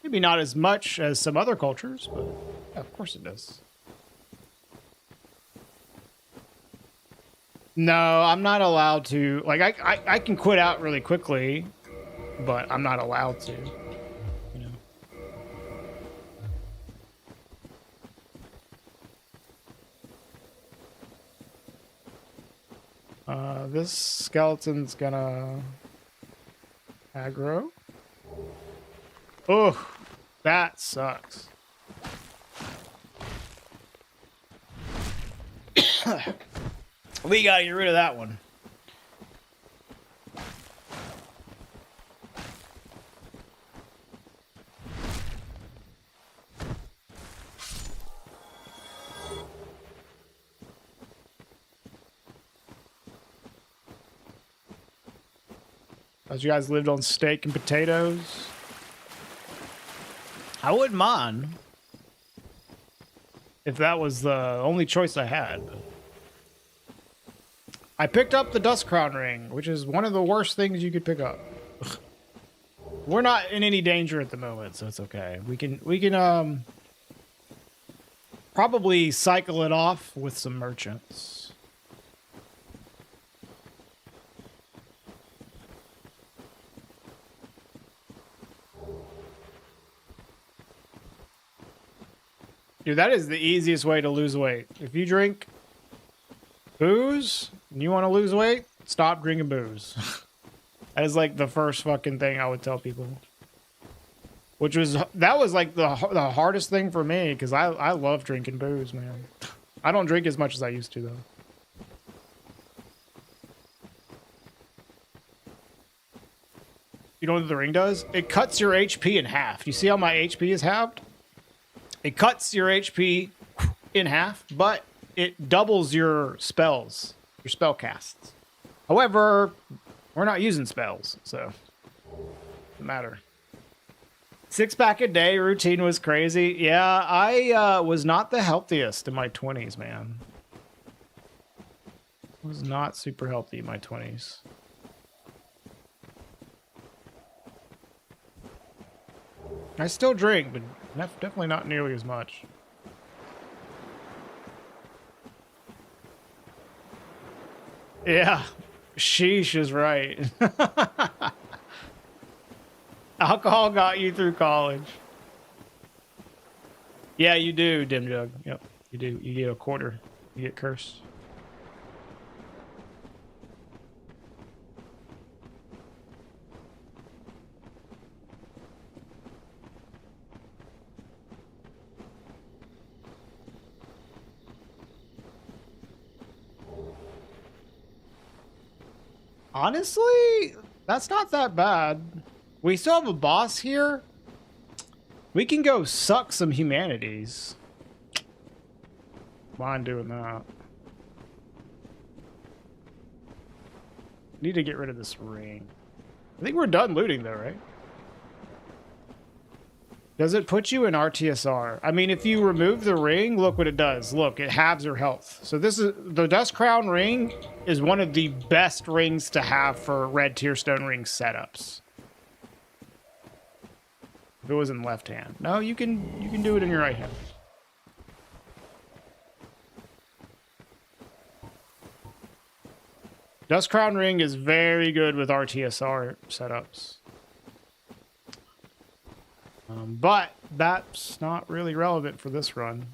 Maybe not as much as some other cultures, but yeah, of course it does. No, I'm not allowed to. Like, I can quit out really quickly, but I'm not allowed to. You know. This skeleton's gonna aggro. Oh, that sucks. We gotta get rid of that one. As you guys lived on steak and potatoes. I wouldn't mind if that was the only choice I had. I picked up the Dust Crown Ring, which is one of the worst things you could pick up. We're not in any danger at the moment, so it's okay. We can probably cycle it off with some merchants. Dude, that is the easiest way to lose weight. If you drink booze and you want to lose weight, stop drinking booze. That is like the first fucking thing I would tell people. That was like the hardest thing for me because I love drinking booze, man. I don't drink as much as I used to, though. You know what the ring does? It cuts your HP in half. You see how my HP is halved? It cuts your HP in half, but it doubles your spells, your spell casts. However, we're not using spells, so doesn't matter. 6-pack a day routine was crazy. Yeah, I was not the healthiest in my 20s, man. I was not super healthy in my 20s. I still drink, but definitely not nearly as much. Yeah, sheesh is right. Alcohol got you through college. Yeah, you do, Dim Jug. Yep, you do. You get a quarter. You get cursed. Honestly, that's not that bad. We still have a boss here. We can go suck some humanities. Mind doing that. Need to get rid of this ring. I think we're done looting though, right? Does it put you in RTSR? I mean, if you remove the ring, look what it does. Look, it halves your health. So this is the Dust Crown ring is one of the best rings to have for red Tearstone ring setups. If it was in left hand. No, you can do it in your right hand. Dust Crown ring is very good with RTSR setups. But that's not really relevant for this run.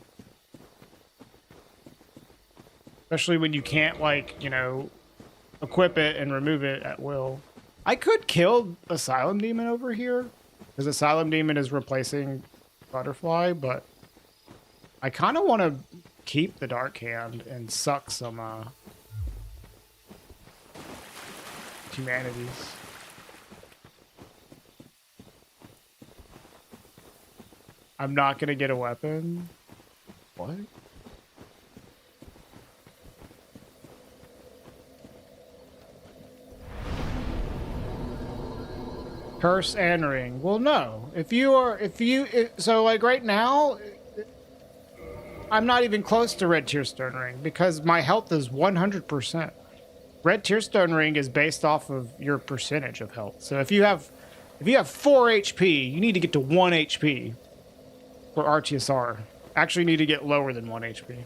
Especially when you can't, like, you know, equip it and remove it at will. I could kill Asylum Demon over here, because Asylum Demon is replacing Butterfly, but I kind of want to keep the Dark Hand and suck some humanities. I'm not gonna get a weapon. What? Curse and ring. Well, no. So like right now, I'm not even close to Red Tearstone ring because my health is 100%. Red Tearstone ring is based off of your percentage of health. So if you have 4 HP, you need to get to 1 HP. For RTSR. Actually need to get lower than 1 HP.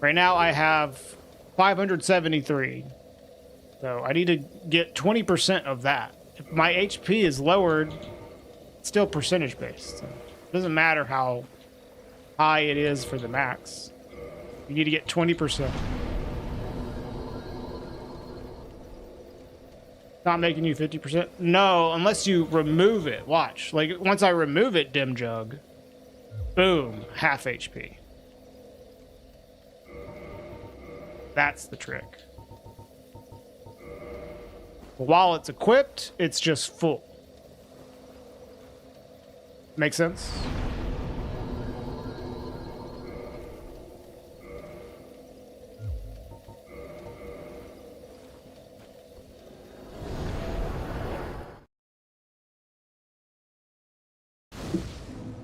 Right now I have 573. So I need to get 20% of that. If my HP is lowered, it's still percentage based. So it doesn't matter how high it is for the max. You need to get 20%. Not making you 50%? No, unless you remove it. Watch. Like, once I remove it, Dim Jug, boom, half HP. That's the trick. While it's equipped, it's just full. Make sense?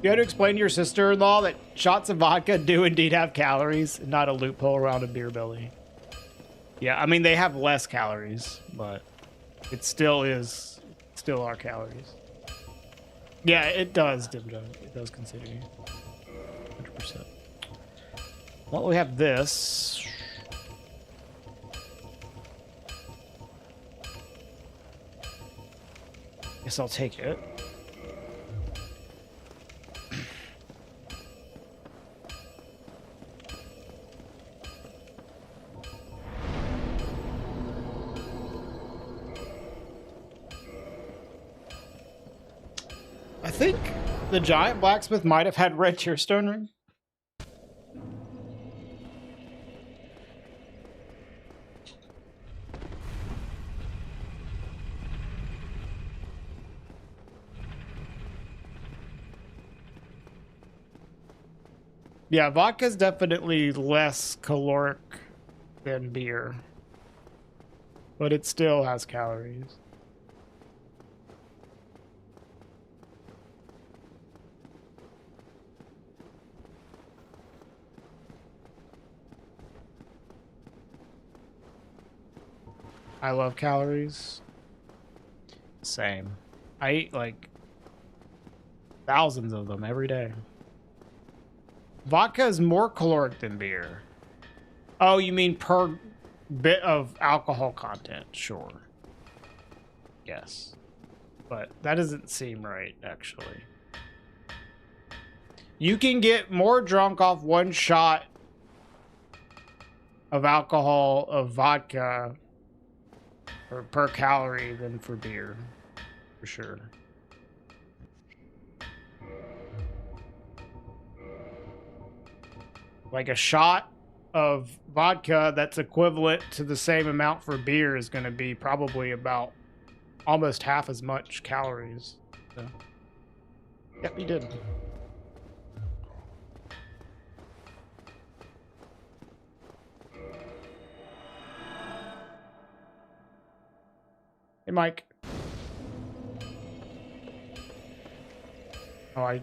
You had to explain to your sister-in-law that shots of vodka do indeed have calories, not a loophole around a beer belly. Yeah, I mean, they have less calories, but it still are calories. Yeah, it does, Dim Jug. It does consider you. 100%. Well, we have this. Guess I'll take it. I think the giant blacksmith might have had red tearstone ring. Yeah, vodka's definitely less caloric than beer, but it still has calories. I love calories. Same. I eat like thousands of them every day. Vodka is more caloric than beer. Oh, you mean per bit of alcohol content? Sure. Yes. But that doesn't seem right, actually. You can get more drunk off one shot of alcohol, of vodka, or per calorie than for beer, for sure. Like a shot of vodka that's equivalent to the same amount for beer is going to be probably about almost half as much calories. So. Yep, you did. Hey, Mike. Oh, I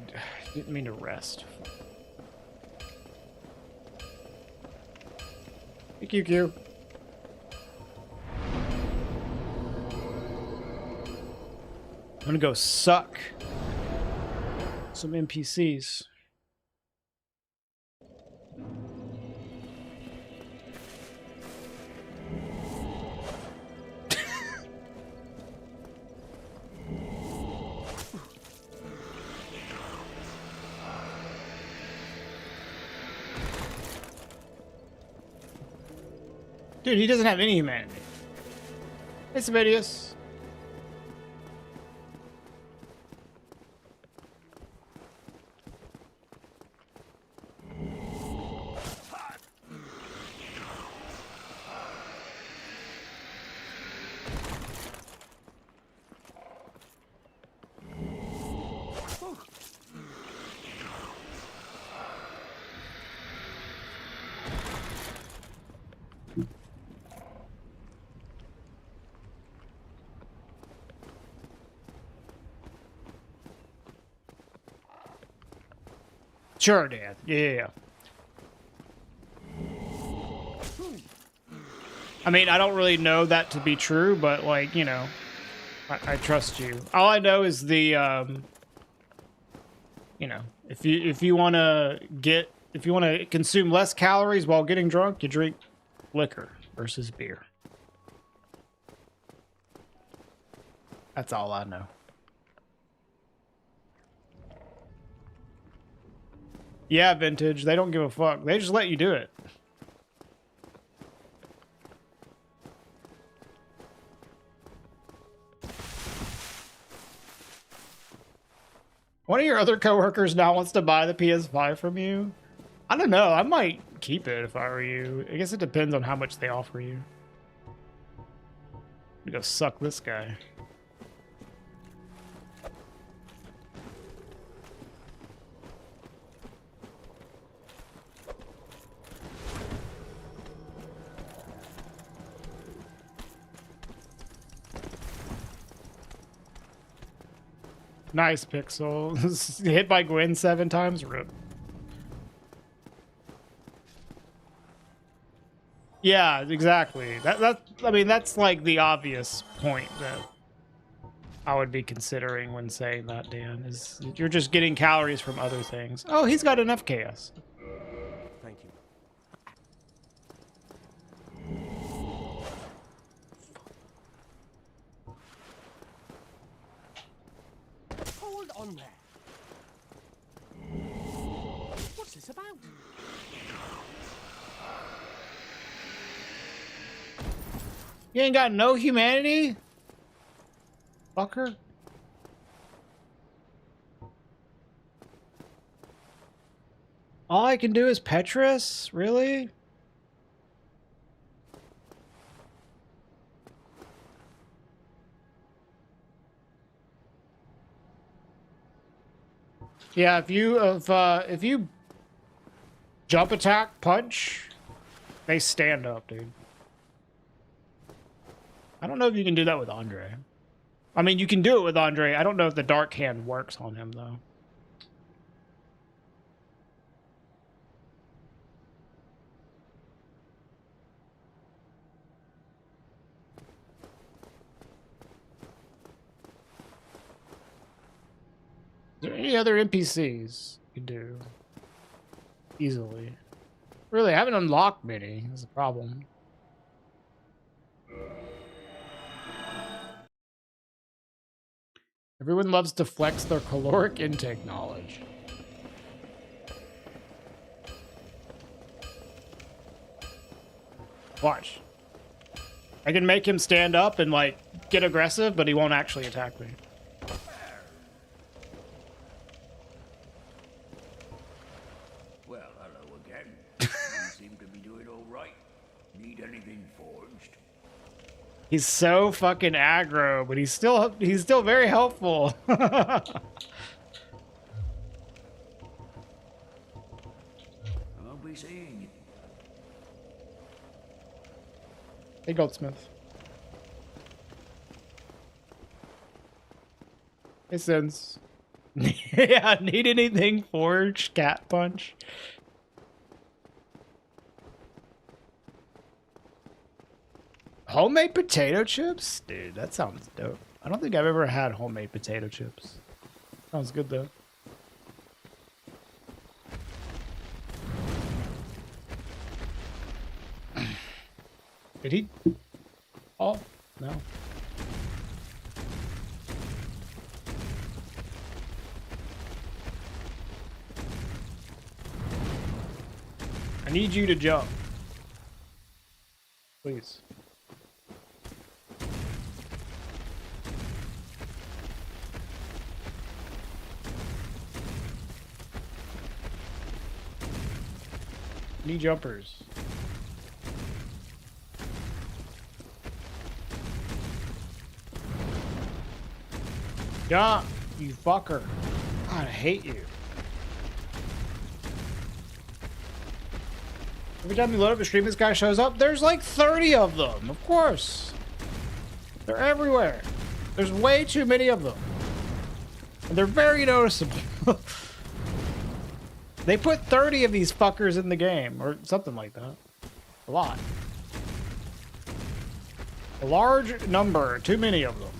didn't mean to rest. Hey, QQ. I'm gonna go suck some NPCs. Dude, he doesn't have any humanity. It's Vidius. Sure, Dad. Yeah. I mean, I don't really know that to be true, but like, you know, I trust you. All I know is the, you know, if you want to consume less calories while getting drunk, you drink liquor versus beer. That's all I know. Yeah, Vintage. They don't give a fuck. They just let you do it. One of your other coworkers now wants to buy the PS5 from you. I don't know. I might keep it if I were you. I guess it depends on how much they offer you. I'm gonna go suck this guy. Nice pixel. Hit by Gwen 7 times. Rip. Yeah, exactly. I mean, that's like the obvious point that I would be considering when saying that, Dan, is you're just getting calories from other things. Oh, he's got enough chaos.
Thank you. Hold on there. What's this about?
You ain't got no humanity? Fucker. All I can do is Petrus? Really? Yeah, if you jump attack punch, they stand up, dude. I don't know if you can do that with Andre. I mean, you can do it with Andre. I don't know if the dark hand works on him, though. Is there any other NPCs you can do easily? Really, I haven't unlocked many. That's the problem. Everyone loves to flex their caloric intake knowledge. Watch. I can make him stand up and, like, get aggressive, but he won't actually attack me.
Well, hello again. You seem to be doing all right. Need anything forged?
He's so fucking aggro, but he's still very helpful.
I'll be seeing you.
Hey, Goldsmith. Hey, Sins. Yeah, need anything forged? Cat punch. Homemade potato chips? Dude, that sounds dope. I don't think I've ever had homemade potato chips. Sounds good, though. Did he? Oh, no. I need you to jump. Please. Need jumpers. Yeah, you fucker. God, I hate you. Every time you load up a stream, this guy shows up. There's like 30 of them, of course. They're everywhere. There's way too many of them. And they're very noticeable. They put 30 of these fuckers in the game, or something like that. A lot. A large number, too many of them.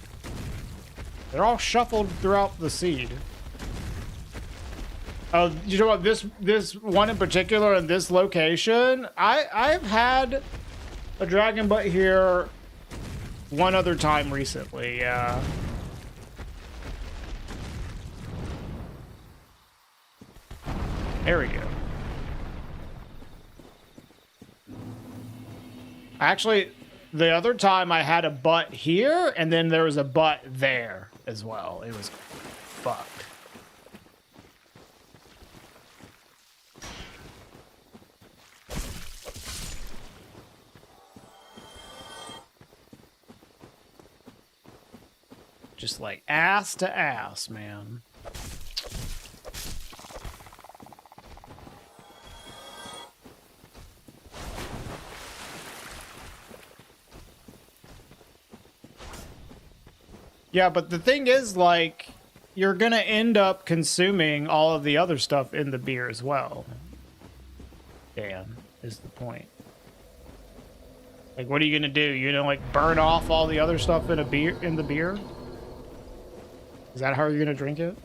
They're all shuffled throughout the seed. Oh, you know what? This one in particular in this location, I've had a dragon butt here one other time recently. Yeah. There we go. Actually, the other time I had a butt here, and then there was a butt there as well. It was fucked. Just like ass to ass, man. Yeah, but the thing is, like, you're gonna end up consuming all of the other stuff in the beer as well. Damn, is the point. Like, what are you gonna do? You know, like burn off all the other stuff in the beer? Is that how you're gonna drink it?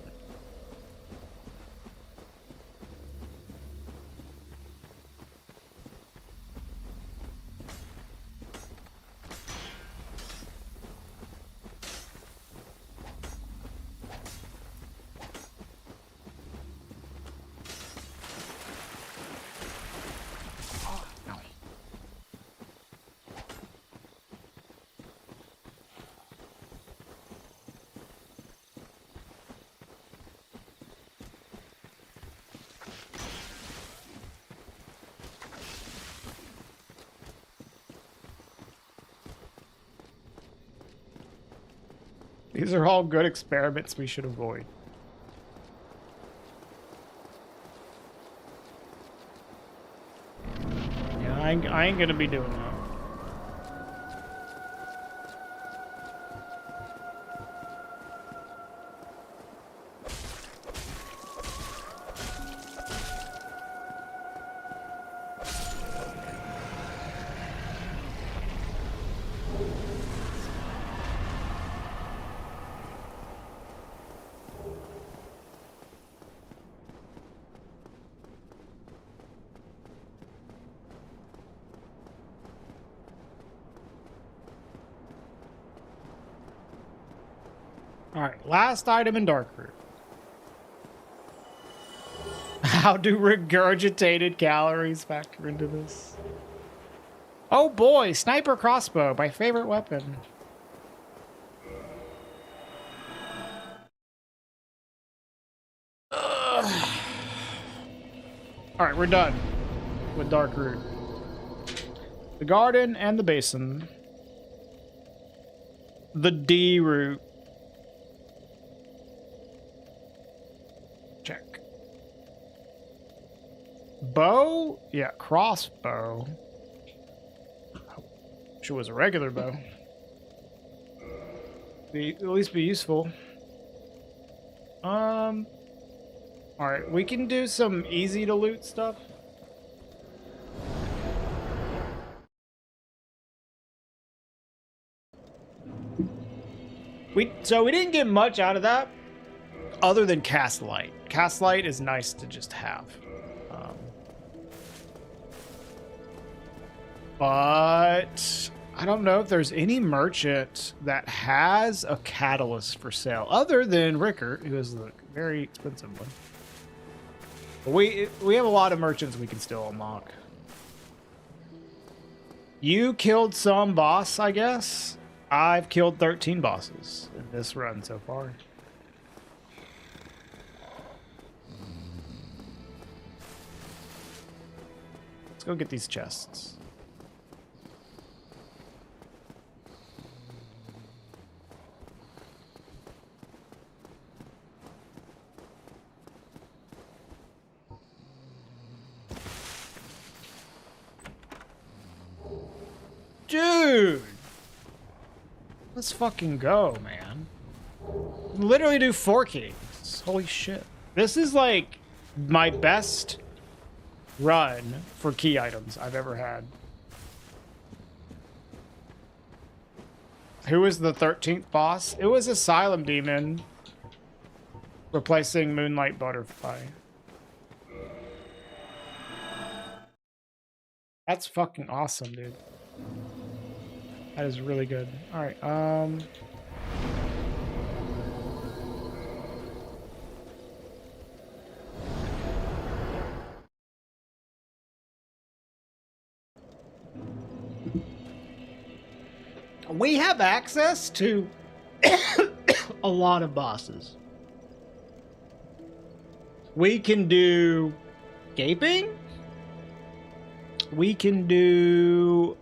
These are all good experiments we should avoid. Yeah, I ain't gonna be doing that. Alright, last item in Dark Room. How do regurgitated calories factor into this? Oh boy, sniper crossbow, my favorite weapon. Alright, we're done with Dark Room. The garden and the basin. The D route. Check. Bow? Yeah, crossbow. Wish it was a regular bow. At least be useful. Alright, we can do some easy to loot stuff. So we didn't get much out of that other than cast light. Cast light is nice to just have. But I don't know if there's any merchant that has a catalyst for sale other than Rickert, who is the very expensive one. But we have a lot of merchants we can still unlock. You killed some boss, I guess. I've killed 13 bosses in this run so far. Let's go get these chests. Dude! Let's fucking go, man. Literally do 4 keys. Holy shit. This is like my best run for key items I've ever had. Who was the 13th boss? It was Asylum Demon replacing Moonlight Butterfly. That's fucking awesome, dude. That is really good. All right, we have access to a lot of bosses. We can do Gaping. We can do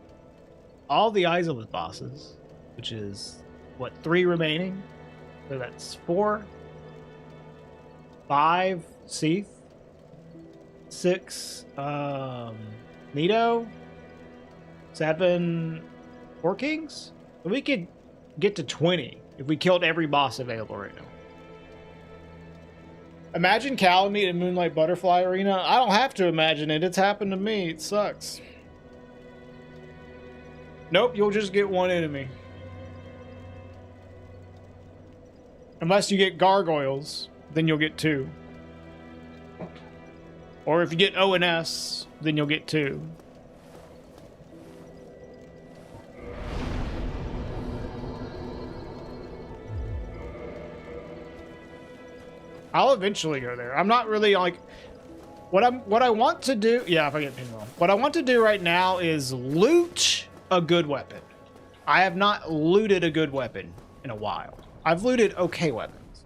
all the Izalith bosses, which is, what, 3 remaining? So that's 4, 5, Seath, 6, Nito, 7, 4 Kings? We could get to 20 if we killed every boss available right now. Imagine Calamite in Moonlight Butterfly Arena. I don't have to imagine it. It's happened to me. It sucks. Nope, you'll just get one enemy. Unless you get gargoyles, then you'll get two. Or if you get O and S, then you'll get two. I'll eventually go there. I'm not really like what I want to do. Yeah, if I get pinball. What I want to do right now is loot a good weapon. I have not looted a good weapon in a while. I've looted okay weapons,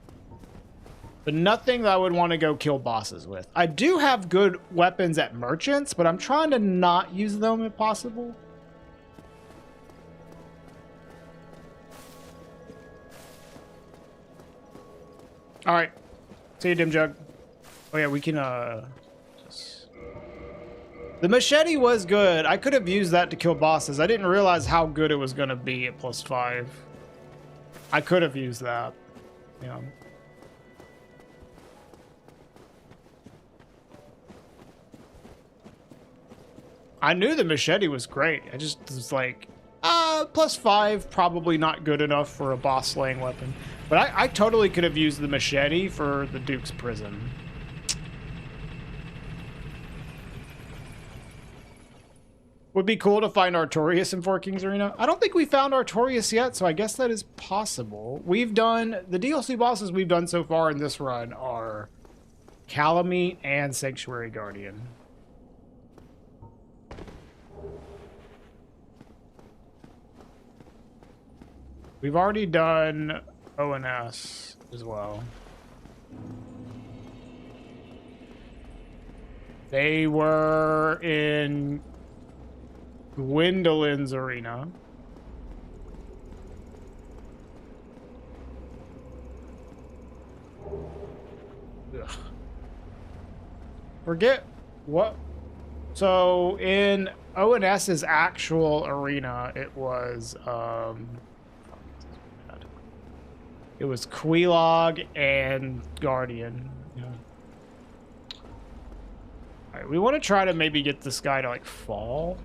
but nothing that I would want to go kill bosses with. I do have good weapons at merchants, but I'm trying to not use them if possible. All right. See you, Dim Jug. Oh yeah, we can the machete was good. I could have used that to kill bosses. I didn't realize how good it was gonna be at +5. I could have used that. Yeah. I knew the machete was great. I just was like, +5, probably not good enough for a boss slaying weapon. But I totally could have used the machete for the Duke's prison. Would be cool to find Artorias in Four Kings Arena. I don't think we found Artorias yet, so I guess that is possible. We've done, the DLC bosses we've done so far in this run are Calamite and Sanctuary Guardian. We've already done ONS as well. They were in Gwendolyn's arena. Ugh. Forget what. So in ONS's actual arena, it was Quelaag and Guardian. Yeah. All right, we want to try to maybe get this guy to like fall.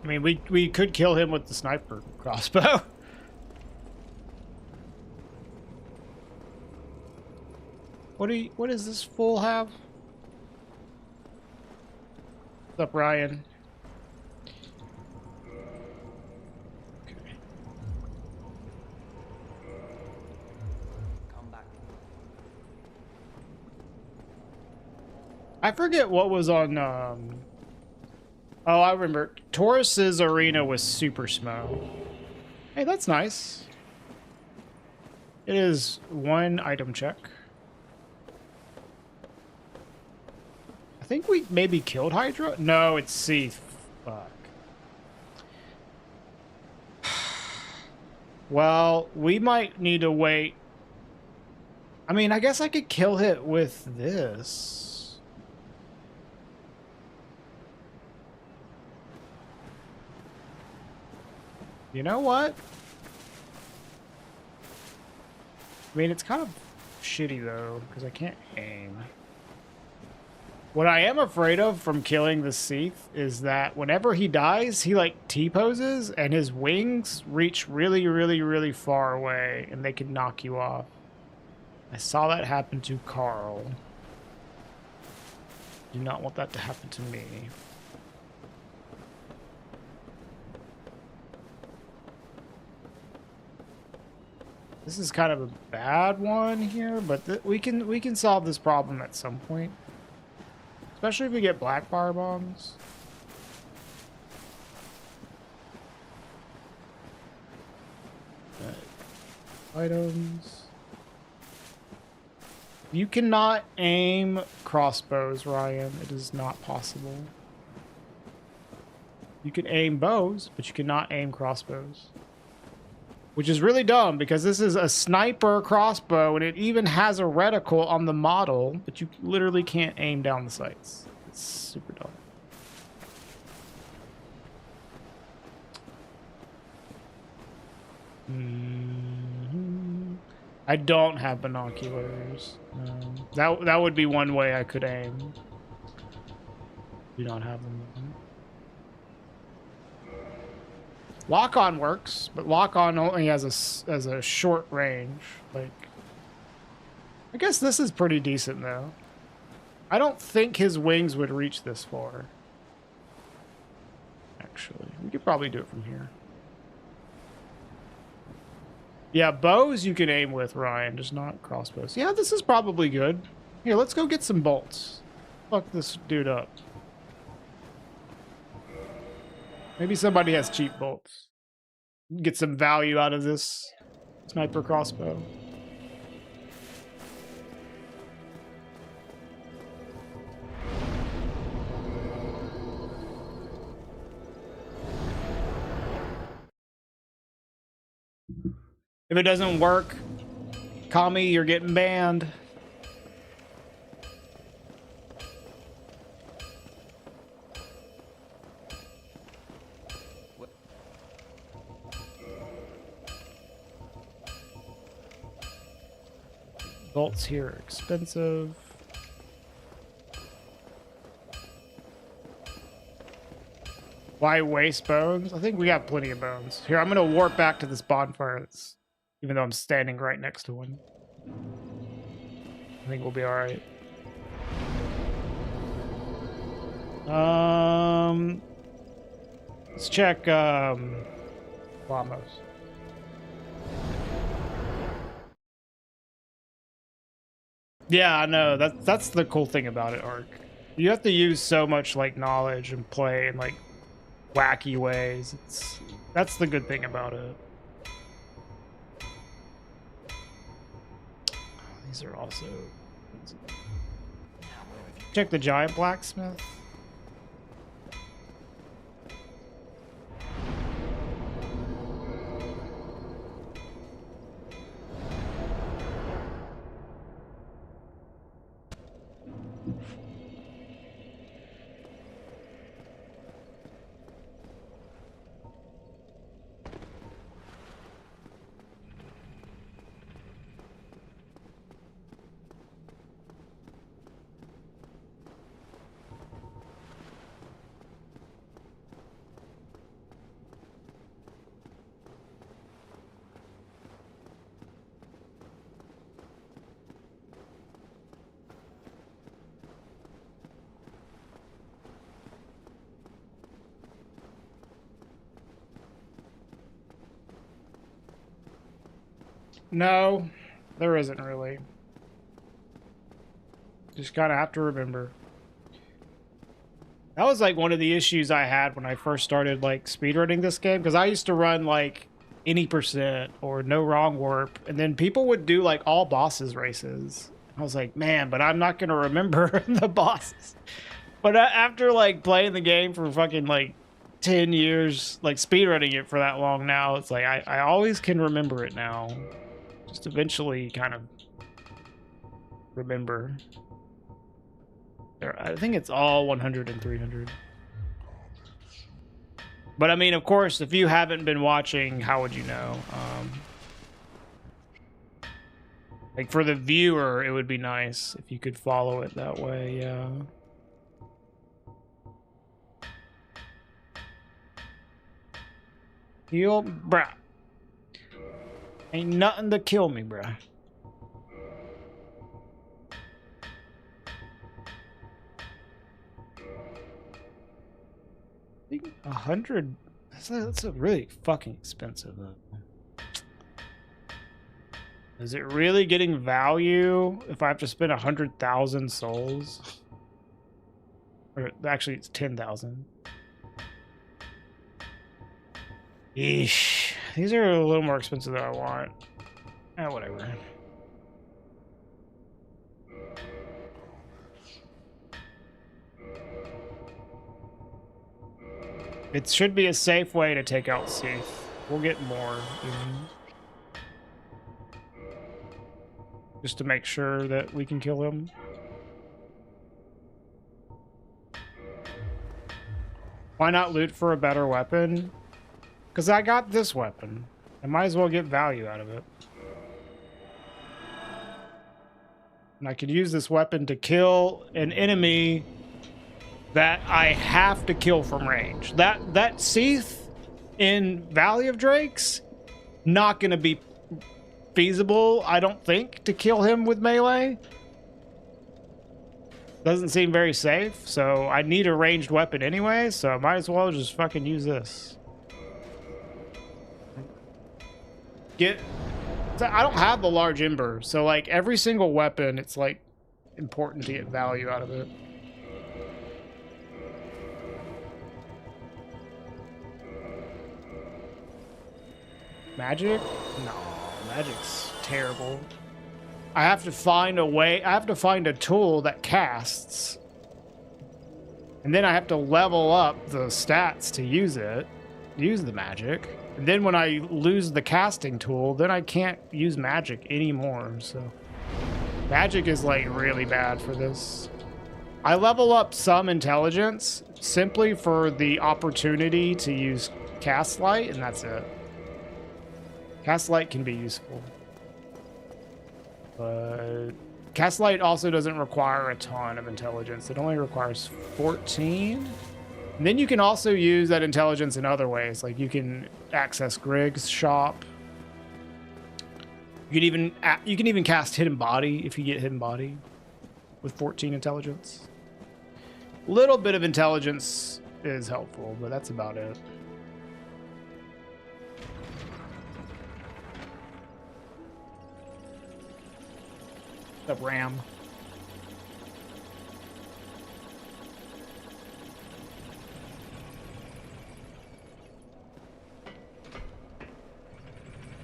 I mean, we could kill him with the sniper crossbow. What does this fool have? What's up, Ryan? Okay.
Come back.
I forget what was on oh, I remember. Taurus's arena was super smo. Hey, that's nice. It is one item check. I think we maybe killed Hydra? No, it's Seath. Fuck. Well, we might need to wait. I mean, I guess I could kill it with this. You know what? I mean, it's kind of shitty, though, because I can't aim. What I am afraid of from killing the Seath is that whenever he dies, he, like, T-poses, and his wings reach really, really, really far away, and they can knock you off. I saw that happen to Carl. Do not want that to happen to me. This is kind of a bad one here, but we can solve this problem at some point. Especially if we get black fire bombs. Items. You cannot aim crossbows, Ryan. It is not possible. You can aim bows, but you cannot aim crossbows. Which is really dumb because this is a sniper crossbow and it even has a reticle on the model, but you literally can't aim down the sights. It's super dumb. I don't have binoculars. That would be one way I could aim. Do not have them. Lock-on works, but lock-on only has a short range. Like, I guess this is pretty decent though. I don't think his wings would reach this far. Actually, we could probably do it from here. Yeah, bows you can aim with, Ryan, just not crossbows. Yeah, this is probably good. Here, let's go get some bolts. Fuck this dude up. Maybe somebody has cheap bolts. Get some value out of this sniper crossbow. If it doesn't work, call me, you're getting banned. Bolts here are expensive. Why waste bones? I think we got plenty of bones. Here, I'm gonna warp back to this bonfire. Even though I'm standing right next to one. I think we'll be all right. Let's check Lamos. Yeah, I know. That's the cool thing about it, Ark. You have to use so much like knowledge and play in like wacky ways. That's the good thing about it. These are also... Check the giant blacksmith. No, there isn't really. Just kind of have to remember. That was like one of the issues I had when I first started like speedrunning this game, because I used to run like any percent or no wrong warp, and then people would do like all bosses races. I was like, man, but I'm not gonna remember the bosses. But after like playing the game for fucking like 10 years, like speedrunning it for that long now, it's like I always can remember it now. Just eventually kind of remember. I think it's all 100 and 300. But I mean, of course, if you haven't been watching, how would you know? Like for the viewer, it would be nice if you could follow it that way, yeah. Heal, bruh. Ain't nothing to kill me, bruh. I think 100. That's a really fucking expensive though. Is it really getting value if I have to spend 100,000 souls? Or actually, it's 10,000. Eesh. These are a little more expensive than I want. Whatever. It should be a safe way to take out Seath. We'll get more. Just to make sure that we can kill him. Why not loot for a better weapon? Because I got this weapon. I might as well get value out of it. And I could use this weapon to kill an enemy that I have to kill from range. That Seath in Valley of Drakes, not going to be feasible, I don't think, to kill him with melee. Doesn't seem very safe, so I need a ranged weapon anyway, so I might as well just fucking use this. I don't have the large ember, so like every single weapon, it's like important to get value out of it. Magic? No, magic's terrible. I have to find a way, I have to find a tool that casts. And then I have to level up the stats to use it, use the magic. And then when I lose the casting tool, then I can't use magic anymore, so. Magic is like really bad for this. I level up some intelligence simply for the opportunity to use Cast Light, and that's it. Cast Light can be useful. But Cast Light also doesn't require a ton of intelligence. It only requires 14. And then you can also use that intelligence in other ways. Like you can access Grig's shop. You can even cast Hidden Body if you get Hidden Body with 14 intelligence. A little bit of intelligence is helpful, but that's about it. The RAM.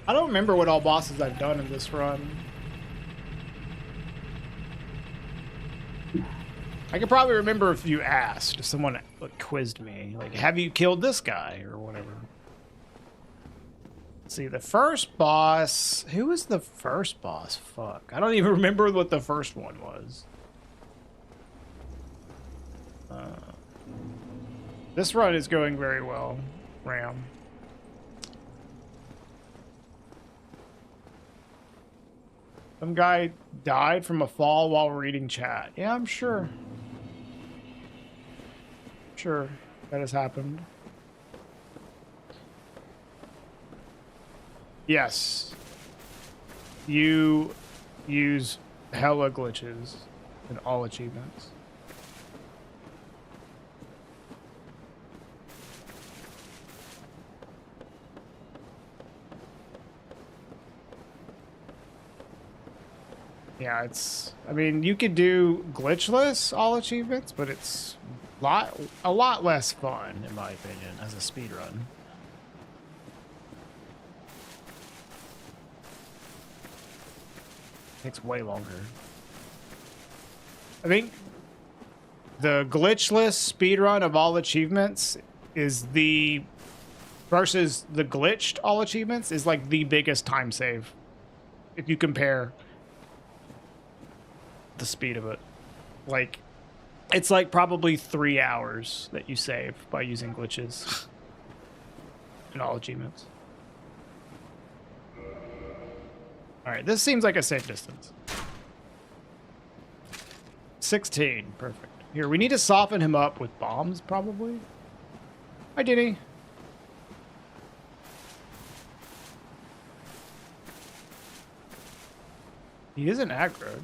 I don't remember what all bosses I've done in this run. I could probably remember if you asked, if someone like, quizzed me, like, have you killed this guy or whatever. Let's see, the first boss, who was the first boss? Fuck, I don't even remember what the first one was. This run is going very well, Ram. Some guy died from a fall while reading chat. Yeah, I'm sure. Sure, that has happened. Yes. You use hella glitches in all achievements. Yeah, it's, I mean, you could do glitchless all achievements, but it's a lot less fun, in my opinion, as a speedrun. Takes way longer. I think the glitchless speedrun of all achievements is versus the glitched all achievements is like the biggest time save. If you compare the speed of it. Like, it's like probably 3 hours that you save by using glitches in all achievements. Alright, this seems like a safe distance. 16, perfect. Here, we need to soften him up with bombs, probably. Hi, Diddy. He isn't aggroed.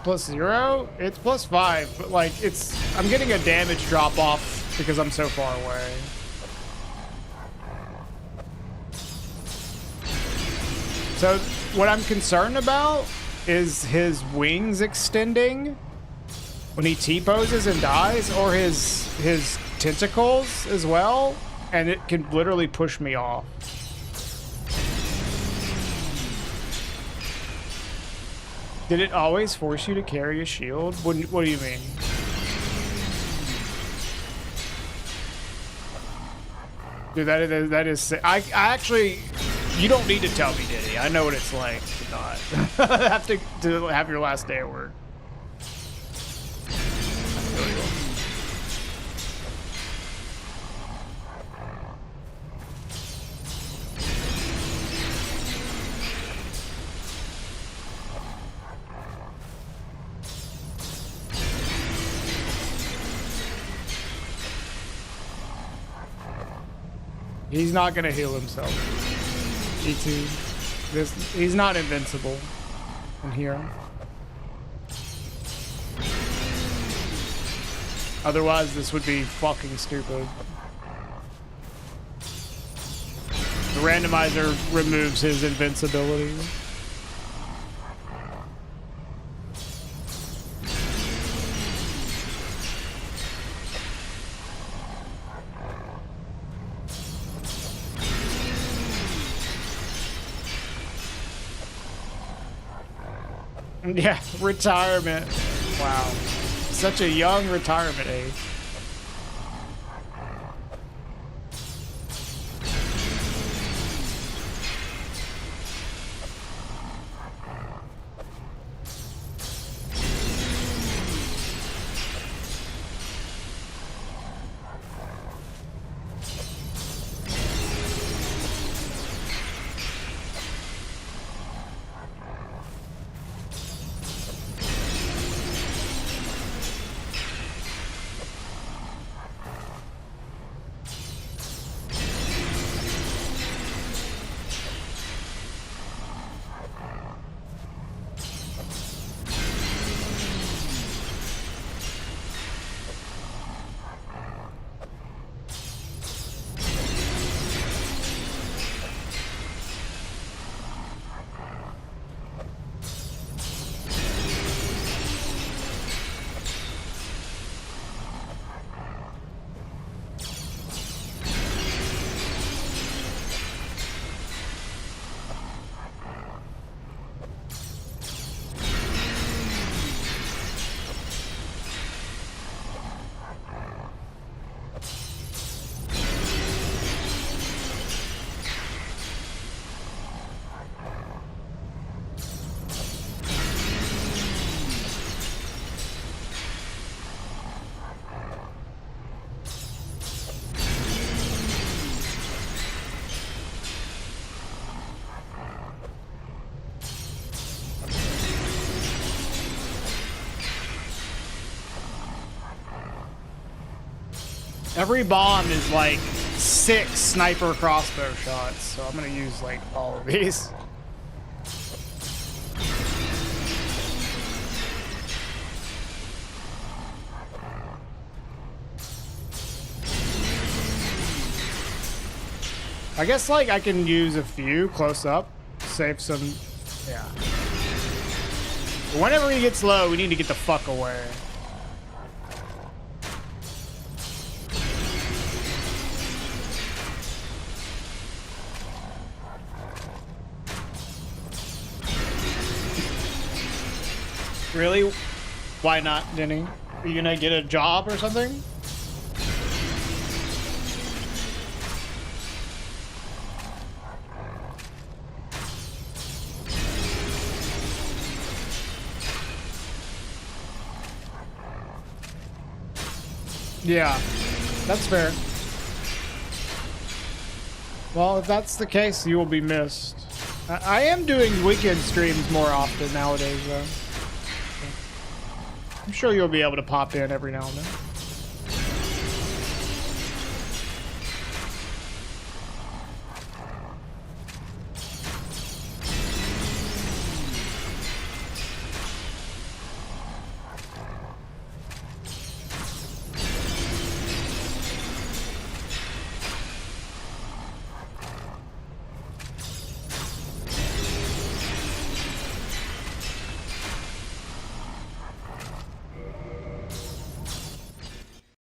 +0? It's +5, but like I'm getting a damage drop off because I'm so far away. So what I'm concerned about is his wings extending when he T-poses and dies, or his tentacles as well, and it can literally push me off. Did it always force you to carry a shield? What do you mean? Dude, that is sick. I actually, you don't need to tell me, Diddy. I know what it's like to not to have your last day at work. He's not gonna heal himself. E2. He's not invincible in here. Otherwise, this would be fucking stupid. The randomizer removes his invincibility. Yeah, retirement. Wow. Such a young retirement age. Every bomb is like 6 sniper crossbow shots, so I'm gonna use like all of these. I guess like I can use a few close up, save some, yeah. But whenever he gets low, we need to get the fuck away. Really? Why not, Denny? Are you gonna get a job or something? Yeah, that's fair. Well, if that's the case, you will be missed. I am doing weekend streams more often nowadays, though. I'm sure you'll be able to pop in every now and then.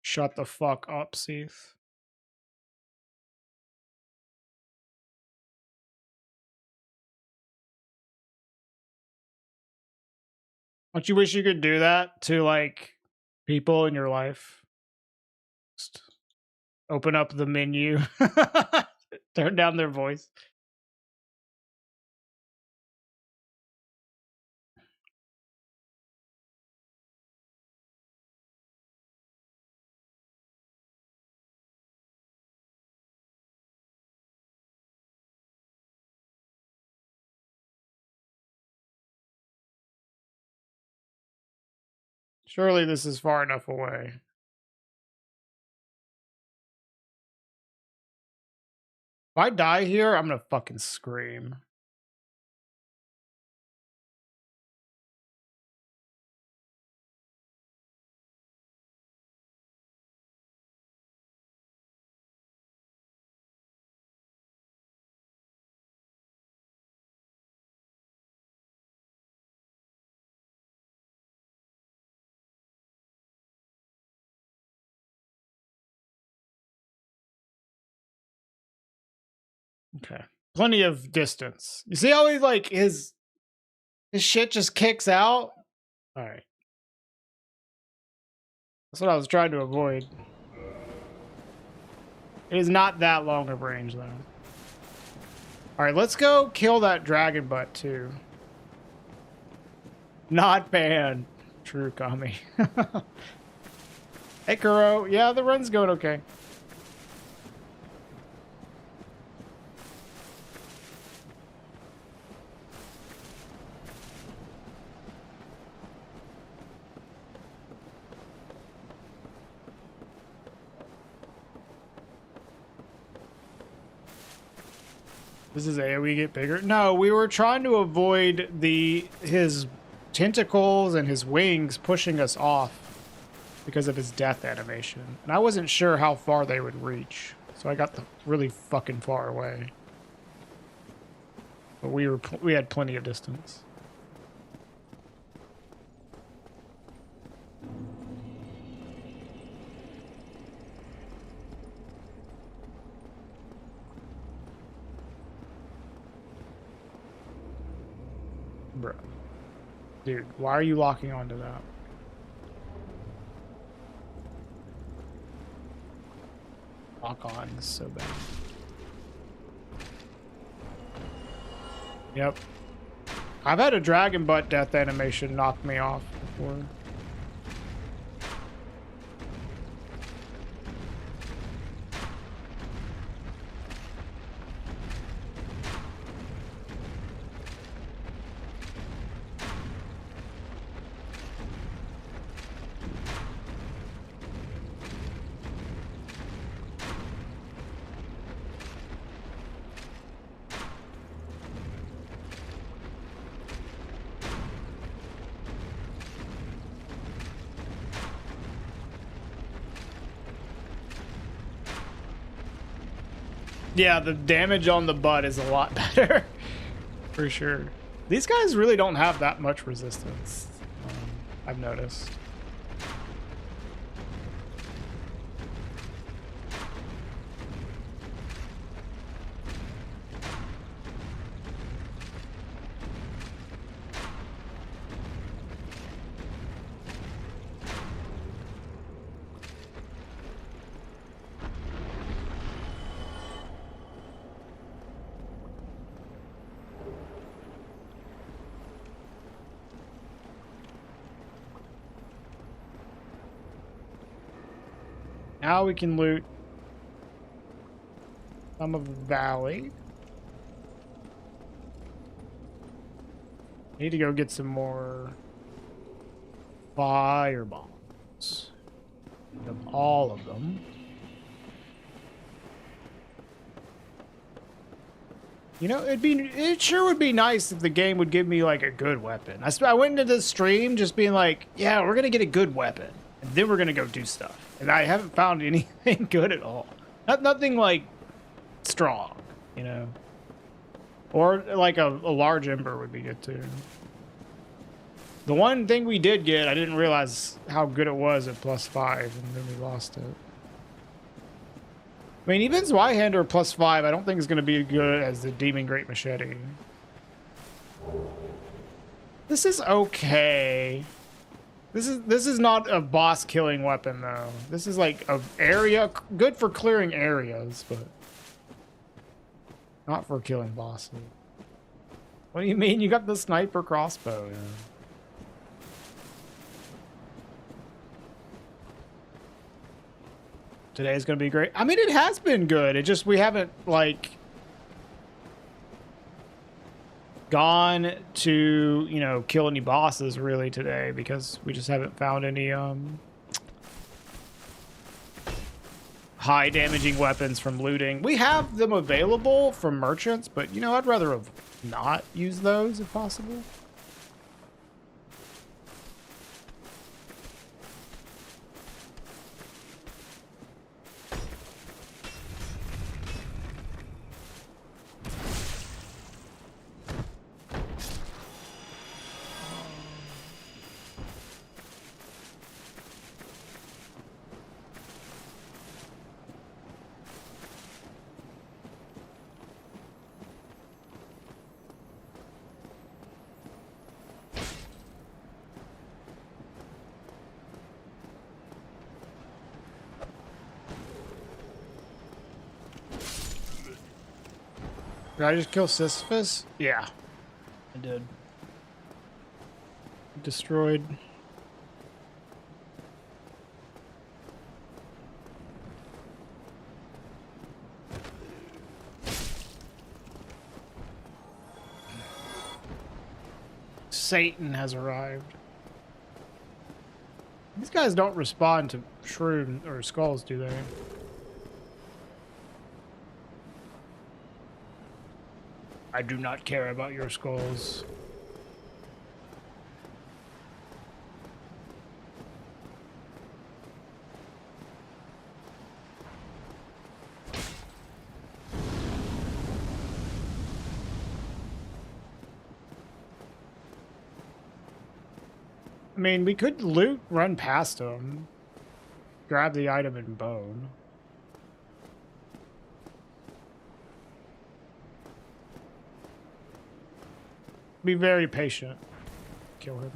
Shut the fuck up, Seath. Don't you wish you could do that to like people in your life? Just open up the menu, turn down their voice. Surely this is far enough away. If I die here, I'm gonna fucking scream. Okay. Plenty of distance. You see how he like his shit just kicks out? Alright. That's what I was trying to avoid. It is not that long of range though. Alright, let's go kill that dragon butt too. Not banned. True Kami. Hey Kuro. Yeah, the run's going okay. This is AoE get bigger. No, we were trying to avoid his tentacles and his wings pushing us off because of his death animation. And I wasn't sure how far they would reach. So I got really fucking far away. But we had plenty of distance. Bro. Dude, why are you locking onto that? Lock on is so bad. Yep. I've had a dragon butt death animation knock me off before. Yeah, the damage on the butt is a lot better. For sure. These guys really don't have that much resistance. I've noticed. Now we can loot some of the valley. Need to go get some more fireballs. All of them. You know, it sure would be nice if the game would give me like a good weapon. I went into the stream just being like, yeah, we're gonna get a good weapon, and then we're gonna go do stuff. And I haven't found anything good at all. Nothing like strong, you know. Or like a large ember would be good too. The one thing we did get, I didn't realize how good it was at +5, and then we lost it. I mean, even Zweihander +5, I don't think is going to be as good as the Demon Great Machete. This is okay. This is not a boss killing weapon though. This is like a area good for clearing areas, but not for killing bosses. What do you mean? You got the sniper crossbow. Yeah. Today's gonna be great. I mean, it has been good. It just we haven't like gone to, you know, kill any bosses really today because we just haven't found any high damaging weapons from looting. We have them available from merchants, but you know, I'd rather have not used those if possible. Did I just kill Sisyphus? Yeah, I did. Destroyed. Satan has arrived. These guys don't respond to shroom or skulls, do they? I do not care about your skulls. I mean, we could loot, run past them, grab the item and bone. Be very patient. Kill him.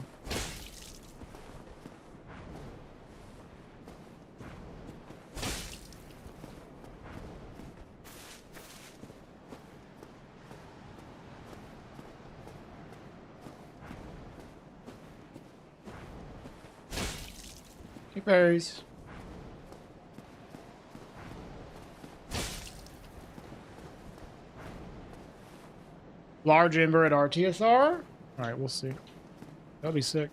Take berries. Large Ember at RTSR? Alright, we'll see. That'll be sick.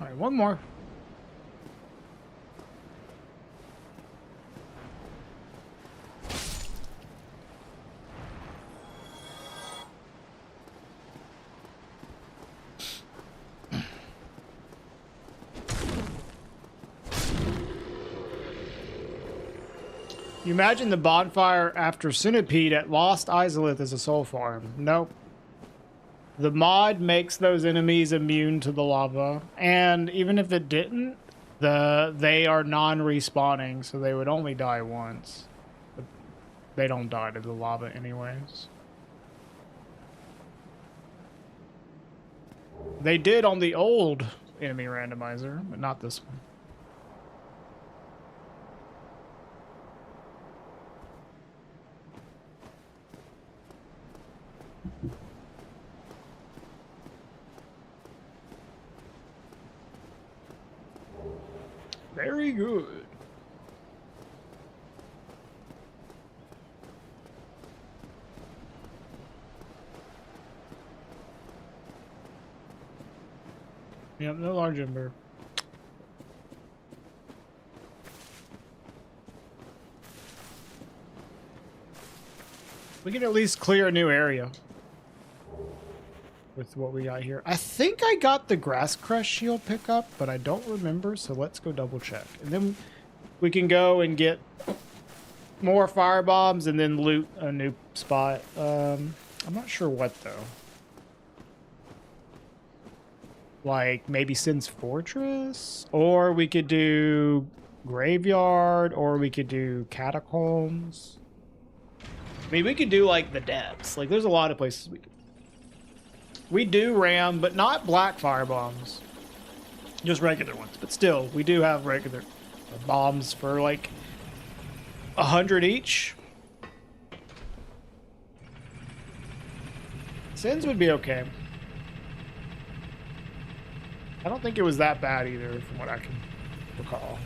All right, one more. You imagine the bonfire after Centipede at Lost Izalith as a soul farm. Nope. The mod makes those enemies immune to the lava, and even if it didn't, they are non-respawning, so they would only die once. But they don't die to the lava anyways. They did on the old enemy randomizer, but not this one. Very good. Yep, no large ember. We can at least clear a new area with what we got here. I think I got the grass crush shield pickup, but I don't remember, so let's go double check. And then we can go and get more fire bombs and then loot a new spot. I'm not sure what though. Like maybe Sin's Fortress, or we could do Graveyard, or we could do Catacombs. I mean, we could do like the depths. Like there's a lot of places we could. We do ram, but not black fire bombs. Just regular ones. But still, we do have regular bombs for like 100 each. Sins would be okay. I don't think it was that bad either, from what I can recall.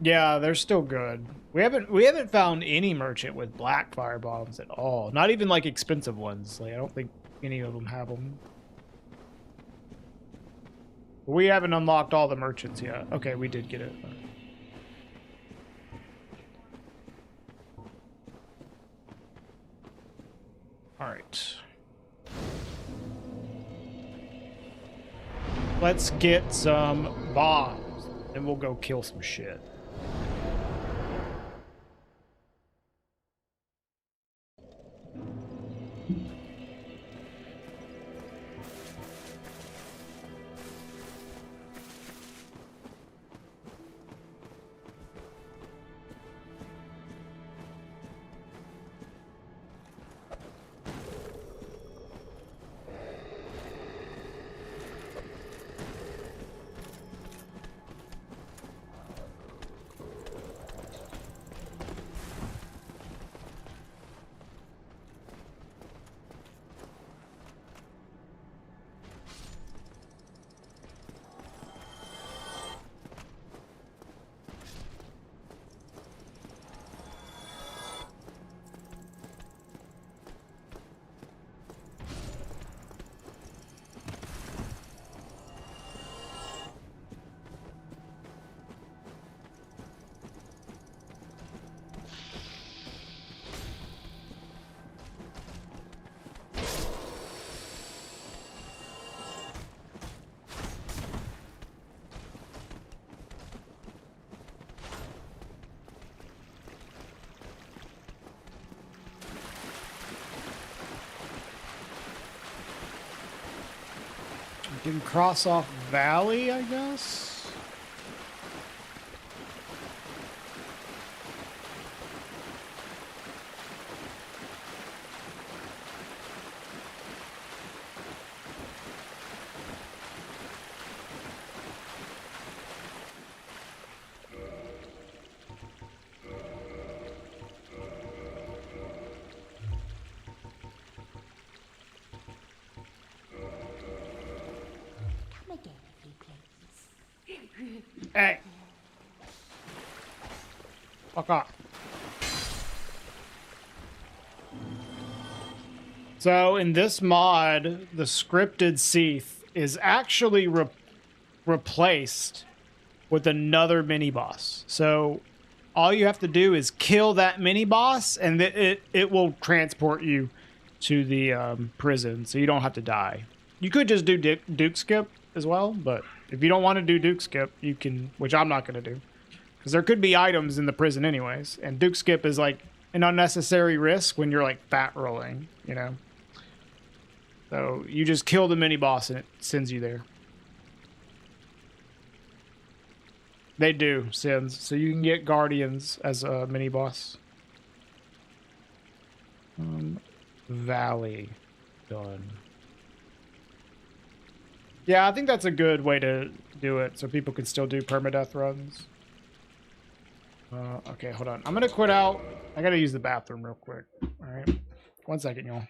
Yeah, they're still good. We haven't found any merchant with black fire bombs at all. Not even like expensive ones. Like I don't think any of them have them. We haven't unlocked all the merchants yet. Okay, we did get it. All right. Let's get some bombs, and we'll go kill some shit. We can cross off Valley, I guess.
Come again if you please.
Hey. Fuck off. So in this mod, the scripted Seath is actually replaced with another mini boss. So all you have to do is kill that mini boss, and it will transport you to the prison, so you don't have to die. You could just do Duke Skip as well, but if you don't want to do Duke Skip, you can, which I'm not going to do, because there could be items in the prison anyways, and Duke Skip is like an unnecessary risk when you're like fat rolling, you know. So you just kill the mini boss and it sends you there. They do sins, so you can get guardians as a mini boss. Valley done. Yeah, I think that's a good way to do it, so people can still do permadeath runs. Okay, hold on. I'm gonna quit out. I gotta use the bathroom real quick. All right, 1 second, y'all.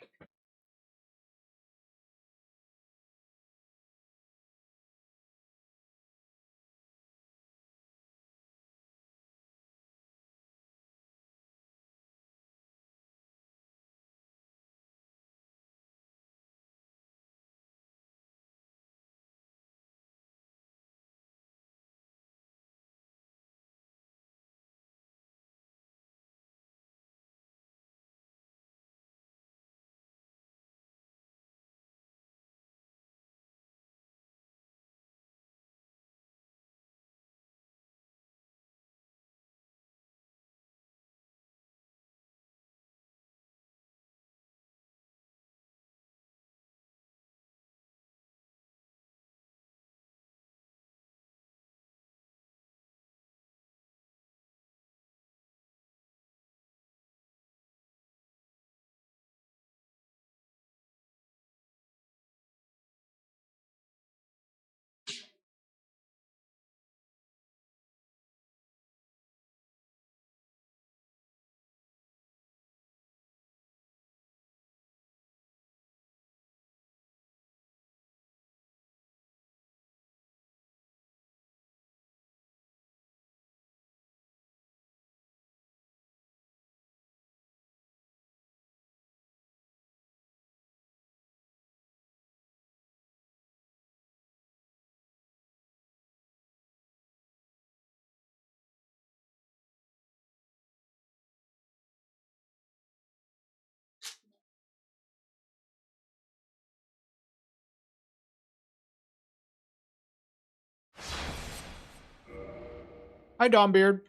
Hi, Dombeard.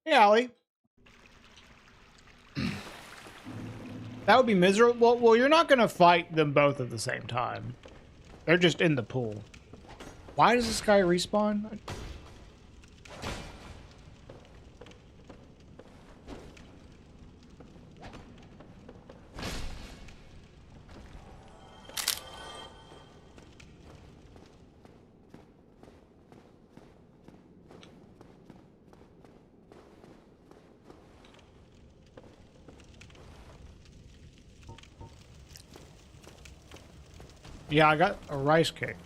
Hey, Allie. That would be miserable. Well, you're not going to fight them both at the same time. They're just in the pool. Why does this guy respawn? Yeah, I got a rice cake.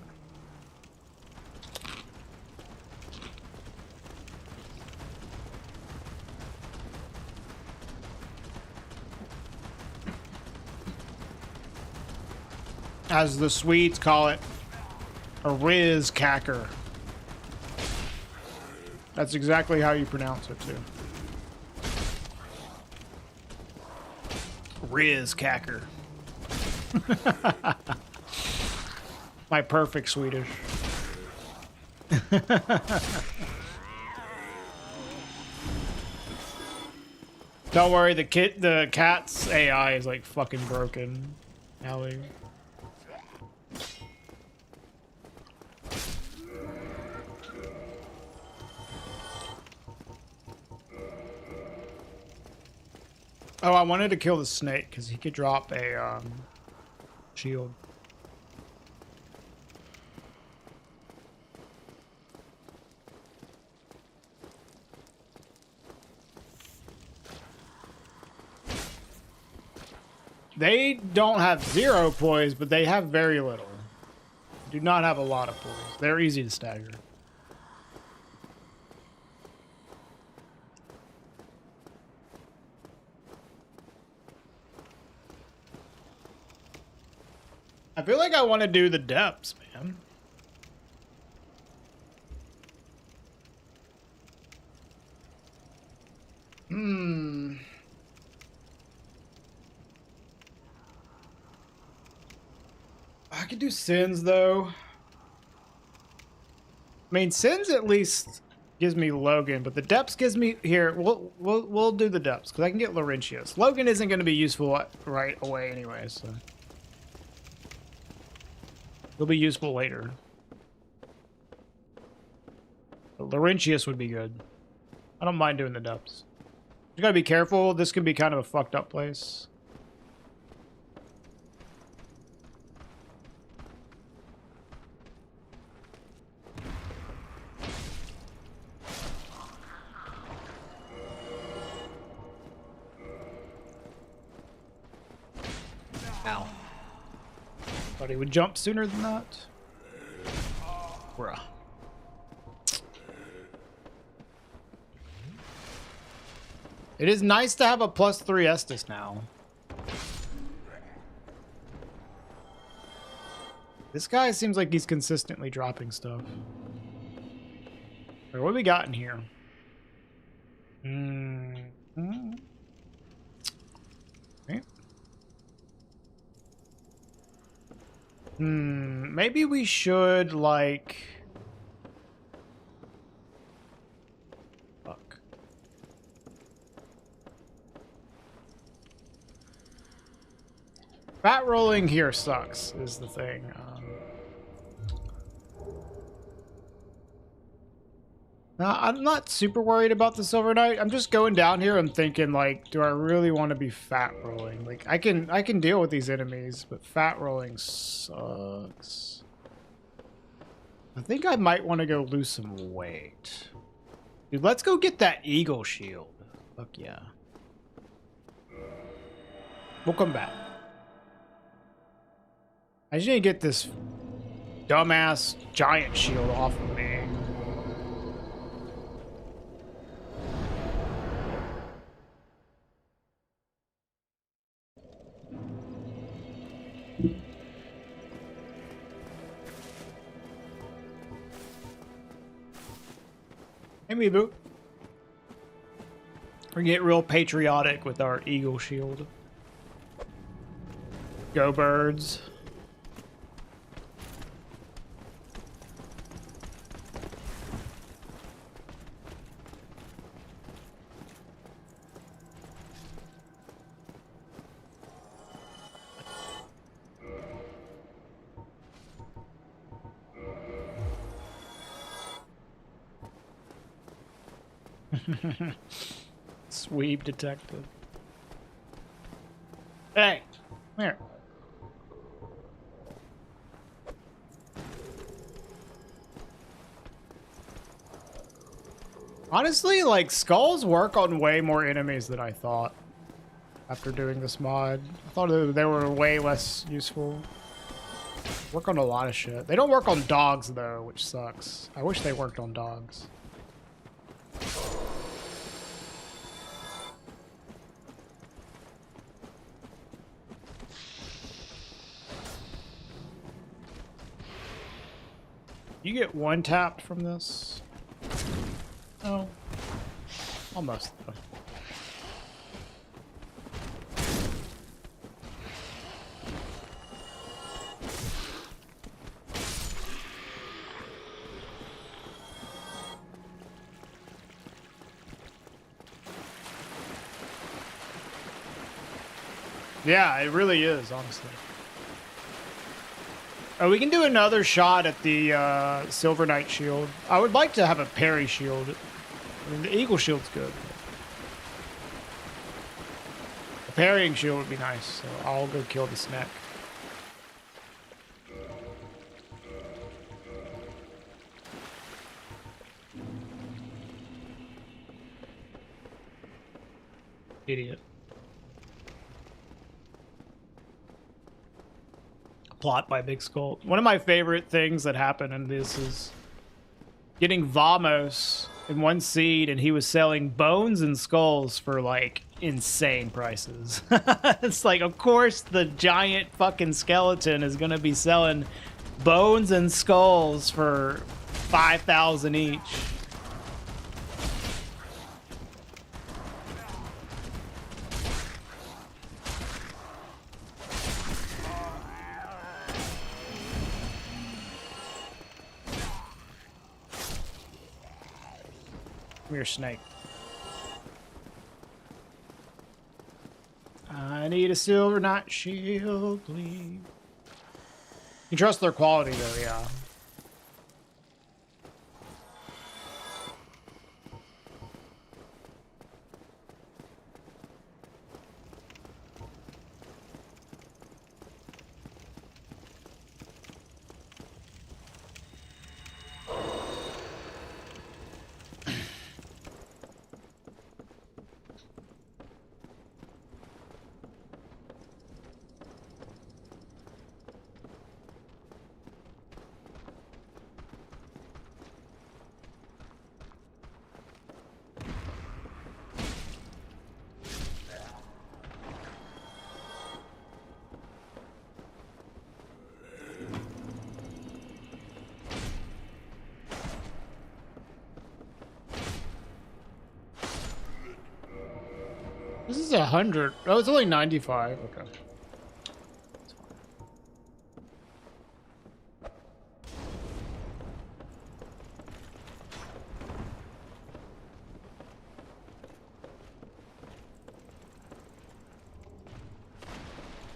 As the Swedes call it, a Riz cacker. That's exactly how you pronounce it, too. Riz cacker. My perfect Swedish. Don't worry, the cat's AI is like fucking broken, Allie. Oh, I wanted to kill the snake because he could drop a shield. They don't have zero poise, but they have very little. Do not have a lot of poise. They're easy to stagger. I feel like I want to do the depths, man. I could do Sins though. I mean, Sins at least gives me Logan, but the depths gives me here. We'll do the depths because I can get Laurentius. Logan isn't going to be useful right away anyway, so he'll be useful later. But Laurentius would be good. I don't mind doing the depths. You gotta be careful. This can be kind of a fucked up place. Ow. Thought he would jump sooner than that. Bruh. It is nice to have a +3 Estus now. This guy seems like he's consistently dropping stuff. Wait, what do we got in here? Okay. Maybe we should, like... Fuck. Fat rolling here sucks, is the thing. I'm not super worried about the Silver Knight. I'm just going down here and thinking, like, do I really want to be fat rolling? Like, I can deal with these enemies, but fat rolling sucks. I think I might want to go lose some weight. Dude, let's go get that eagle shield. Fuck yeah. We'll come back. I just need to get this dumbass giant shield off of me. Hey, Meebo. We get real patriotic with our eagle shield. Go birds. Sweep detected. Hey, come here. Honestly, like, skulls work on way more enemies than I thought after doing this mod. I thought they were way less useful. Work on a lot of shit. They don't work on dogs, though, which sucks. I wish they worked on dogs. You get one tapped from this? Oh. Almost, though. Yeah, it really is, honestly. Oh, we can do another shot at the Silver Knight shield. I would like to have a parry shield. I mean, the Eagle shield's good. A parrying shield would be nice, so I'll go kill the snack. Idiot. Plot by Big Skull. One of my favorite things that happened in this is getting Vamos in one seed, and he was selling bones and skulls for like insane prices. It's like, of course, the giant fucking skeleton is gonna be selling bones and skulls for 5,000 each. Come here, snake. I need a Silver Knight shield, please. You trust their quality, though, yeah. This is 100. Oh, it's only 95. Okay.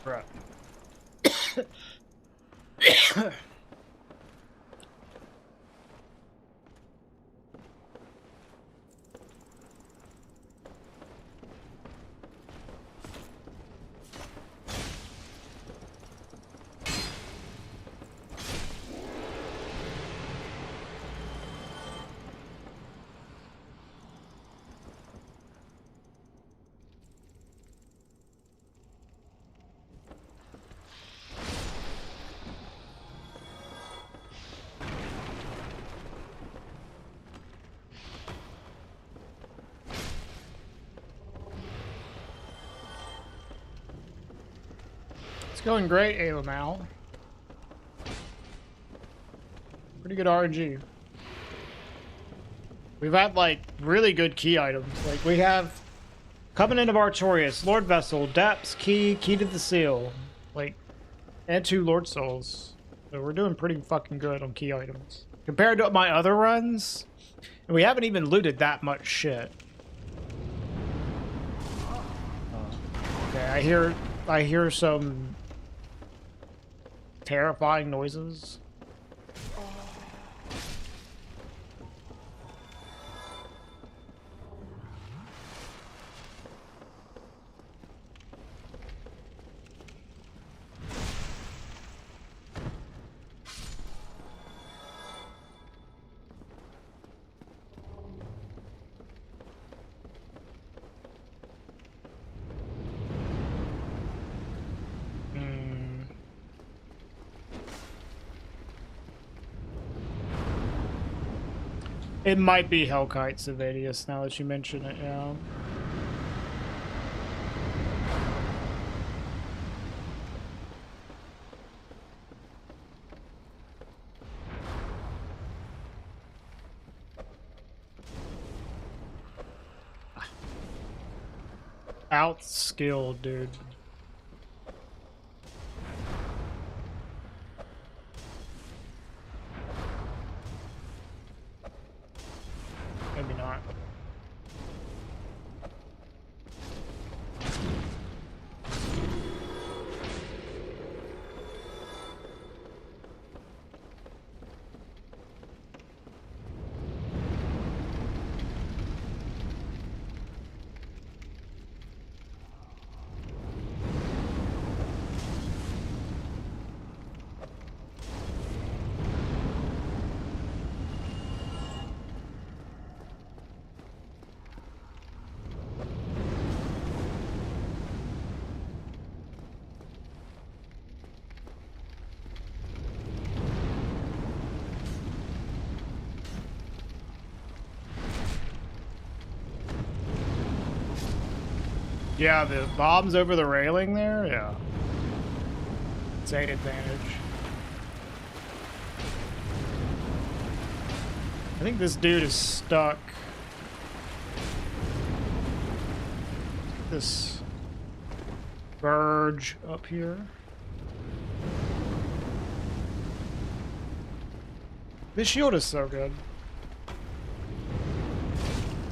Right. It's going great, Mal. Pretty good RNG. We've had, like, really good key items. Like, we have Covenant of Artorias, Lord Vessel, Depths, Key to the Seal. Like, and 2 Lord Souls. So we're doing pretty fucking good on key items. Compared to my other runs, and we haven't even looted that much shit. Okay, I hear some terrifying noises. It might be Hellkite Savadius now that you mention it, yeah. Outskilled, dude. Maybe not. Yeah, the bombs over the railing there, yeah. It's 8 advantage. I think this dude is stuck. This verge up here. This shield is so good.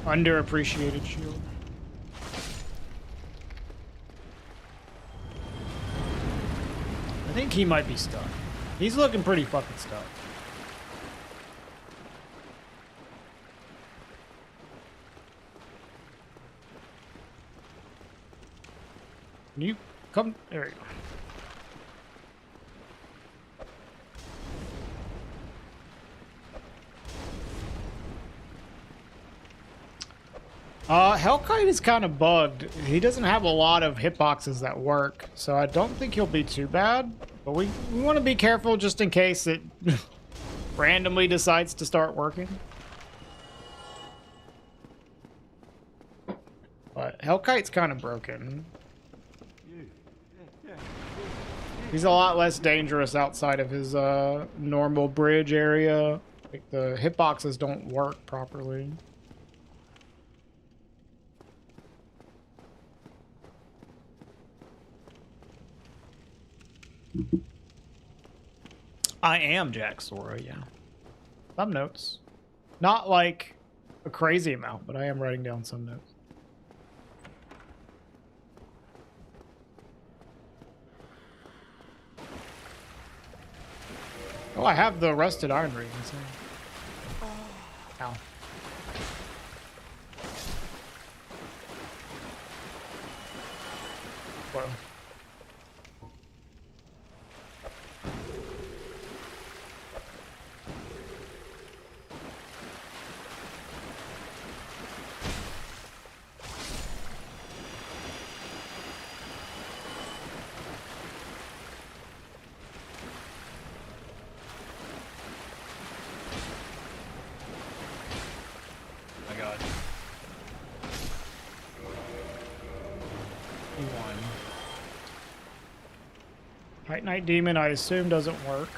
Underappreciated shield. I think he might be stuck. He's looking pretty fucking stuck. Can you come? There you go. Hellkite is kind of bugged. He doesn't have a lot of hitboxes that work, so I don't think he'll be too bad. But we want to be careful just in case it randomly decides to start working. But Hellkite's kind of broken. He's a lot less dangerous outside of his normal bridge area. Like the hitboxes don't work properly. I am Jack Sora, yeah. Some notes. Not like a crazy amount, but I am writing down some notes. Oh, I have the rusted iron ring. Ow. Whoa. Titanite Demon, I assume, doesn't work.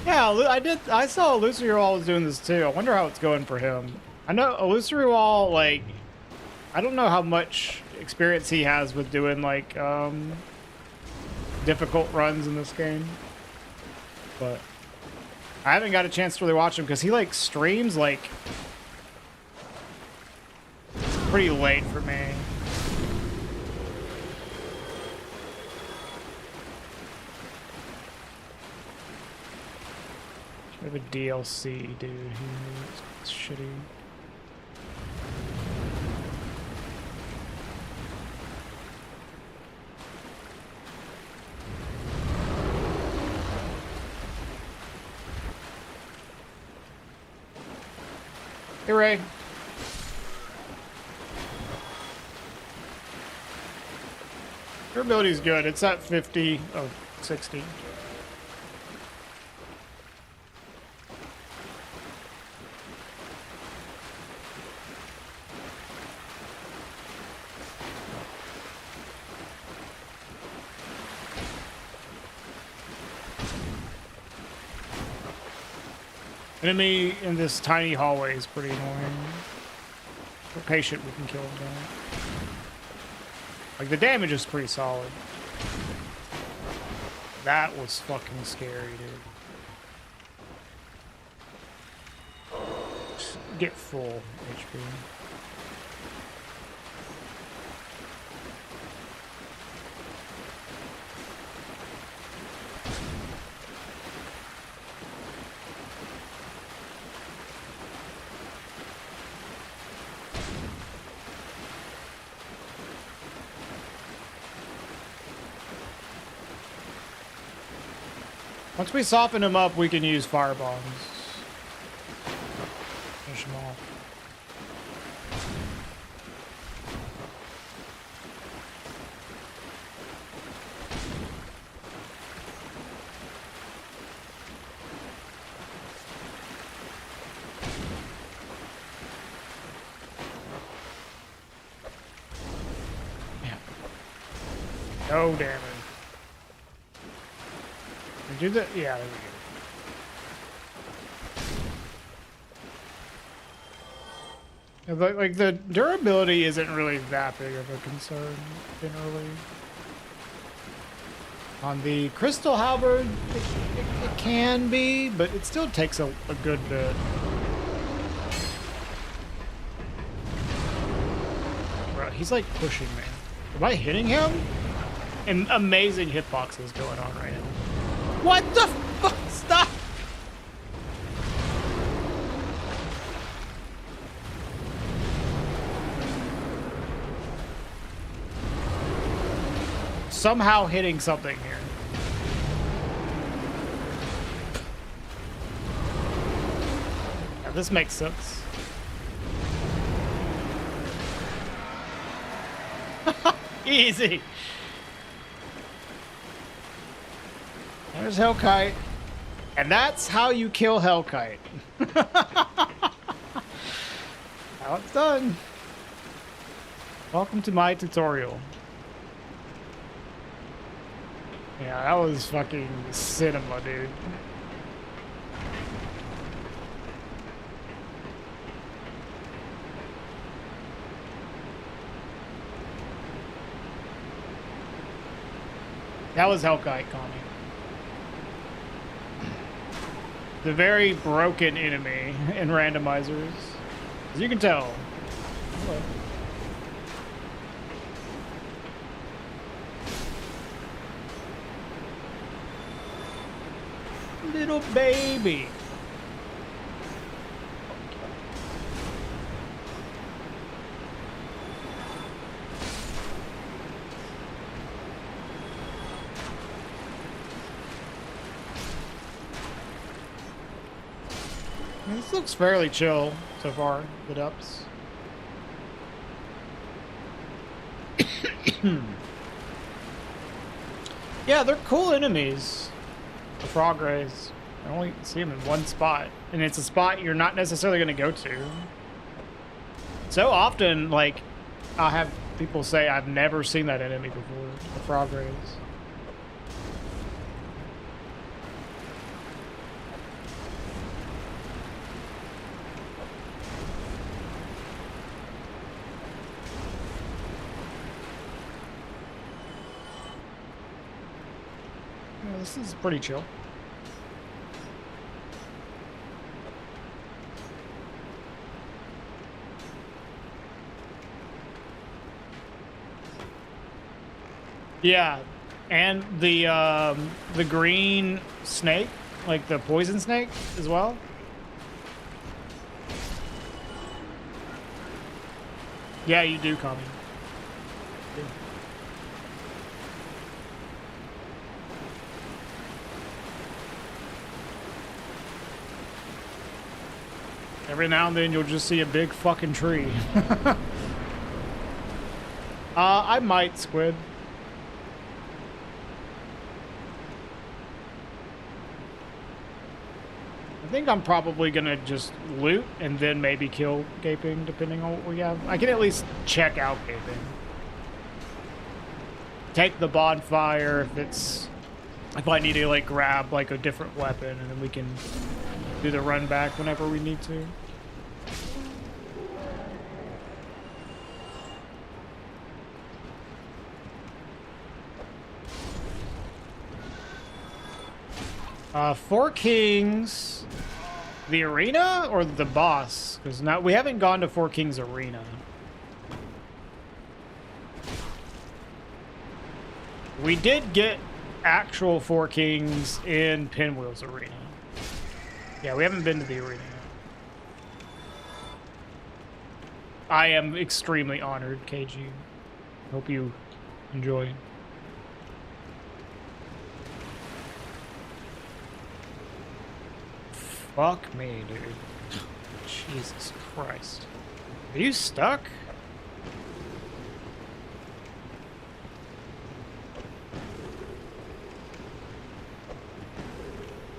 Yeah, I saw Illusory was doing this too. I wonder how it's going for him. I know Illusory, like, I don't know how much experience he has with doing like difficult runs in this game, but I haven't got a chance to really watch him because he like streams like pretty late for me. We have a DLC, dude. It's shitty. Hey, Ray. Durability is good. It's at 50. Oh, 60. Enemy in this tiny hallway is pretty annoying. If we're patient, we can kill him down. Like, the damage is pretty solid. That was fucking scary, dude. Just get full HP. Once we soften him up, we can use fire bombs. Finish him off. Yeah. No damage. Do the yeah, there we go. Like the durability isn't really that big of a concern generally. On the crystal halberd, it can be, but it still takes a good bit. Bro, he's like pushing me. Am I hitting him? And amazing hitboxes going on right now. What the fuck? Stop! Somehow hitting something here. Yeah, this makes sense. Easy. There's Hellkite. And that's how you kill Hellkite. How it's done. Welcome to my tutorial. Yeah, that was fucking cinema, dude. That was Hellkite, Connie. The very broken enemy in randomizers. As you can tell. Hello. Little baby. This looks fairly chill so far, the depths. Yeah, they're cool enemies. The frog rays. I only see them in one spot. And it's a spot you're not necessarily going to go to. So often, like, I'll have people say, I've never seen that enemy before. The frog rays. Yeah, this is pretty chill. Yeah, and the green snake, like the poison snake as well. Yeah, you do, Kami. Every now and then you'll just see a big fucking tree. I might, Squid. I think I'm probably gonna just loot and then maybe kill Gaping, depending on what we have. I can at least check out Gaping. Take the bonfire if I need to like grab like a different weapon, and then we can do the run back whenever we need to. Four Kings, the arena or the boss? Because now we haven't gone to Four Kings arena. We did get actual Four Kings in Pinwheel's arena. Yeah, we haven't been to the arena yet. I am extremely honored, KG. Hope you enjoy. Fuck me, dude. Jesus Christ. Are you stuck?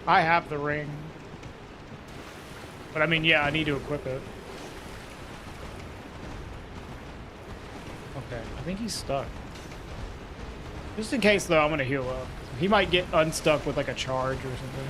I have the ring. But I mean, yeah, I need to equip it. Okay, I think he's stuck. Just in case, though, I'm gonna heal up. He might get unstuck with like a charge or something.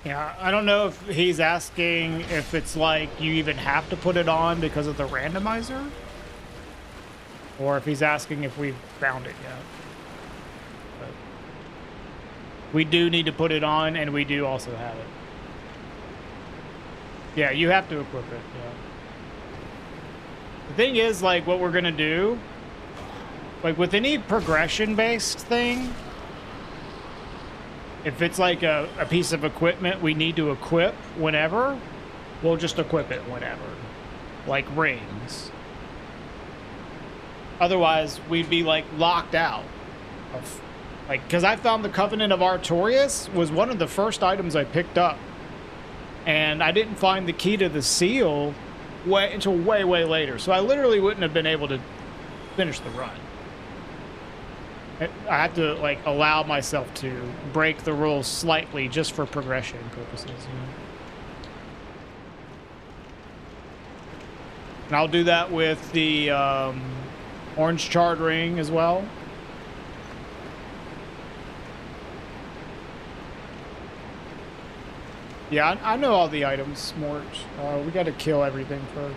Yeah, I don't know if he's asking if it's like you even have to put it on because of the randomizer, or if he's asking if we've found it yet. But we do need to put it on, and we do also have it. Yeah, you have to equip it, yeah. The thing is, like, what we're gonna do, like with any progression-based thing, if it's like a piece of equipment we need to equip whenever, we'll just equip it whenever. Like rings. Otherwise, we'd be like locked out. Like, because I found the Covenant of Artorias was one of the first items I picked up. And I didn't find the key to the seal until way, way later. So I literally wouldn't have been able to finish the run. I had to like allow myself to break the rules slightly just for progression purposes, you know? And I'll do that with the orange charred ring as well. Yeah, I know all the items, Mort. We got to kill everything first.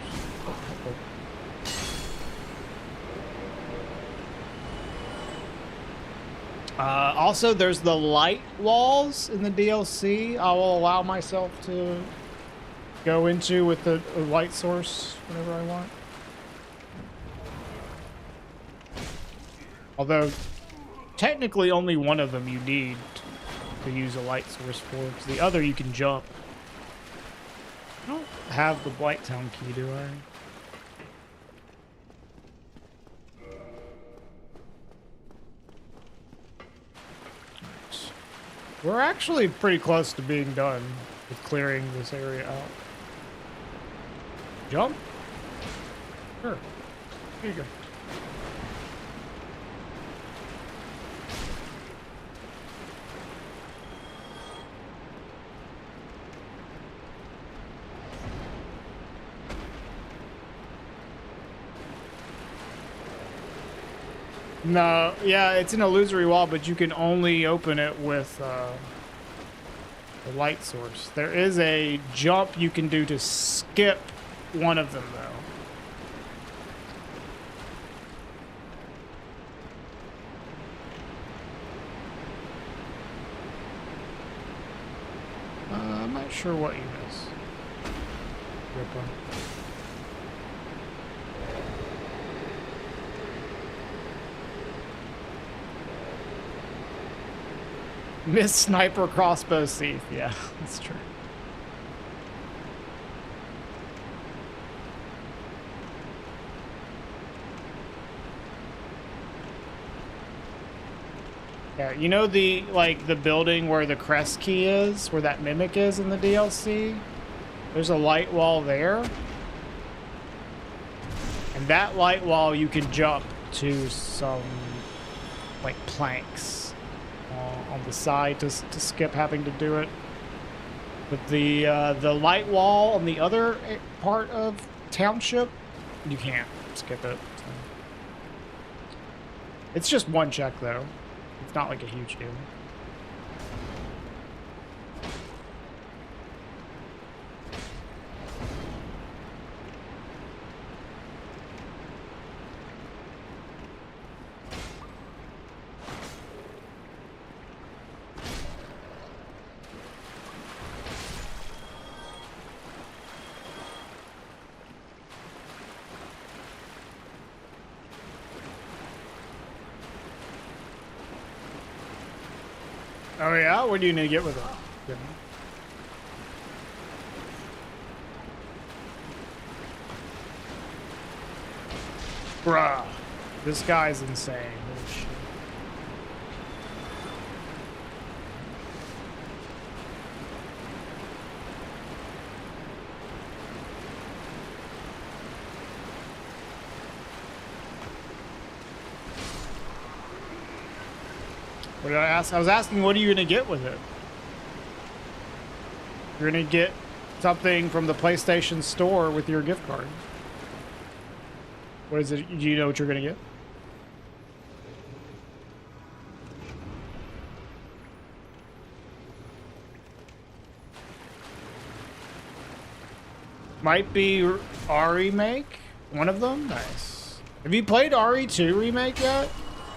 Also, there's the light walls in the DLC. I will allow myself to go into with a light source whenever I want. Although, technically only one of them you need to use a light source for, because the other you can jump. I don't have the Blighttown key, do I? We're actually pretty close to being done with clearing this area out. Jump? Sure. Here you go. No, yeah, it's an illusory wall, but you can only open it with the light source. There is a jump you can do to skip one of them, though. I'm not sure what you miss. Ripper. Miss sniper crossbow thief. Yeah, that's true. Yeah, you know the the building where the crest key is, where that mimic is in the DLC? There's a light wall there. And that light wall you can jump to some like planks on the side to skip having to do it. But the light wall on the other part of township, you can't skip it. So. It's just one check though. It's not like a huge deal. Oh yeah? What do you need to get with it? Good. Bruh. This guy's insane. Holy shit. What did I ask? I was asking, what are you going to get with it? You're going to get something from the PlayStation Store with your gift card. What is it? Do you know what you're going to get? Might be RE Remake? One of them? Nice. Have you played RE2 Remake yet?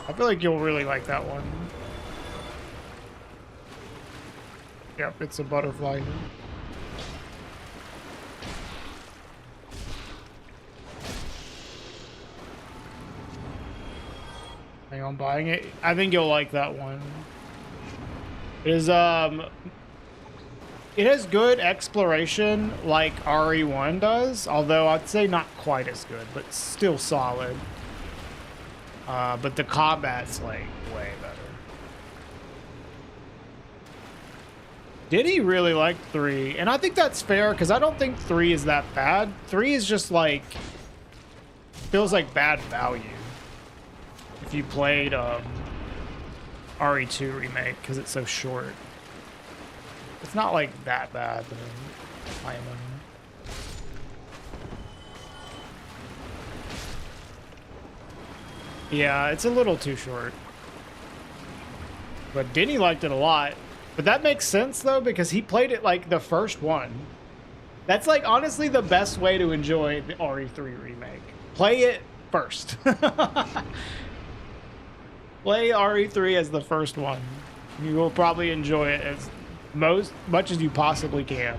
I feel like you'll really like that one. Yep, it's a butterfly. Hang on, buying it. I think you'll like that one. It is it has good exploration like RE1 does, although I'd say not quite as good, but still solid. But the combat's like way better. Did he really like 3? And I think that's fair because I don't think 3 is that bad. 3 is just like feels like bad value if you played RE2 Remake because it's so short. It's not like that bad, but I am. Yeah, it's a little too short. But Denny liked it a lot. But that makes sense, though, because he played it like the first one. That's like, honestly, the best way to enjoy the RE3 Remake. Play it first. Play RE3 as the first one. You will probably enjoy it as much as you possibly can.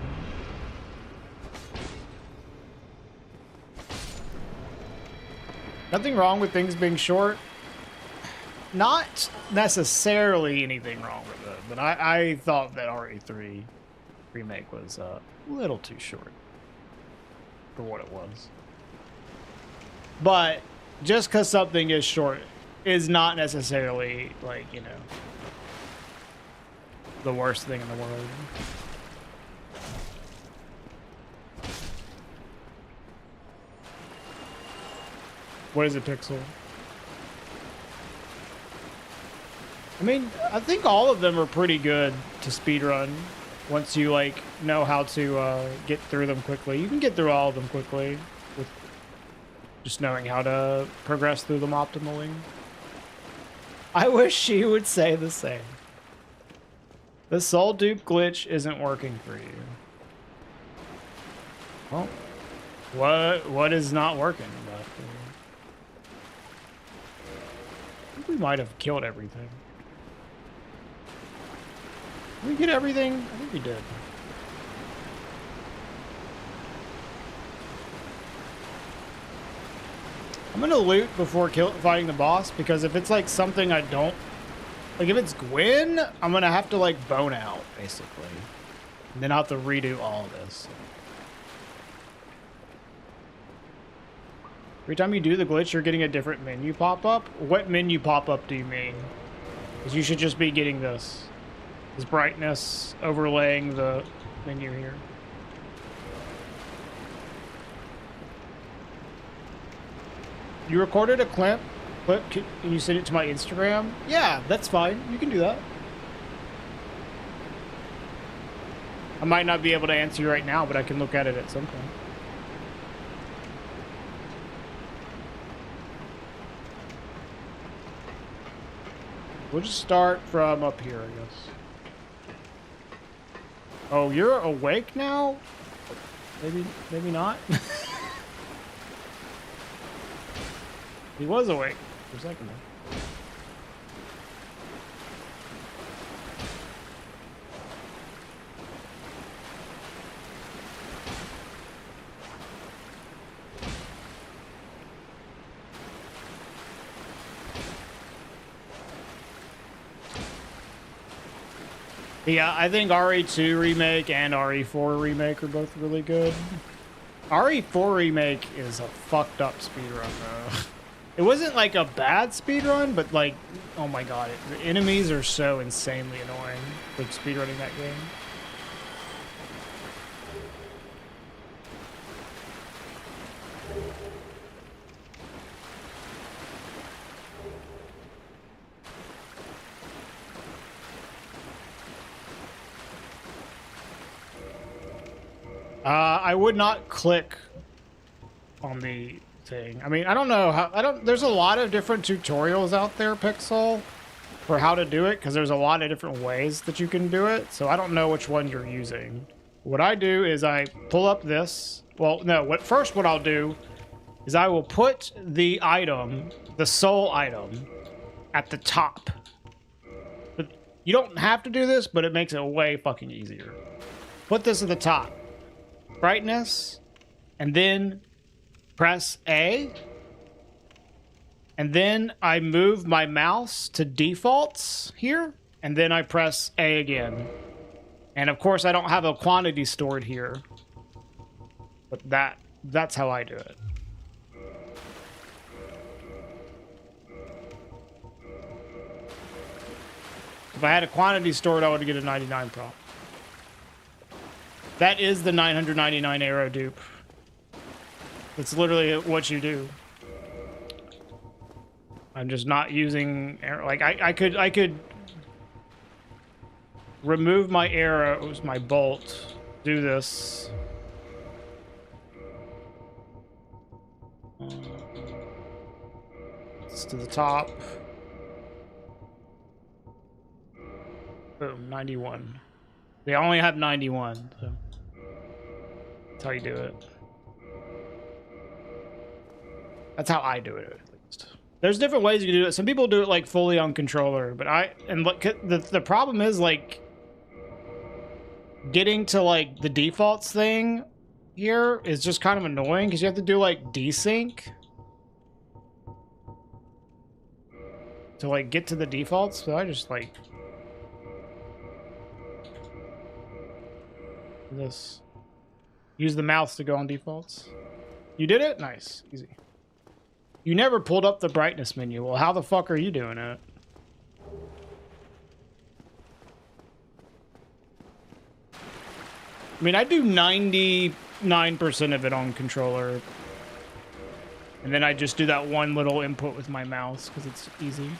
Nothing wrong with things being short. Not necessarily anything wrong with it, but I thought that RE3 Remake was a little too short for what it was. But just because something is short is not necessarily, like, you know, the worst thing in the world. What is a pixel? I mean, I think all of them are pretty good to speedrun once you, like, know how to get through them quickly. You can get through all of them quickly with just knowing how to progress through them optimally. I wish she would say the same. The soul dupe glitch isn't working for you. Well, what is not working about it? I think we might have killed everything. Did we get everything? I think we did. I'm gonna loot before fighting the boss, because if it's like something I don't like, if it's Gwen, I'm gonna have to like bone out basically, and then I'll have to redo all of this. Every time you do the glitch, you're getting a different menu pop up. What menu pop up do you mean? Because you should just be getting this brightness overlaying the menu here. You recorded a clip and you sent it to my Instagram? Yeah, that's fine. You can do that. I might not be able to answer you right now, but I can look at it at some point. We'll just start from up here, I guess. Oh, you're awake now? Maybe not. He was awake for a second there. Yeah, I think RE2 Remake and RE4 Remake are both really good. RE4 Remake is a fucked up speedrun though. It wasn't like a bad speedrun, but like, oh my god, the enemies are so insanely annoying for speedrunning that game. I would not click on the thing. I mean, I don't know how, there's a lot of different tutorials out there, Pixel, for how to do it, because there's a lot of different ways that you can do it, so I don't know which one you're using. What I do is I pull up this, well, no, what I'll do is I will put the item, the soul item, at the top. But you don't have to do this, but it makes it way fucking easier. Put this at the top. Brightness, and then press A, and then I move my mouse to defaults here, and then I press A again. And of course I don't have a quantity stored here, but that's how I do it. If I had a quantity stored, I would get a 99 prompt. That is the 999 arrow dupe. It's literally what you do. I'm just not using arrow. Like I could remove my arrows, my bolt, do this. It's to the top. Boom, 91. They only have 91, so that's how you do it. That's how I do it, at least. There's different ways you can do it. Some people do it like fully on controller, but the problem is like getting to like the defaults thing here is just kind of annoying because you have to do like desync to like get to the defaults. So I just like this. Use the mouse to go on defaults. You did it? Nice. Easy. You never pulled up the brightness menu. Well, how the fuck are you doing it? I mean, I do 99% of it on controller. And then I just do that one little input with my mouse because it's easy.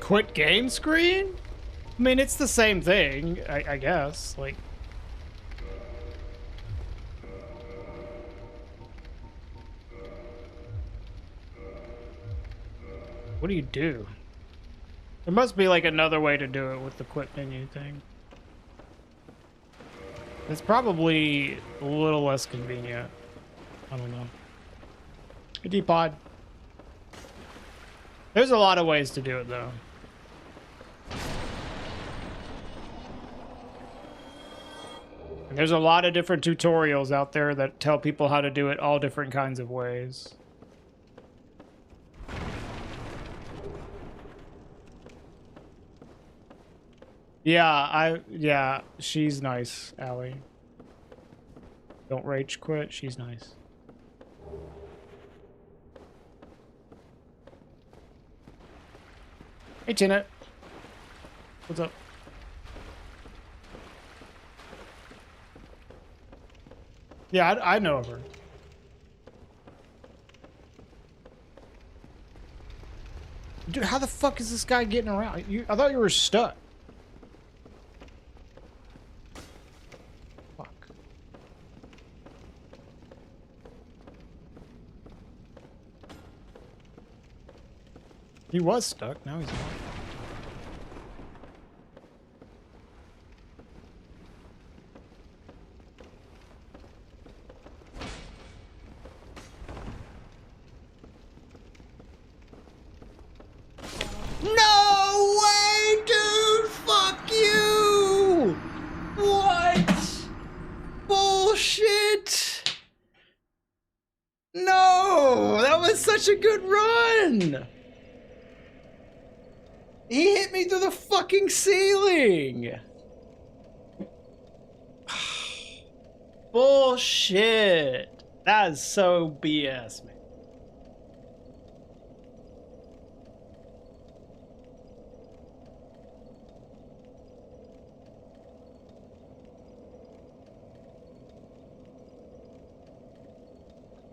Quit game screen? I mean, it's the same thing, I guess. Like, what do you do? There must be like another way to do it with the quit menu thing. It's probably a little less convenient. I don't know. A D-pod. There's a lot of ways to do it though. And there's a lot of different tutorials out there that tell people how to do it all different kinds of ways. Yeah, she's nice, Allie. Don't rage quit, she's nice. Hey, Janet. What's up? Yeah, I know of her. Dude, how the fuck is this guy getting around? I thought you were stuck. Fuck. He was stuck, now he's not. No way, dude! Fuck you! What? Bullshit! No! That was such a good run! He hit me through the fucking ceiling! Bullshit! That is so BS, man.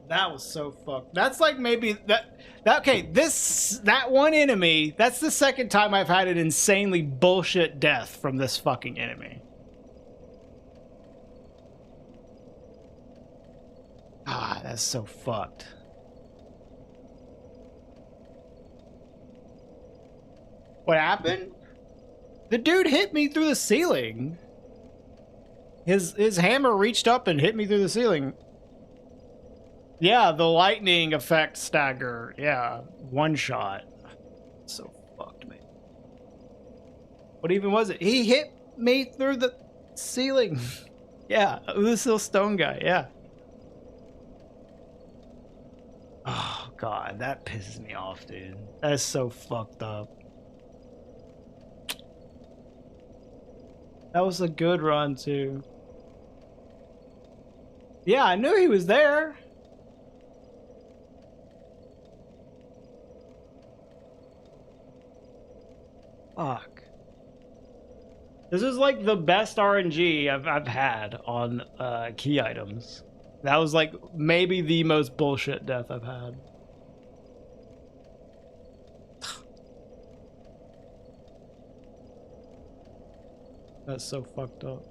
That was so fucked. That's like maybe okay, that one enemy, that's the second time I've had an insanely bullshit death from this fucking enemy. Ah, that's so fucked. What happened? The dude hit me through the ceiling. His hammer reached up and hit me through the ceiling. Yeah, the lightning effect stagger. Yeah, one shot. So fucked, man. What even was it? He hit me through the ceiling. Yeah, this little stone guy. Yeah. Oh god, that pisses me off, dude. That is so fucked up. That was a good run too. Yeah, I knew he was there. Fuck. This is like the best RNG I've had on key items. That was like maybe the most bullshit death I've had. That's so fucked up.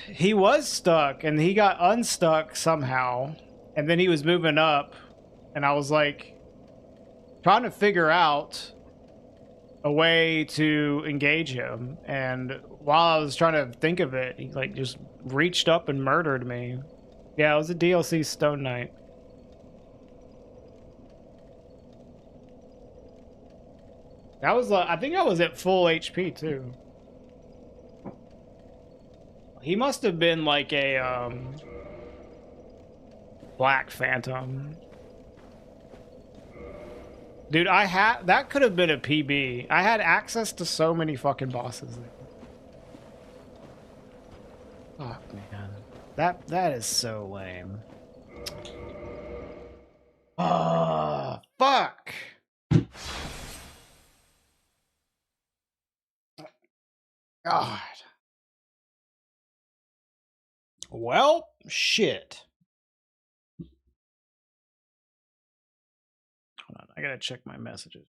He was stuck and he got unstuck somehow, and then he was moving up, and I was like trying to figure out a way to engage him, and while I was trying to think of it, he like just reached up and murdered me. Yeah, it was a DLC Stone Knight. That was I think I was at full HP too. He must have been like a Black Phantom. Dude, that could have been a PB. I had access to so many fucking bosses there. Fuck, man. That is so lame. Fuck. God. Well, shit. Hold on. I gotta check my messages.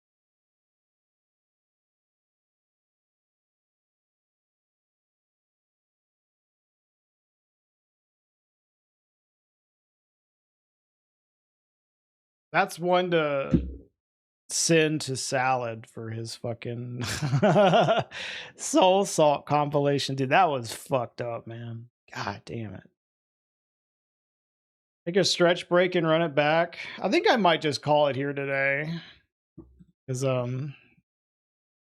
That's one to send to Salad for his fucking Soul Salt compilation. Dude, that was fucked up, man. God damn it. Take a stretch break and run it back. I think I might just call it here today. Because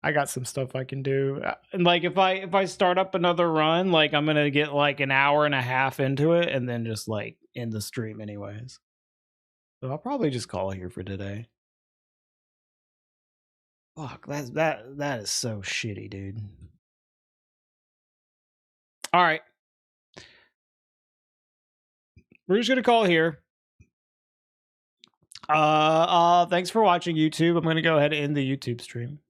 I got some stuff I can do. And like if I start up another run, like I'm gonna get like an hour and a half into it and then just like end the stream anyways. So I'll probably just call it here for today. Fuck, that is so shitty, dude. All right. We're just gonna call it here. Thanks for watching, YouTube. I'm gonna go ahead and end the YouTube stream.